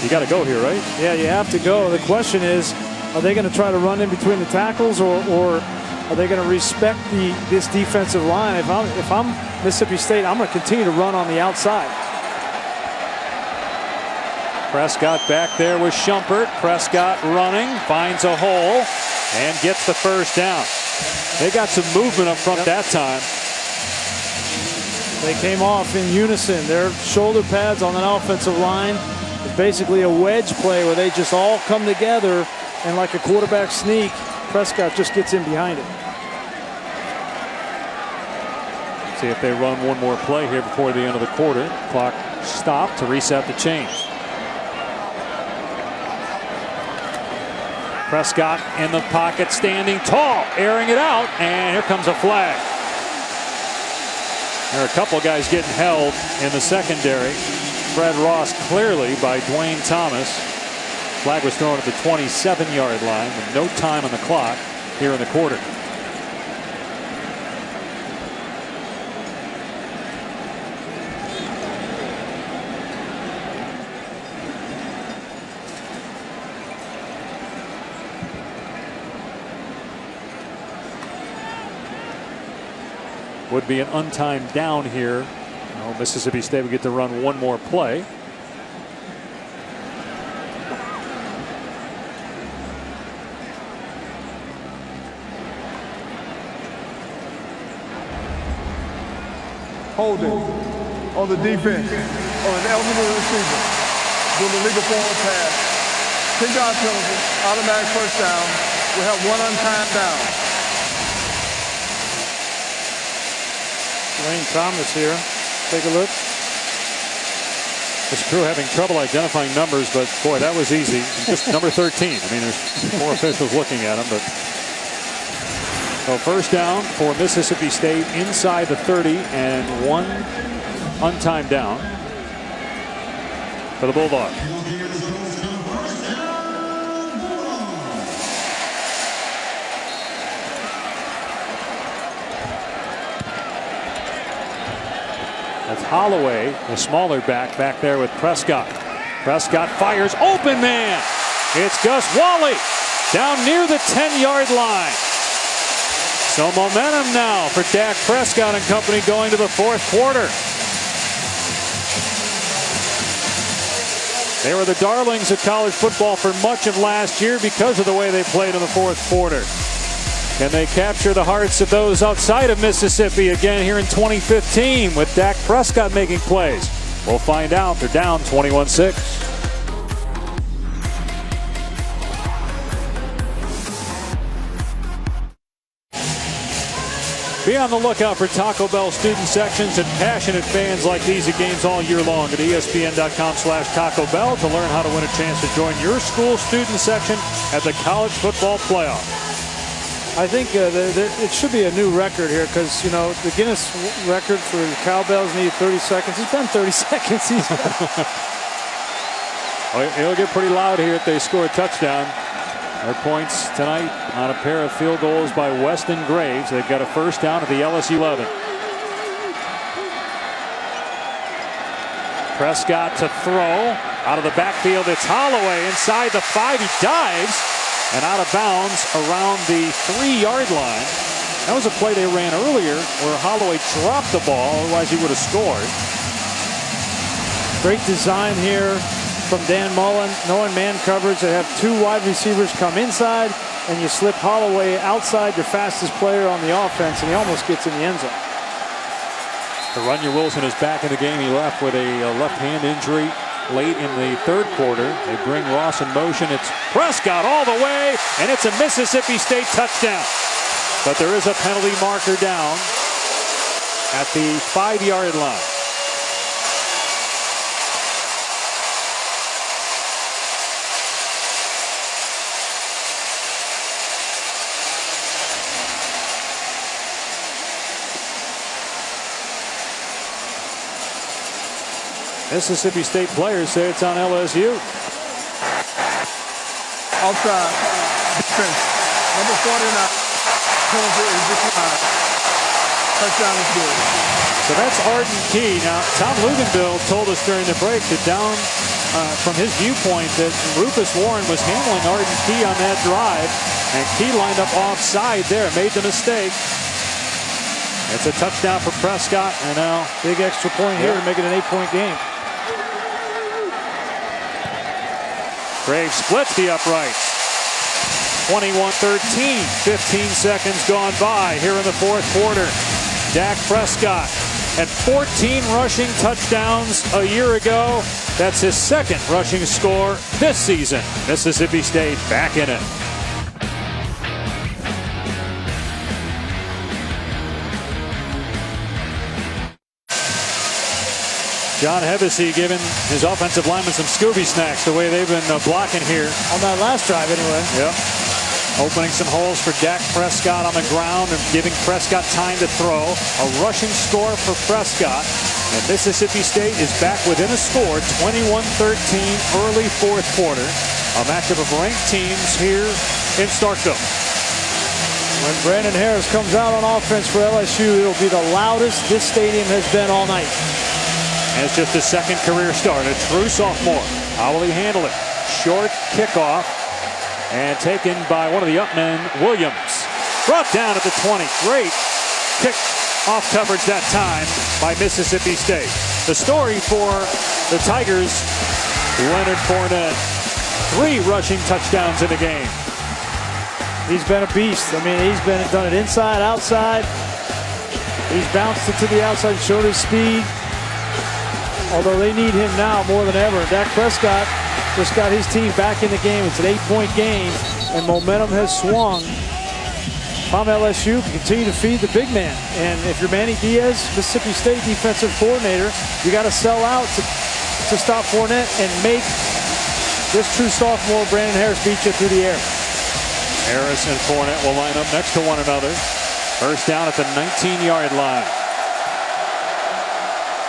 C: You got to go here, right?
D: Yeah, you have to go. The question is, are they going to try to run in between the tackles, or are they going to respect this defensive line? If I'm Mississippi State, I'm going to continue to run on the outside.
C: Prescott back there with Shumpert. Prescott running, finds a hole, and gets the first down. They got some movement up front that time.
D: They came off in unison. Their shoulder pads on an offensive line. It's basically a wedge play where they just all come together, and like a quarterback sneak, Prescott just gets in behind it.
C: See if they run one more play here before the end of the quarter. Clock stopped to reset the chains. Prescott in the pocket, standing tall, airing it out, and here comes a flag. There are a couple guys getting held in the secondary. Fred Ross clearly by Dwayne Thomas. Flag was thrown at the 27-yard line with no time on the clock here in the quarter. Would be an untimed down here. Oh, Mississippi State would get to run one more play.
F: Holding on the defense on an eligible receiver doing the legal forward pass. 10-yard penalty, automatic first down. We have one untimed down.
D: Dwayne Thomas here. Take a look.
C: This crew having trouble identifying numbers, but boy, that was easy. Just number 13. I mean, there's more officials looking at him, but so first down for Mississippi State inside the 30 and one untimed down for the Bulldogs. That's Holloway, the smaller back there with Prescott. Prescott fires, open man. It's Gus Wally down near the 10-yard line. So momentum now for Dak Prescott and company going to the fourth quarter. They were the darlings of college football for much of last year because of the way they played in the fourth quarter. Can they capture the hearts of those outside of Mississippi again here in 2015 with Dak Prescott making plays? We'll find out. They're down 21-6. Be on the lookout for Taco Bell student sections and passionate fans like these at games all year long at ESPN.com/Taco Bell to learn how to win a chance to join your school student section at the College Football Playoff.
D: I think it should be a new record here because, you know, the Guinness record for the cowbells needed 30 seconds. He's been 30 seconds.
C: It'll get pretty loud here if they score a touchdown. Their points tonight on a pair of field goals by Weston Graves. They've got a first down at the LSU 11. Prescott to throw. Out of the backfield, it's Holloway inside the 5. He dives. And out of bounds around the 3-yard line. That was a play they ran earlier where Holloway dropped the ball, otherwise he would have scored.
D: Great design here from Dan Mullen. Knowing man coverage, they have two wide receivers come inside, and you slip Holloway outside your fastest player on the offense, and he almost gets in the end zone.
C: Runya Wilson is back in the game. He left with a left hand injury late in the third quarter. They bring Ross in motion. It's Prescott all the way, and it's a Mississippi State touchdown. But there is a penalty marker down at the 5-yard line. Mississippi State players say it's on LSU.
F: Outside defense. Number 49. Penalty is declined. Touchdown is good.
C: So that's Arden Key. Now, Tom Luganville told us during the break that down from his viewpoint that Rufus Warren was handling Arden Key on that drive, and Key lined up offside there, made the mistake. It's a touchdown for Prescott, and now
D: big extra point here to make it an 8-point game.
C: Graves splits the uprights. 21-13, 15 seconds gone by here in the fourth quarter. Dak Prescott had 14 rushing touchdowns a year ago. That's his second rushing score this season. Mississippi State back in it. John Hevesy giving his offensive linemen some Scooby snacks the way they've been blocking here.
D: On that last drive anyway.
C: Yep. Opening some holes for Dak Prescott on the ground and giving Prescott time to throw. A rushing score for Prescott. And Mississippi State is back within a score, 21-13, early fourth quarter. A matchup of ranked teams here in Starkville.
D: When Brandon Harris comes out on offense for LSU, it'll be the loudest this stadium has been all night.
C: And it's just his second career start. A true sophomore. How will he handle it? Short kickoff. And taken by one of the up men, Williams. Brought down at the 20. Great kick off coverage that time by Mississippi State. The story for the Tigers, Leonard Fournette. 3 rushing touchdowns in the game.
D: He's been a beast. I mean, he's done it inside, outside. He's bounced it to the outside, showed his speed. Although they need him now more than ever. Dak Prescott just got his team back in the game. It's an 8-point game, and momentum has swung. If I'm LSU, continue to feed the big man. And if you're Manny Diaz, Mississippi State defensive coordinator, you got to sell out to stop Fournette and make this true sophomore Brandon Harris beat you through the air.
C: Harris and Fournette will line up next to one another. First down at the 19-yard line.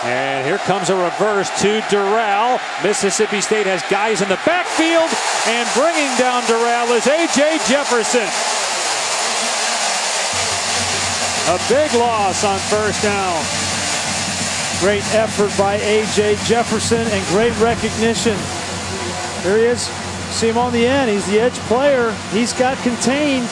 C: And here comes a reverse to Durrell. Mississippi State has guys in the backfield, and bringing down Durrell is A.J. Jefferson. A big loss on first down.
D: Great effort by A.J. Jefferson and great recognition. There he is. See him on the end. He's the edge player. He's got contained.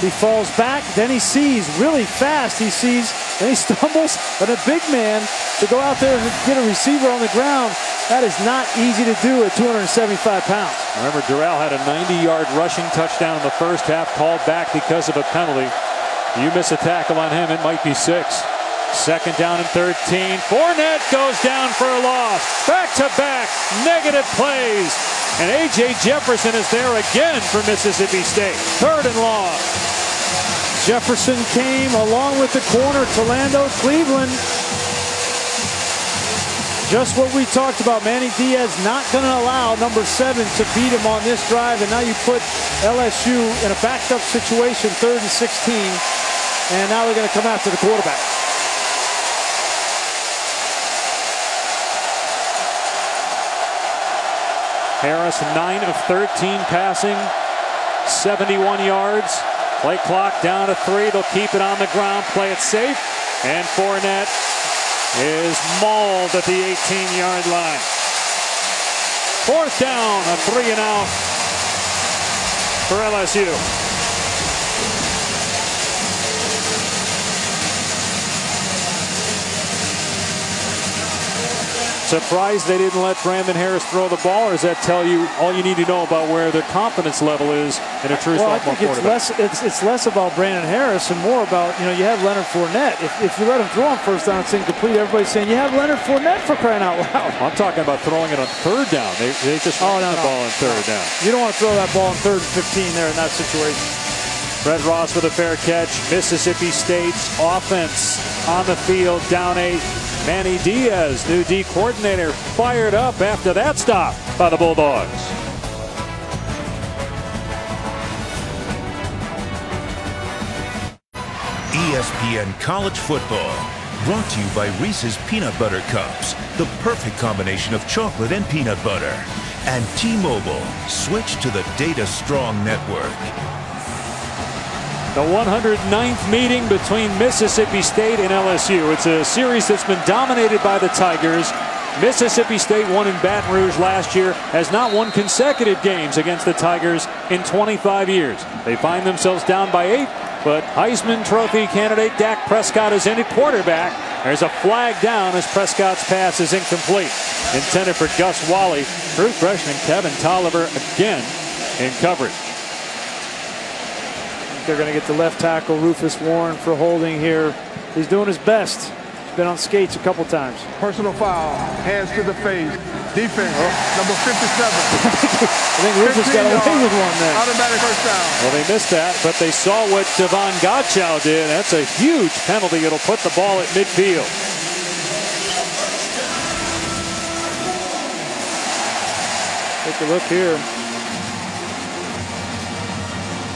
D: He falls back. Then he sees really fast. He sees, then he stumbles. But a big man to go out there and get a receiver on the ground, that is not easy to do at 275 pounds.
C: Remember, Durrell had a 90-yard rushing touchdown in the first half, called back because of a penalty. You miss a tackle on him, it might be 6. Second down and 13. Fournette goes down for a loss. Back-to-back negative plays. And A.J. Jefferson is there again for Mississippi State. Third and long.
D: Jefferson came along with the corner, Tolando, Cleveland. Just what we talked about. Manny Diaz not going to allow number 7 to beat him on this drive. And now you put LSU in a backed up situation, 3rd and 16. And now they're going to come after the quarterback.
C: Harris 9 of 13 passing, 71 yards. Play clock down to 3. They'll keep it on the ground, play it safe. And Fournette is mauled at the 18-yard line. Fourth down, a 3 and out for LSU. Surprised they didn't let Brandon Harris throw the ball, or does that tell you all you need to know about where their confidence level is in a true sophomore quarterback?
D: It's less about Brandon Harris and more about, you have Leonard Fournette. If you let him throw on first down, it's incomplete. Everybody's saying you have Leonard Fournette for crying out loud.
C: I'm talking about throwing it on third down. They just run the ball on third down.
D: You don't want to throw that ball on 3rd and 15 there in that situation.
C: Fred Ross with a fair catch. Mississippi State's offense on the field, down 8. Manny Diaz, new D coordinator, fired up after that stop by the Bulldogs.
I: ESPN College Football, brought to you by Reese's Peanut Butter Cups, the perfect combination of chocolate and peanut butter. And T-Mobile, switch to the data-strong network.
C: The 109th meeting between Mississippi State and LSU. It's a series that's been dominated by the Tigers. Mississippi State won in Baton Rouge last year, has not won consecutive games against the Tigers in 25 years. They find themselves down by 8, but Heisman Trophy candidate Dak Prescott is in at quarterback. There's a flag down as Prescott's pass is incomplete. Intended for Gus Wally. True freshman Kevin Tolliver again in coverage.
D: They're going to get the left tackle, Rufus Warren, for holding here. He's doing his best. He's been on skates a couple times.
F: Personal foul, hands to the face. Defense, number 57.
D: I think Rufus got away with one there.
F: Automatic first down.
C: Well, they missed that, but they saw what Devon Gottschall did. That's a huge penalty. It'll put the ball at midfield.
D: Take a look here.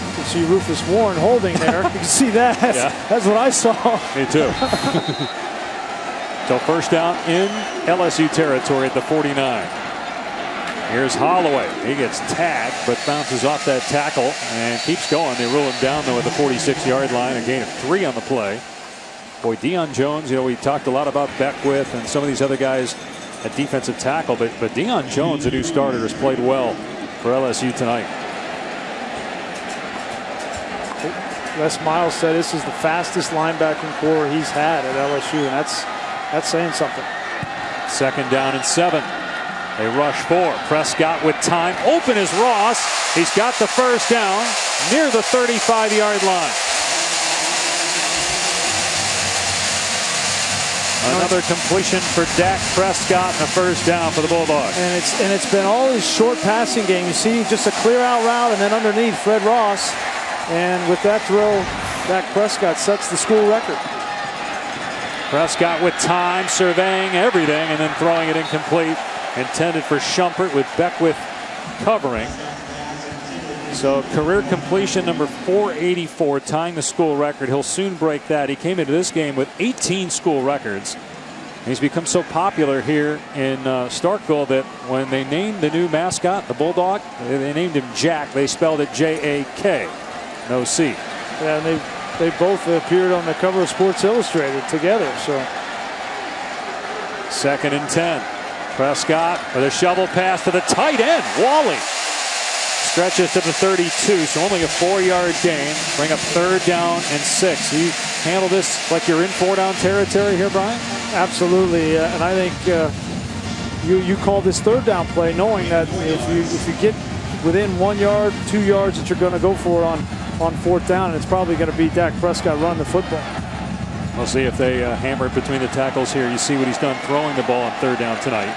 D: You can see Rufus Warren holding there. You can see that.
C: Yeah.
D: That's what I saw.
C: Me too. So first down in LSU territory at the 49. Here's Holloway. He gets tagged, but bounces off that tackle and keeps going. They rule him down, though, at the 46-yard line. A gain of 3 on the play. Boy, Deion Jones, we talked a lot about Beckwith and some of these other guys at defensive tackle, but Deion Jones, the new starter, has played well for LSU tonight.
D: Les Miles said this is the fastest linebacking core he's had at LSU, and that's saying something.
C: Second down and 7. They rush 4. Prescott with time. Open is Ross. He's got the first down near the 35-yard line. Another completion for Dak Prescott and a first down for the Bulldogs.
D: And it's been all his short passing game. You see just a clear out route and then underneath Fred Ross. And with that throw, Dak Prescott sets the school record.
C: Prescott with time, surveying everything, and then throwing it incomplete. Intended for Shumpert with Beckwith covering. So career completion number 484, tying the school record. He'll soon break that. He came into this game with 18 school records. He's become so popular here in Starkville that when they named the new mascot, the Bulldog, they named him Jack. They spelled it J-A-K, no C.
D: Yeah, and they both appeared on the cover of Sports Illustrated together. So
C: second and 10. Prescott with a shovel pass to the tight end, Wally. Stretches to the 32, so only a 4-yard gain. Bring up third down and 6. You handle this like you're in 4-down territory here, Brian?
D: Absolutely, and I think you call this third down play knowing that if you get within 1 yard, 2 yards that you're going to go for on fourth down, and it's probably going to be Dak Prescott running the football.
C: We'll see if they hammer it between the tackles here. You see what he's done throwing the ball on third down tonight.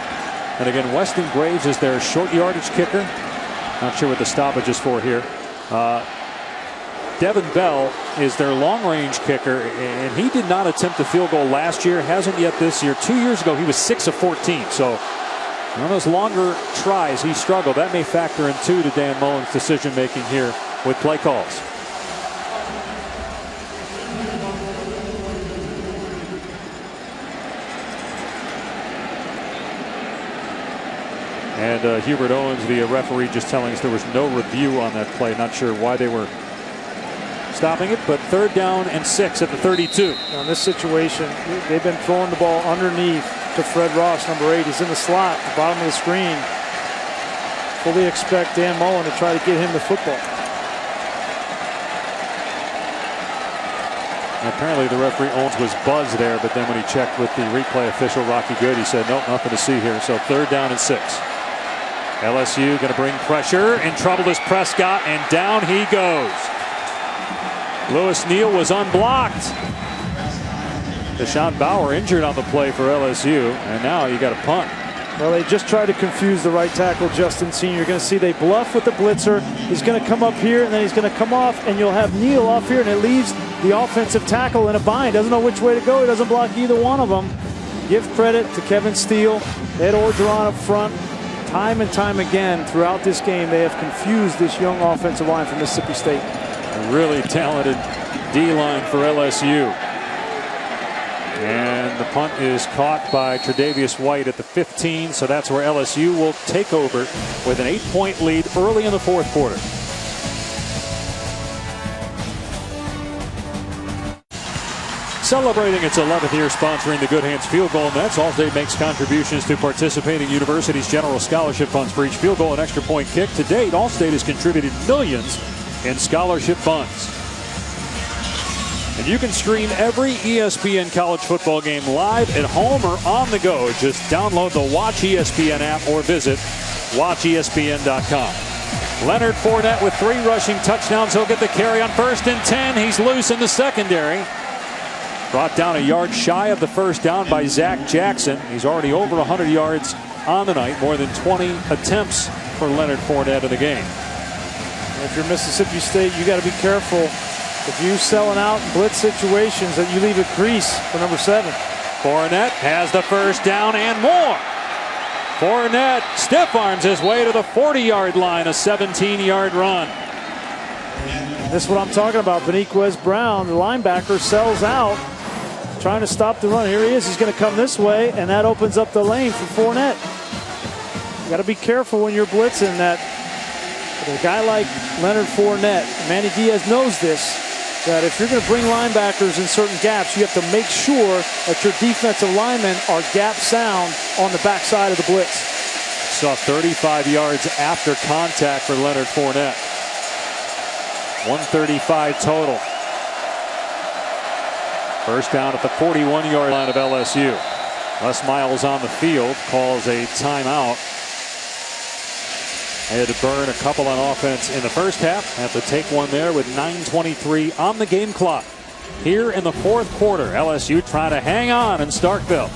C: And again, Weston Graves is their short yardage kicker. Not sure what the stoppage is for here. Devin Bell is their long range kicker, and he did not attempt a field goal last year, hasn't yet this year. 2 years ago, he was 6 of 14. So one of those longer tries, he struggled. That may factor in too to Dan Mullen's decision making here with play calls. And Hubert Owens, the referee, just telling us there was no review on that play. Not sure why they were stopping it, but third down and 6 at the 32.
D: Now in this situation, they've been throwing the ball underneath to Fred Ross, number 8. He's in the slot, the bottom of the screen. Fully expect Dan Mullen to try to get him the football.
C: And apparently the referee Owens was buzzed there, but then when he checked with the replay official, Rocky Good, he said, nope, nothing to see here. So third down and 6. LSU going to bring pressure. In trouble is Prescott, and down he goes. Lewis Neal was unblocked. Deshaun Bauer injured on the play for LSU, and now you got a punt.
D: Well, they just tried to confuse the right tackle, Justin Senior. You're going to see they bluff with the blitzer. He's going to come up here, and then he's going to come off, and you'll have Neal off here, and it leaves the offensive tackle in a bind. Doesn't know which way to go. He doesn't block either one of them. Give credit to Kevin Steele, Ed Orgeron up front. Time and time again throughout this game, they have confused this young offensive line from Mississippi State.
C: A really talented D-line for LSU. And the punt is caught by Tre'Davious White at the 15, so that's where LSU will take over with an 8-point lead early in the fourth quarter. Celebrating its 11th year sponsoring the Good Hands Field Goal Nets, Allstate makes contributions to participating universities' general scholarship funds for each field goal and extra point kick. To date, Allstate has contributed millions in scholarship funds. And you can stream every ESPN college football game live at home or on the go. Just download the Watch ESPN app or visit watchespn.com. Leonard Fournette with 3 rushing touchdowns. He'll get the carry on 1st and 10. He's loose in the secondary. Brought down a yard shy of the first down by Zach Jackson. He's already over 100 yards on the night. More than 20 attempts for Leonard Fournette in the game.
D: If you're Mississippi State, you got to be careful. If you're selling out in blitz situations, that you leave a crease for number 7.
C: Fournette has the first down and more. Fournette stiff arms his way to the 40-yard line, a 17-yard run.
D: This is what I'm talking about. Beniquez Brown, the linebacker, sells out, trying to stop the run. Here he is. He's going to come this way, and that opens up the lane for Fournette. You got to be careful when you're blitzing that. But a guy like Leonard Fournette, Manny Diaz knows this, that if you're going to bring linebackers in certain gaps, you have to make sure that your defensive linemen are gap sound on the backside of the blitz.
C: Saw 35 yards after contact for Leonard Fournette. 135 total. First down at the 41-yard line of LSU. Les Miles on the field, calls a timeout. They had to burn a couple on offense in the first half. Have to take one there with 9:23 on the game clock. Here in the fourth quarter, LSU trying to hang on in Starkville.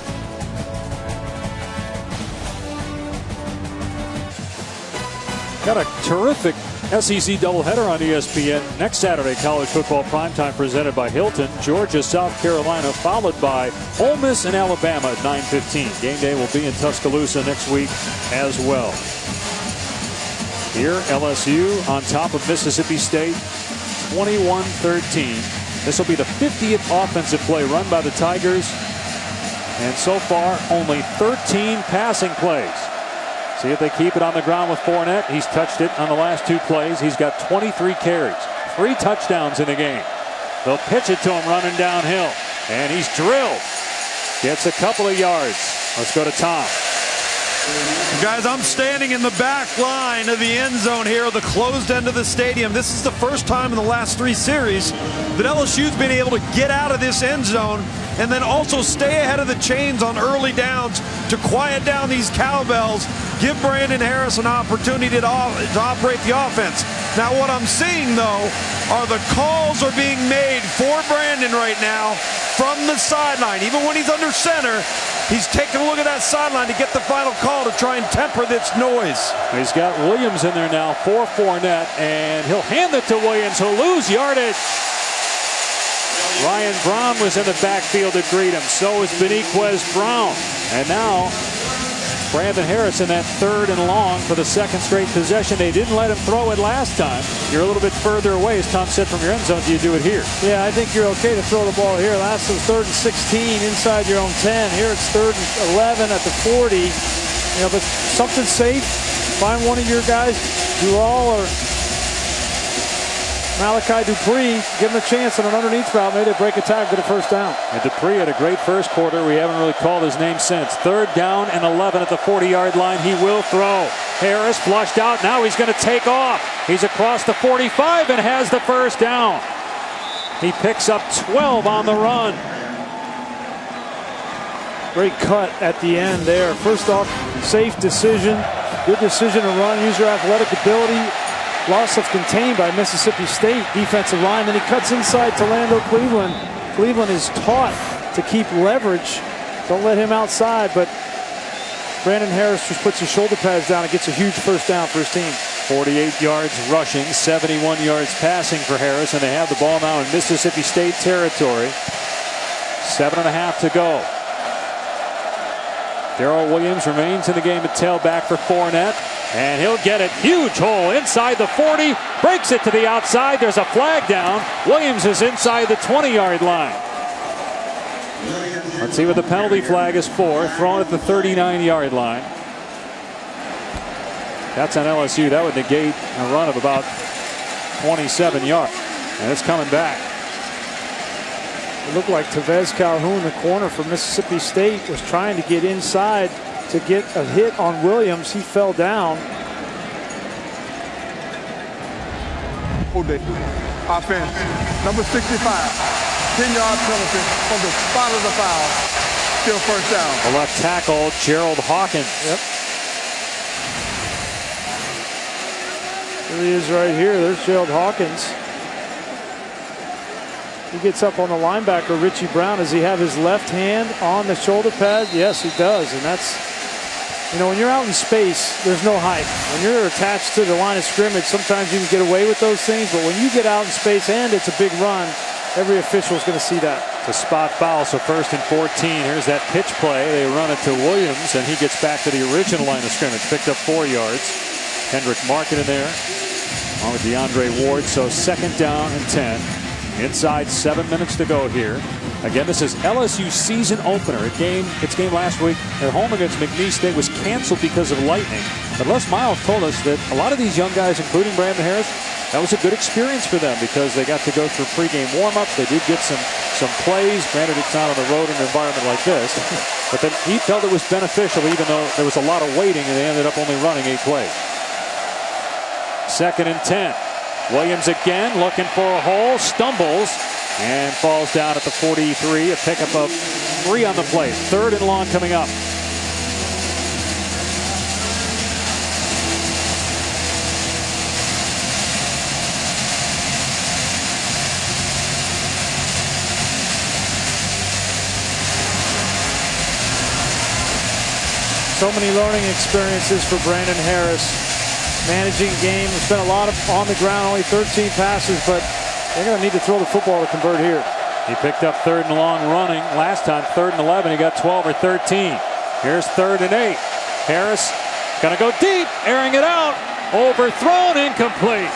C: Got a terrific SEC doubleheader on ESPN next Saturday. College football primetime presented by Hilton. Georgia, South Carolina, followed by Ole Miss and Alabama at 9:15. Game day will be in Tuscaloosa next week as well. Here, LSU on top of Mississippi State, 21-13. This will be the 50th offensive play run by the Tigers. And so far, only 13 passing plays. See if they keep it on the ground with Fournette. He's touched it on the last 2 plays. He's got 23 carries, 3 touchdowns in the game. They'll pitch it to him running downhill. And he's drilled. Gets a couple of yards. Let's go to Tom.
E: Guys, I'm standing in the back line of the end zone here, the closed end of the stadium. This is the first time in the last 3 series that LSU's been able to get out of this end zone and then also stay ahead of the chains on early downs to quiet down these cowbells, give Brandon Harris an opportunity to operate the offense. Now what I'm seeing, though, are the calls are being made for Brandon right now from the sideline. Even when he's under center, he's taking a look at that sideline to get the final call to try and temper this noise.
C: He's got Williams in there now for Fournette, and he'll hand it to Williams, who'll lose yardage. Ryan Braun was in the backfield to greet him. So is Beniquez Brown. And now Brandon Harris in that 3rd and long for the 2nd straight possession. They didn't let him throw it last time. You're a little bit further away, as Tom said, from your end zone. Do you do it here?
D: Yeah, I think you're okay to throw the ball here. Last was 3rd and 16 inside your own 10. Here it's 3rd and 11 at the 40. You know, but something safe. Find one of your guys, Dural or Malachi Dupree, give him a chance on an underneath route. Maybe they break a tackle, get a first down.
C: And Dupree had a great first quarter. We haven't really called his name since. 3rd down and 11 at the 40-yard line. He will throw. Harris flushed out. Now he's going to take off. He's across the 45 and has the first down. He picks up 12 on the run.
D: Great cut at the end there. First off, safe decision. Good decision to run. Use your athletic ability. Loss of contained by Mississippi State defensive line. Then he cuts inside to Lando Cleveland. Cleveland is taught to keep leverage. Don't let him outside, but Brandon Harris just puts his shoulder pads down and gets a huge first down for his team.
C: 48 yards rushing, 71 yards passing for Harris, and they have the ball now in Mississippi State territory. 7.5 to go. Darrell Williams remains in the game at tailback for Fournette. And he'll get it. Huge hole inside the 40. Breaks it to the outside. There's a flag down. Williams is inside the 20-yard line. Let's see what the penalty flag is for. Thrown at the 39-yard line. That's on LSU. That would negate a run of about 27 yards. And it's coming back.
D: It looked like Tevez Calhoun, the corner for Mississippi State, was trying to get inside to get a hit on Williams. He fell down.
F: Offense, number 65, 10-yard penalty from the spot of the foul. Still first down.
C: The left tackle, Gerald Hawkins.
D: Yep. There he is right here. There's Gerald Hawkins. He gets up on the linebacker, Richie Brown. Does he have his left hand on the shoulder pad? Yes, he does. And that's, you know, when you're out in space, there's no height. When you're attached to the line of scrimmage, sometimes you can get away with those things. But when you get out in space and it's a big run, every official is going to see that.
C: It's a spot foul, so 1st and 14. Here's that pitch play. They run it to Williams, and he gets back to the original line of scrimmage. Picked up 4 yards. Kendrick Market in there, along with DeAndre Ward. So 2nd down and 10. Inside 7 minutes to go here. Again, this is LSU season opener. Its game last week at home against McNeese State was canceled because of lightning. But Les Miles told us that a lot of these young guys, including Brandon Harris, that was a good experience for them because they got to go through pregame warm-ups. They did get some plays. Granted, it's not on the road in an environment like this. But then he felt it was beneficial, even though there was a lot of waiting, and they ended up only running 8 plays. 2nd and 10. Williams again looking for a hole, stumbles, and falls down at the 43. A pickup of 3 on the play. 3rd and long coming up.
D: So many learning experiences for Brandon Harris. Managing game. There's been a lot of on the ground, only 13 passes, but they're going to need to throw the football to convert here.
C: He picked up 3rd and long running. Last time, 3rd and 11. He got 12 or 13. Here's 3rd and 8. Harris going to go deep, airing it out. Overthrown, incomplete.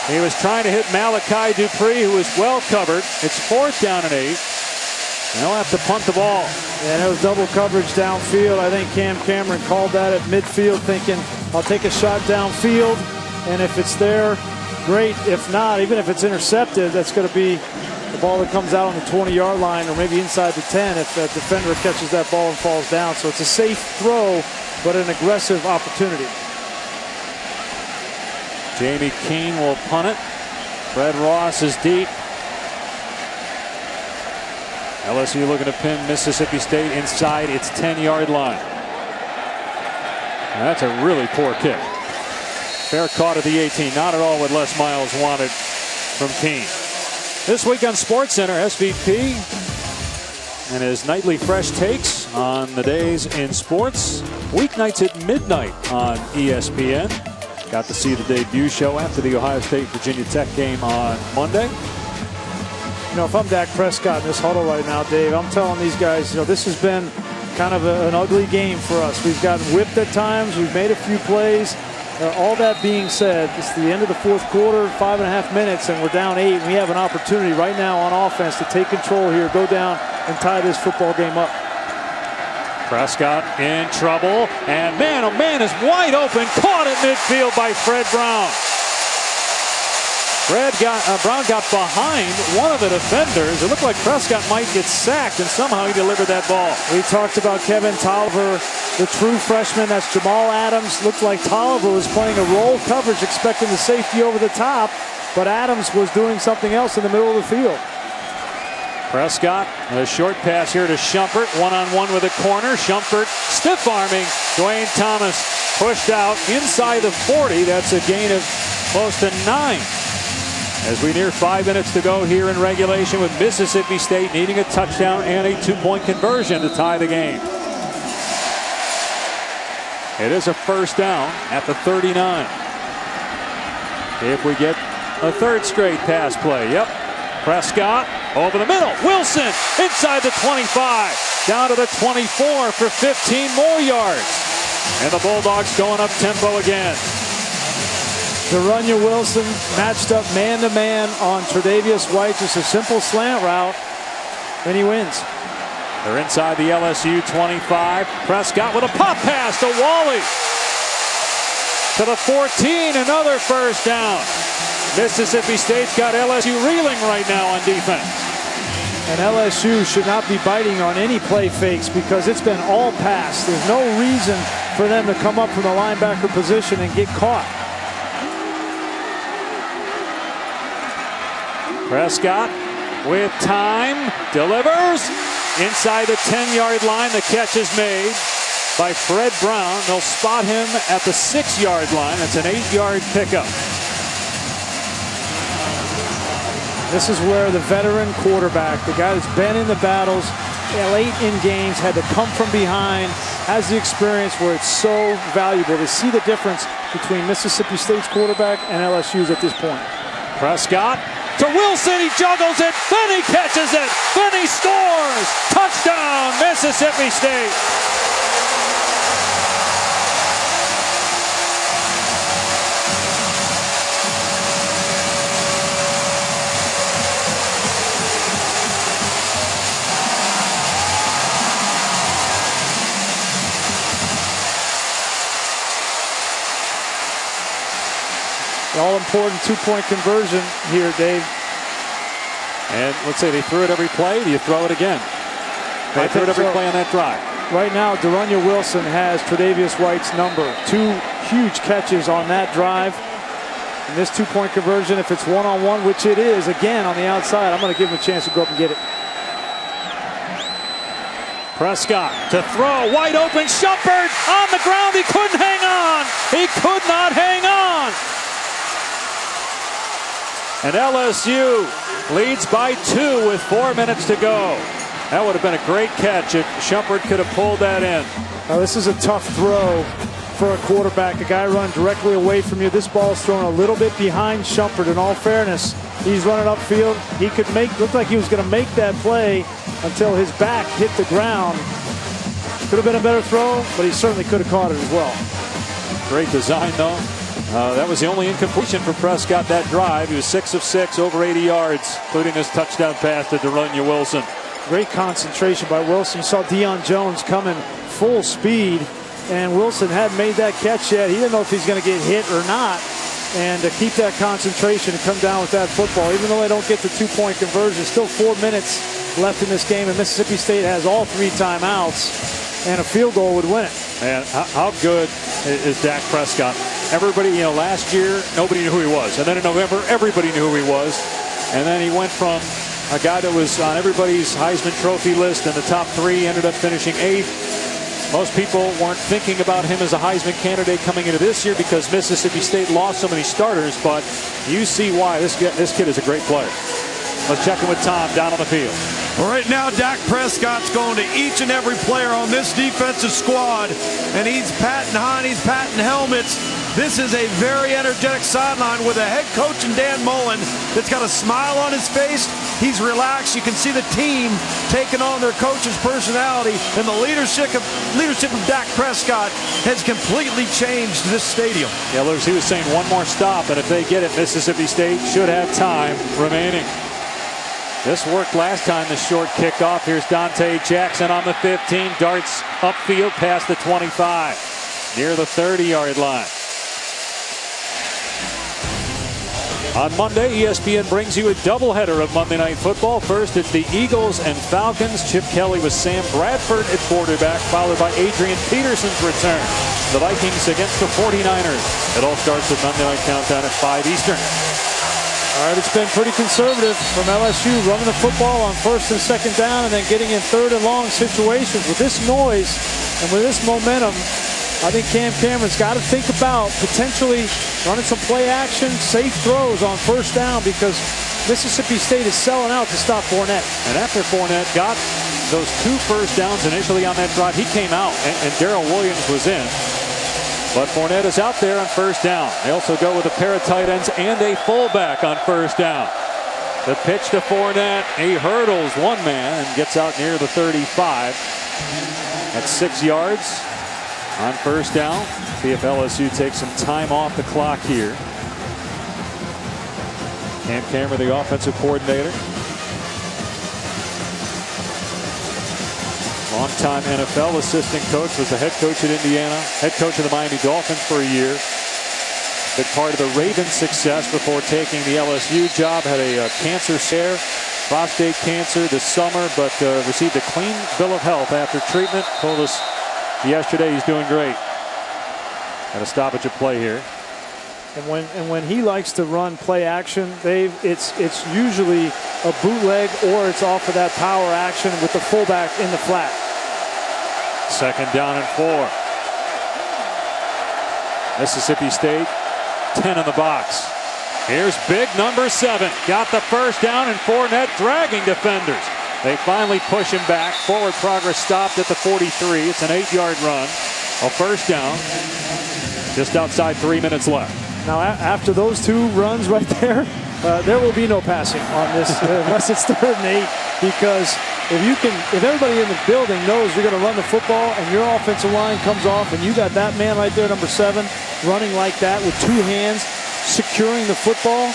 C: He was trying to hit Malachi Dupree, who was well covered. It's 4th down and 8. They'll have to punt the ball.
D: And it was double coverage downfield. I think Cam Cameron called that at midfield, thinking, I'll take a shot downfield, and if it's there, great. If not, even if it's intercepted, that's going to be the ball that comes out on the 20-yard line or maybe inside the 10 if the defender catches that ball and falls down. So it's a safe throw, but an aggressive opportunity.
C: Jamie Keene will punt it. Fred Ross is deep. LSU looking to pin Mississippi State inside its 10-yard line. And that's a really poor kick. Fair caught at the 18. Not at all what Les Miles wanted from Keene. This week on SportsCenter, SVP and his nightly fresh takes on the days in sports. Weeknights at midnight on ESPN. Got to see the debut show after the Ohio State-Virginia Tech game on Monday.
D: You know, if I'm Dak Prescott in this huddle right now, Dave, I'm telling these guys, you know, this has been kind of an ugly game for us. We've gotten whipped at times. We've made a few plays. All that being said, it's the end of the 4th quarter, 5.5 minutes, and we're down 8. We have an opportunity right now on offense to take control here, go down, and tie this football game up.
C: Prescott in trouble, and man, oh man, is wide open, caught at midfield by Fred Brown. Brown got behind one of the defenders. It looked like Prescott might get sacked, and somehow he delivered that ball.
D: We talked about Kevin Tolliver, the true freshman. That's Jamal Adams. Looked like Tolliver was playing a roll coverage, expecting the safety over the top, but Adams was doing something else in the middle of the field.
C: Prescott, a short pass here to Shumpert, one-on-one with a corner. Shumpert stiff-arming Dwayne Thomas, pushed out inside the 40. That's a gain of close to 9. As we near 5 minutes to go here in regulation, with Mississippi State needing a touchdown and a 2-point conversion to tie the game. It is a 1st down at the 39. If we get a 3rd straight pass play. Yep. Prescott over the middle. Wilson inside the 25. Down to the 24 for 15 more yards. And the Bulldogs going up tempo again.
D: Darunya Wilson matched up man-to-man on Tre'Davious White. Just a simple slant route, and he wins.
C: They're inside the LSU 25. Prescott with a pop pass to Wally. To the 14, another 1st down. Mississippi State's got LSU reeling right now on defense.
D: And LSU should not be biting on any play fakes because it's been all pass. There's no reason for them to come up from the linebacker position and get caught.
C: Prescott with time, delivers inside the 10-yard line. The catch is made by Fred Brown. They'll spot him at the 6-yard line. It's an 8-yard pickup.
D: This is where the veteran quarterback, the guy that's been in the battles late in games, had to come from behind, has the experience where it's so valuable to see the difference between Mississippi State's quarterback and LSU's at this point.
C: Prescott to Wilson. He juggles it. Then he catches it. Then he scores. Touchdown, Mississippi State.
D: All-important two-point conversion here, Dave.
C: And let's say they threw it every play. Do you throw it again? They threw it every play on that drive.
D: Right now, De'Runnya Wilson has Tre'Davious White's number. 2 huge catches on that drive. And this two-point conversion, if it's one-on-one, which it is, again on the outside, I'm going to give him a chance to go up and get it.
C: Prescott to throw, wide open, Shumpert on the ground. He couldn't hang on. He could not hang on. And LSU leads by 2 with 4 minutes to go. That would have been a great catch if Shumpert could have pulled that in.
D: Now this is a tough throw for a quarterback. A guy running directly away from you. This ball's thrown a little bit behind Shumpert. In all fairness, he's running upfield. He could looked like he was going to make that play until his back hit the ground. Could have been a better throw, but he certainly could have caught it as well.
C: Great design, though. That was the only incompletion for Prescott that drive. He was 6 of 6, over 80 yards, including his touchdown pass to De'Runnya Wilson.
D: Great concentration by Wilson. You saw Deion Jones coming full speed, and Wilson hadn't made that catch yet. He didn't know if he's going to get hit or not. And to keep that concentration and come down with that football, even though they don't get the two-point conversion, still 4 minutes left in this game, and Mississippi State has all 3 timeouts, and a field goal would win it.
C: Man, how good is Dak Prescott? Everybody, last year, nobody knew who he was. And then in November, everybody knew who he was. And then he went from a guy that was on everybody's Heisman Trophy list in the top 3, ended up finishing 8th. Most people weren't thinking about him as a Heisman candidate coming into this year because Mississippi State lost so many starters, but you see why. This kid is a great player. Let's check in with Tom down on the field.
E: Well, right now, Dak Prescott's going to each and every player on this defensive squad, and he's patting on, he's patting helmets. This is a very energetic sideline with a head coach in Dan Mullen that's got a smile on his face. He's relaxed. You can see the team taking on their coach's personality, and the leadership of Dak Prescott has completely changed this stadium.
C: Yeah, he was saying one more stop, and if they get it, Mississippi State should have time remaining. This worked last time, the short kickoff. Here's Dante Jackson on the 15, darts upfield past the 25, near the 30-yard line. On Monday, ESPN brings you a doubleheader of Monday Night Football. First, it's the Eagles and Falcons. Chip Kelly with Sam Bradford at quarterback, followed by Adrian Peterson's return. The Vikings against the 49ers. It all starts with Monday Night Countdown at 5 Eastern.
D: All right, it's been pretty conservative from LSU, running the football on 1st and 2nd down and then getting in 3rd and long situations. With this noise and with this momentum, I think Cam Cameron's got to think about potentially running some play action, safe throws on 1st down because Mississippi State is selling out to stop Fournette.
C: And after Fournette got those 2 first downs initially on that drive, he came out and Darrell Williams was in. But Fournette is out there on 1st down. They also go with a pair of tight ends and a fullback on 1st down. The pitch to Fournette. He hurdles one man and gets out near the 35. That's 6 yards on 1st down. See if LSU takes some time off the clock here. Cam Cameron, the offensive coordinator. Longtime NFL assistant coach, was the head coach at Indiana, head coach of the Miami Dolphins for a year. Been part of the Ravens' success before taking the LSU job. Had a cancer scare, prostate cancer this summer, but received a clean bill of health after treatment. Told us yesterday he's doing great. Got a stoppage of play here.
D: And when he likes to run play action, Dave, it's usually a bootleg or it's off of that power action with the fullback in the flat.
C: 2nd down and 4. Mississippi State, 10 in the box. Here's big number 7. Got the 1st down, and Fournette dragging defenders. They finally push him back. Forward progress stopped at the 43. It's an 8-yard run. A 1st down. Just outside 3 minutes left.
D: Now, after those 2 runs right there, There will be no passing on this unless it's 3rd and 8, because if everybody in the building knows you're going to run the football and your offensive line comes off and you got that man right there, number 7, running like that with 2 hands, securing the football,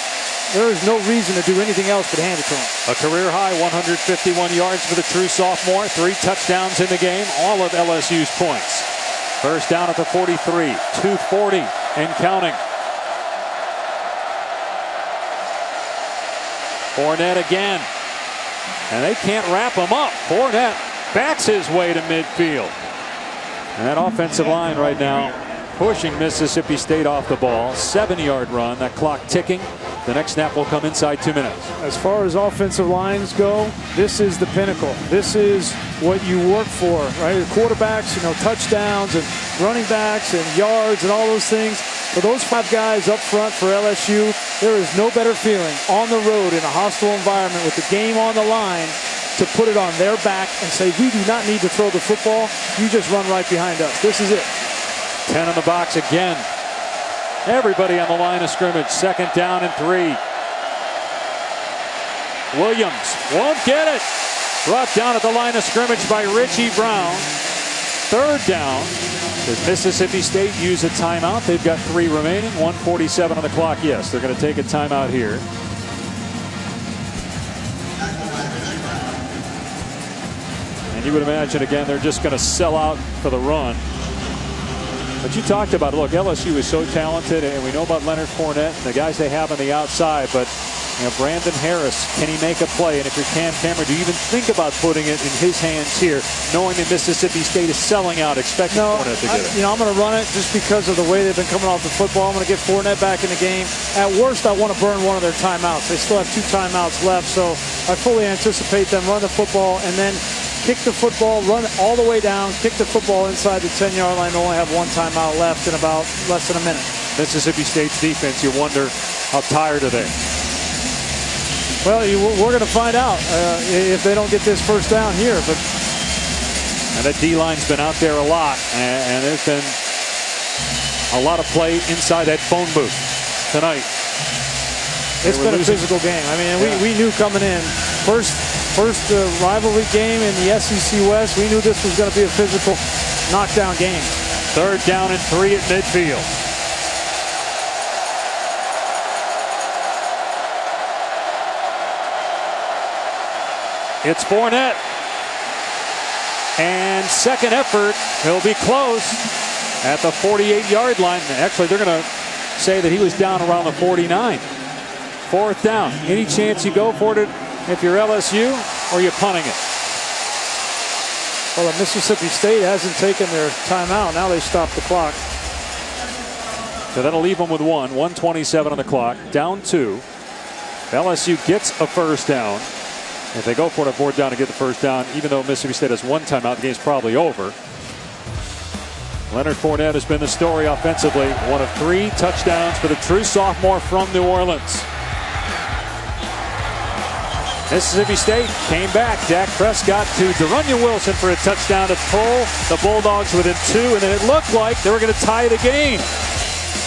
D: there is no reason to do anything else but hand it to him.
C: A career high 151 yards for the true sophomore. 3 touchdowns in the game, all of LSU's points. First down at the 43, 2:40 and counting. Fournette again. And they can't wrap him up. Fournette backs his way to midfield. And that offensive line right now pushing Mississippi State off the ball. 7-yard run. That clock ticking. The next snap will come inside 2 minutes.
D: As far as offensive lines go, this is the pinnacle. This is what you work for, right? The quarterbacks, touchdowns and running backs and yards and all those things. For those 5 guys up front for LSU, there is no better feeling on the road in a hostile environment with the game on the line to put it on their back and say, we do not need to throw the football. You just run right behind us. This is it.
C: 10 in the box again. Everybody on the line of scrimmage. 2nd down and 3. Williams won't get it. Brought down at the line of scrimmage by Richie Brown. 3rd down. Does Mississippi State use a timeout? They've got 3 remaining. 1:47 on the clock. Yes, they're going to take a timeout here. And you would imagine, again, they're just going to sell out for the run. But you talked about it. Look, LSU is so talented, and we know about Leonard Fournette and the guys they have on the outside. But Brandon Harris, can he make a play? And if you're Cam Cameron, do you even think about putting it in his hands here, knowing that Mississippi State is selling out, expecting Fournette to get it?
D: I'm going to run it just because of the way they've been coming off the football. I'm going to get Fournette back in the game. At worst, I want to burn one of their timeouts. They still have 2 timeouts left, so I fully anticipate them run the football and then kick the football, run all the way down, kick the football inside the 10-yard line. They only have 1 timeout left in about less than a minute.
C: Mississippi State's defense, you wonder how tired are they?
D: Well, we're going to find out if they don't get this first down here.
C: And that D-line's been out there a lot, and there's been a lot of play inside that phone booth tonight.
D: It's been a physical game. I mean, we knew coming in, first rivalry game in the SEC West, we knew this was going to be a physical knockdown game.
C: 3rd down and 3 at midfield. It's Fournette. And 2nd effort. He'll be close at the 48-yard line. Actually, they're going to say that he was down around the 49. 4th down. Any chance you go for it if you're LSU, or are you punting it?
D: Well, Mississippi State hasn't taken their timeout. Now they stop the clock.
C: So that'll leave them with 1:27 on the clock. Down 2. LSU gets a first down. If they go for it on 4th down to get the first down, even though Mississippi State has 1 timeout, the game's probably over. Leonard Fournette has been the story offensively. 1 of 3 touchdowns for the true sophomore from New Orleans. Mississippi State came back. Dak Prescott to De'Runnya Wilson for a touchdown to pull the Bulldogs within 2, and then it looked like they were going to tie the game.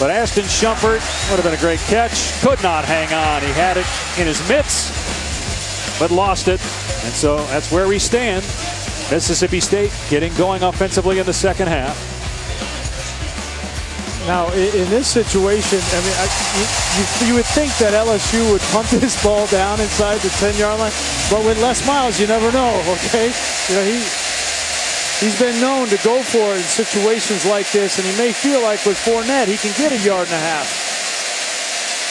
C: But Ashton Shumpert would have been a great catch. Could not hang on. He had it in his mitts, but lost it. And so that's where we stand. Mississippi State getting going offensively in the 2nd half.
D: Now, in this situation, I mean, you would think that LSU would punt this ball down inside the 10-yard line, but with Les Miles, you never know, okay? He's been known to go for it in situations like this, and he may feel like with Fournette, he can get 1.5 yards.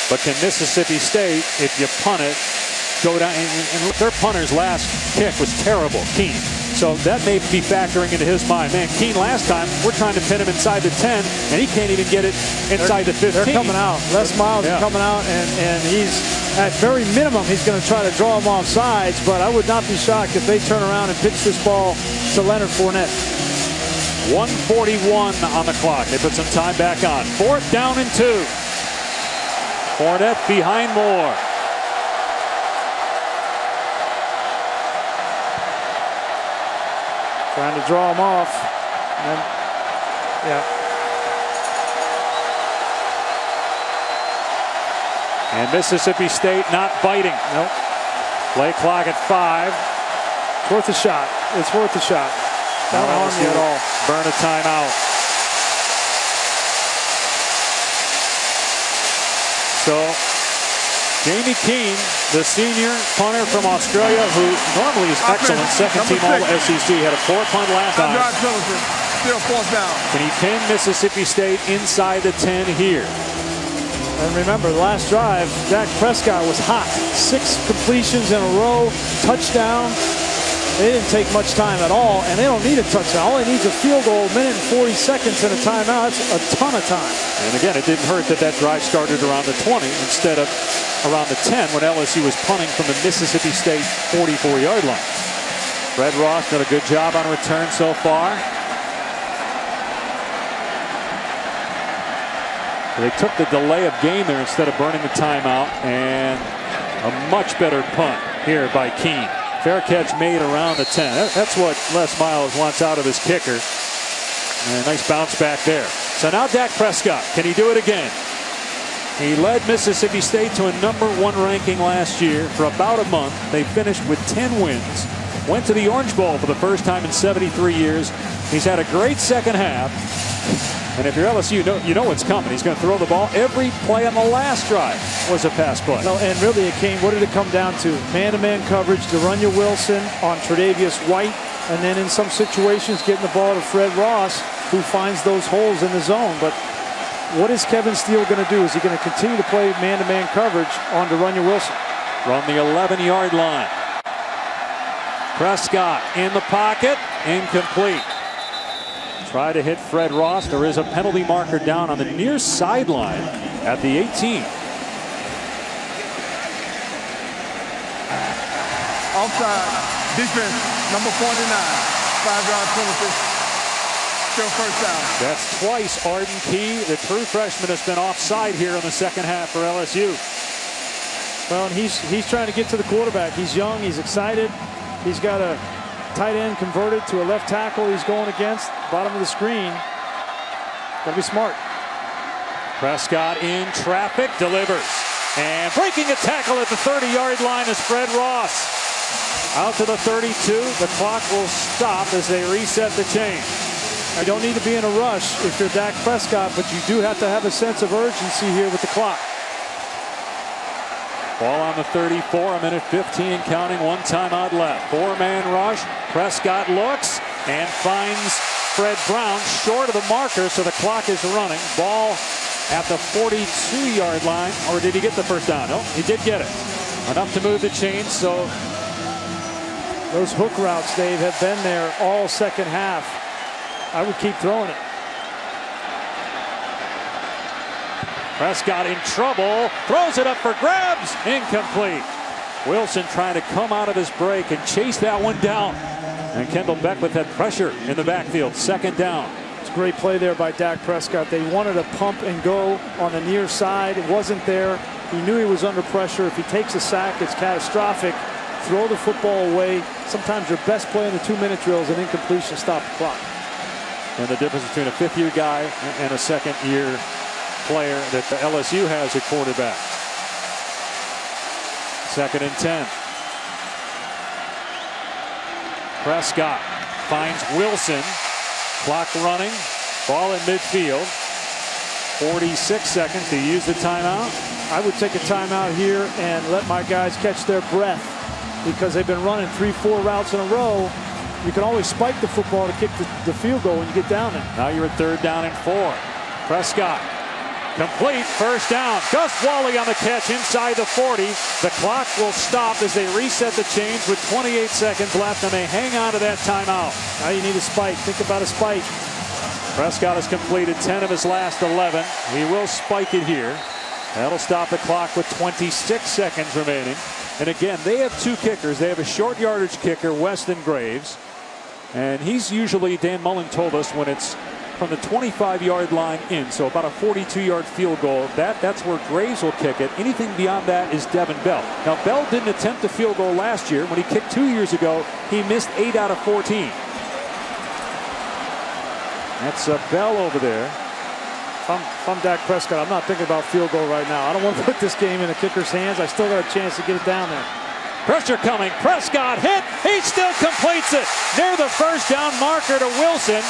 C: But can Mississippi State, if you punt it, go down? And their punter's last kick was terrible, Keene. So that may be factoring into his mind. Man, Keene last time, we're trying to pin him inside the 10, and he can't even get it inside the 15.
D: They're coming out. Les Miles is coming out, and he's, at very minimum, he's going to try to draw him off sides, but I would not be shocked if they turn around and pitch this ball to Leonard Fournette.
C: 1:41 on the clock. They put some time back on. 4th down and 2. Fournette behind Moore.
D: Trying to draw him off. And then,
C: And Mississippi State not biting.
D: Nope.
C: Play clock at 5.
D: It's worth a shot. It's worth a shot. Don't harm you at all.
C: Burn a timeout. So Jamie Keane, the senior punter from Australia, who normally is excellent, second team All-SEC, had a 4-punt last time.
F: Still fourth down.
C: Can he pin Mississippi State inside the 10 here?
D: And remember, the last drive, Dak Prescott was hot. 6 completions in a row, touchdown. They didn't take much time at all, and they don't need a touchdown. All they need is a field goal, a minute and 40 seconds and a timeout. That's a ton of time.
C: And again, it didn't hurt that drive started around the 20 instead of around the 10 when LSU was punting from the Mississippi State 44-yard line. Fred Ross did a good job on return so far. They took the delay of game there instead of burning the timeout, and a much better punt here by Keene. Fair catch made around the 10. That's what Les Miles wants out of his kicker. And a nice bounce back there. So now Dak Prescott, can he do it again? He led Mississippi State to a #1 ranking last year for about a month. They finished with 10 wins. Went to the Orange Bowl for the first time in 73 years. He's had a great second half. And if you're LSU, you know what's coming. He's going to throw the ball. Every play on the last drive was a pass play.
D: No, and really, what did it come down to? Man-to-man coverage, De'Runnya Wilson on Tre'Davious White, and then in some situations getting the ball to Fred Ross, who finds those holes in the zone. But what is Kevin Steele going to do? Is he going to continue to play man-to-man coverage on De'Runnya Wilson?
C: From the 11-yard line. Prescott in the pocket, incomplete. Try to hit Fred Ross. There is a penalty marker down on the near sideline at the 18.
F: Offside. Defense, number 49. 5-yard penalty. Still first down.
C: That's twice Arden Key, the true freshman, has been offside here in the second half for LSU.
D: Well, and he's trying to get to the quarterback. He's young. He's excited. He's got a tight end converted to a left tackle he's going against. Bottom of the screen. Gotta be smart.
C: Prescott in traffic, delivers. And breaking a tackle at the 30-yard line is Fred Ross. Out to the 32. The clock will stop as they reset the chain.
D: You don't need to be in a rush if you're Dak Prescott, but you do have to have a sense of urgency here with the clock.
C: Ball on the 34, a minute 15 and counting, 1 timeout left. 4-man rush. Prescott looks and finds Fred Brown short of the marker, so the clock is running. Ball at the 42-yard line. Or did he get the first down? No, he did get it. Enough to move the chains, so
D: those hook routes, Dave, have been there all second half. I would keep throwing it.
C: Prescott in trouble, throws it up for grabs, incomplete. Wilson trying to come out of his break and chase that one down. And Kendall Beckwith had pressure in the backfield, second down.
D: It's a great play there by Dak Prescott. They wanted a pump and go on the near side. It wasn't there. He knew he was under pressure. If he takes a sack, it's catastrophic. Throw the football away. Sometimes your best play in the 2-minute drill is an incompletion, stop the clock.
C: And the difference between a 5th-year guy and a 2nd-year player that the LSU has at quarterback. 2nd and 10. Prescott finds Wilson. Clock running. Ball in midfield. 46 seconds to use the timeout.
D: I would take a timeout here and let my guys catch their breath, because they've been running 3-4 routes in a row. You can always spike the football to kick the field goal when you get down there.
C: Now you're at 3rd down and 4. Prescott. Complete, first down. Gus Wally on the catch inside the 40. The clock will stop as they reset the chains with 28 seconds left, and they hang on to that timeout.
D: Now you need a spike. Think about a spike.
C: Prescott has completed 10 of his last 11. He will spike it here. That'll stop the clock with 26 seconds remaining. And again, they have 2 kickers. They have a short yardage kicker, Weston Graves. And he's usually, Dan Mullen told us, when it's from the 25-yard line in, so about a 42-yard field goal, that's where Graves will kick it. Anything beyond that is Devin Bell. Now, Bell didn't attempt a field goal last year. When he kicked 2 years ago, he missed 8 out of 14. That's Bell over there.
D: If I'm Dak Prescott, I'm not thinking about field goal right now. I don't want to put this game in the kicker's hands. I still got a chance to get it down there.
C: Pressure coming. Prescott hit. He still completes it. Near the first down marker to Wilson.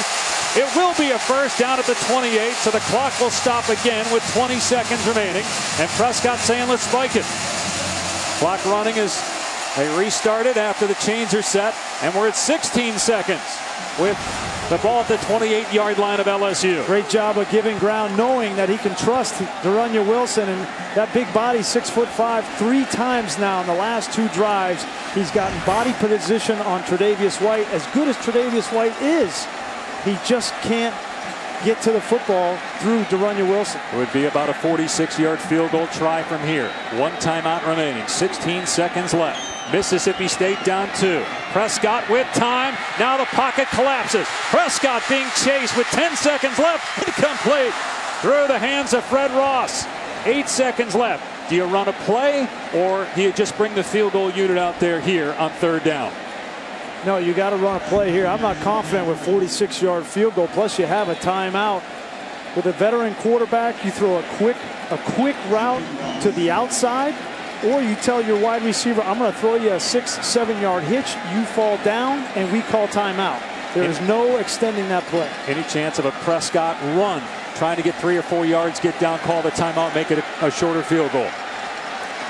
C: It will be a first down at the 28, so the clock will stop again with 20 seconds remaining. And Prescott saying, let's spike it. Clock running as they restarted after the chains are set. And we're at 16 seconds with the ball at the 28-yard line of LSU.
D: Great job of giving ground, knowing that he can trust De'Runnya Wilson, and that big body, 6'5", 3 times now in the last 2 drives. He's gotten body position on Tre'Davious White. As good as Tre'Davious White is, he just can't get to the football through De'Runnya Wilson.
C: It would be about a 46-yard field goal try from here. 1 timeout remaining. 16 seconds left. Mississippi State down 2. Prescott with time. Now the pocket collapses. Prescott being chased with 10 seconds left. Incomplete. Through the hands of Fred Ross. 8 seconds left. Do you run a play, or do you just bring the field goal unit out there here on 3rd down?
D: No, you got to run a play here. I'm not confident with 46-yard field goal. Plus, you have a timeout. With a veteran quarterback, you throw a quick route to the outside, or you tell your wide receiver, I'm going to throw you a 6-7 yard hitch. You fall down, and we call timeout. There is no extending that play.
C: Any chance of a Prescott run, trying to get 3 or 4 yards, get down, call the timeout, make it a shorter field goal?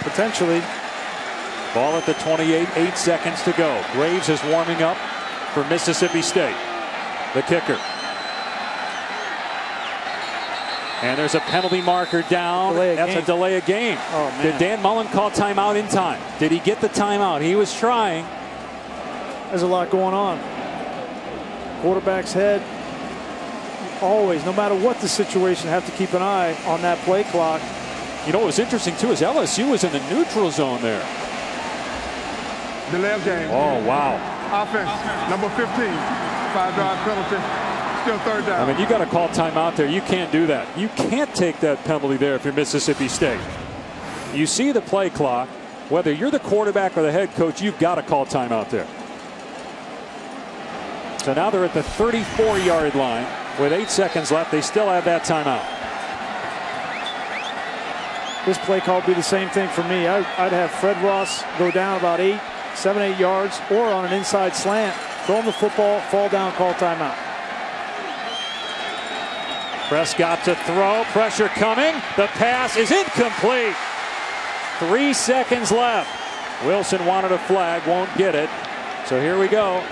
D: Potentially.
C: Ball at the 28, 8 seconds to go. Graves is warming up for Mississippi State. The kicker. And there's a penalty marker down. That's a delay of game.
D: Oh, man.
C: Did Dan Mullen call timeout in time? Did he get the timeout? He was trying.
D: There's a lot going on. Quarterback's head. Always, no matter what the situation, have to keep an eye on that play clock.
C: You know what was interesting too is LSU was in the neutral zone there.
F: Delay of game.
C: Oh, wow.
F: Offense, number 15, 5-yard penalty. Still 3rd down.
C: I mean, you got to call timeout there. You can't do that. You can't take that penalty there if you're Mississippi State. You see the play clock. Whether you're the quarterback or the head coach, you've got to call timeout there. So now they're at the 34-yard line with 8 seconds left. They still have that timeout.
D: This play call would be the same thing for me. I'd have Fred Ross go down about 7, 8 yards, or on an inside slant, throw him the football, fall down, call timeout.
C: Prescott to throw. Pressure coming. The pass is incomplete. 3 seconds left. Wilson wanted a flag. Won't get it. So here we go.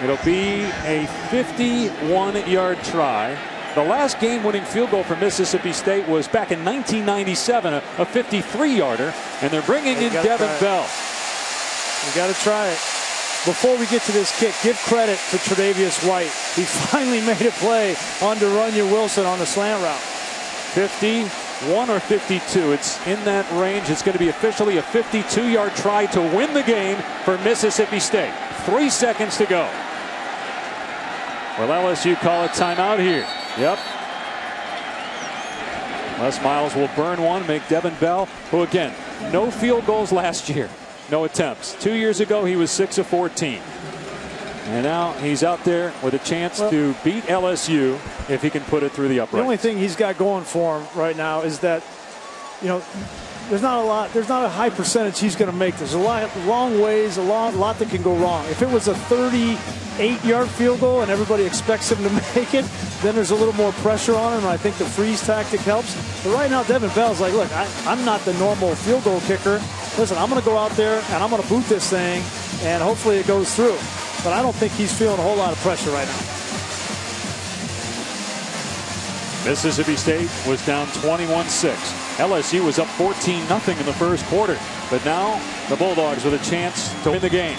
C: It'll be a 51-yard try. The last game-winning field goal for Mississippi State was back in 1997, a 53-yarder, and they're bringing in Devin Bell.
D: You got to try it. Before we get to this kick, give credit to Tre'Davious White. He finally made a play on De'Runnya Wilson on the slant route.
C: 51 or 52. It's in that range. It's going to be officially a 52-yard try to win the game for Mississippi State. 3 seconds to go. Will LSU call a timeout here? Yep. Les Miles will burn one, make Devin Bell, who again, no field goals last year. No attempts. 2 years ago, he was 6 of 14. And now he's out there with a chance to beat LSU if he can put it through the uprights.
D: The only thing he's got going for him right now is that, you know, there's not a high percentage he's going to make. There's a long ways, a lot that can go wrong. If it was a 38-yard field goal and everybody expects him to make it, then there's a little more pressure on him, and I think the freeze tactic helps. But right now, Devin Bell's like, look, I'm not the normal field goal kicker. Listen, I'm going to go out there and I'm going to boot this thing, and hopefully it goes through. But I don't think he's feeling a whole lot of pressure right now.
C: Mississippi State was down 21-6. LSU was up 14-0 in the first quarter. But now the Bulldogs with a chance to win the game.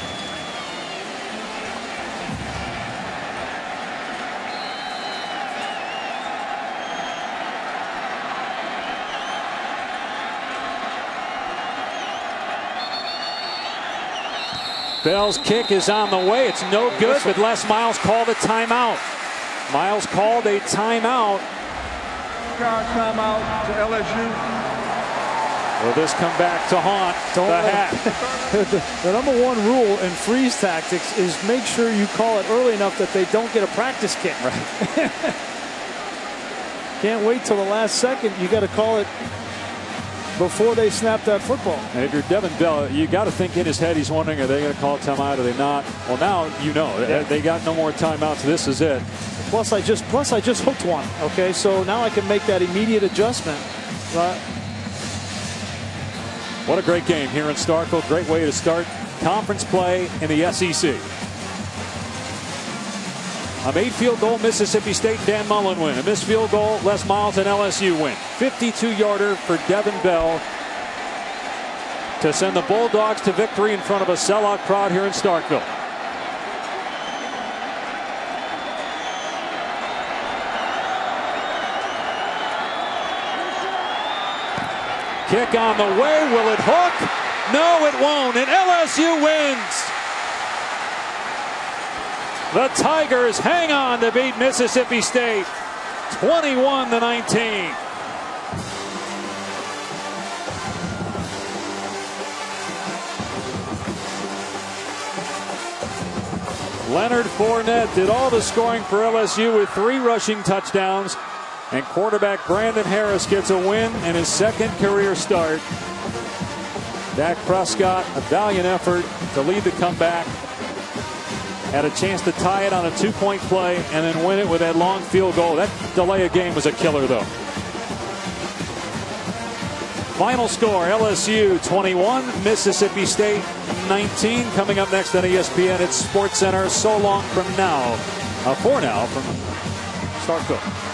C: Bell's kick is on the way. It's no good, but Les Miles called a timeout. Miles called a timeout.
F: Timeout to LSU.
C: Will this come back to haunt the hat?
D: The number one rule in freeze tactics is make sure you call it early enough that they don't get a practice kick.
C: Right.
D: Can't wait till the last second. You got to call it before they snap that football.
C: And if you're Devin Bell, you got to think in his head, he's wondering, are they going to call a timeout? Are they not? Well, now you know.
D: Yeah.
C: They got no more timeouts. This is it.
D: Plus I just hooked one. Okay, so now I can make that immediate adjustment.
C: What a great game here in Starkville. Great way to start conference play in the SEC. A made field goal, Mississippi State, Dan Mullen win. A missed field goal, Les Miles and LSU win. 52-yarder for Devin Bell to send the Bulldogs to victory in front of a sellout crowd here in Starkville. Kick on the way. Will it hook? No, it won't. And LSU wins. The Tigers hang on to beat Mississippi State 21-19. Leonard Fournette did all the scoring for LSU with 3 rushing touchdowns. And quarterback Brandon Harris gets a win in his 2nd career start. Dak Prescott, a valiant effort to lead the comeback. Had a chance to tie it on a 2-point play and then win it with that long field goal. That delay of game was a killer, though. Final score, LSU 21, Mississippi State 19. Coming up next on ESPN, it's SportsCenter. So long from now, for now from Starkville.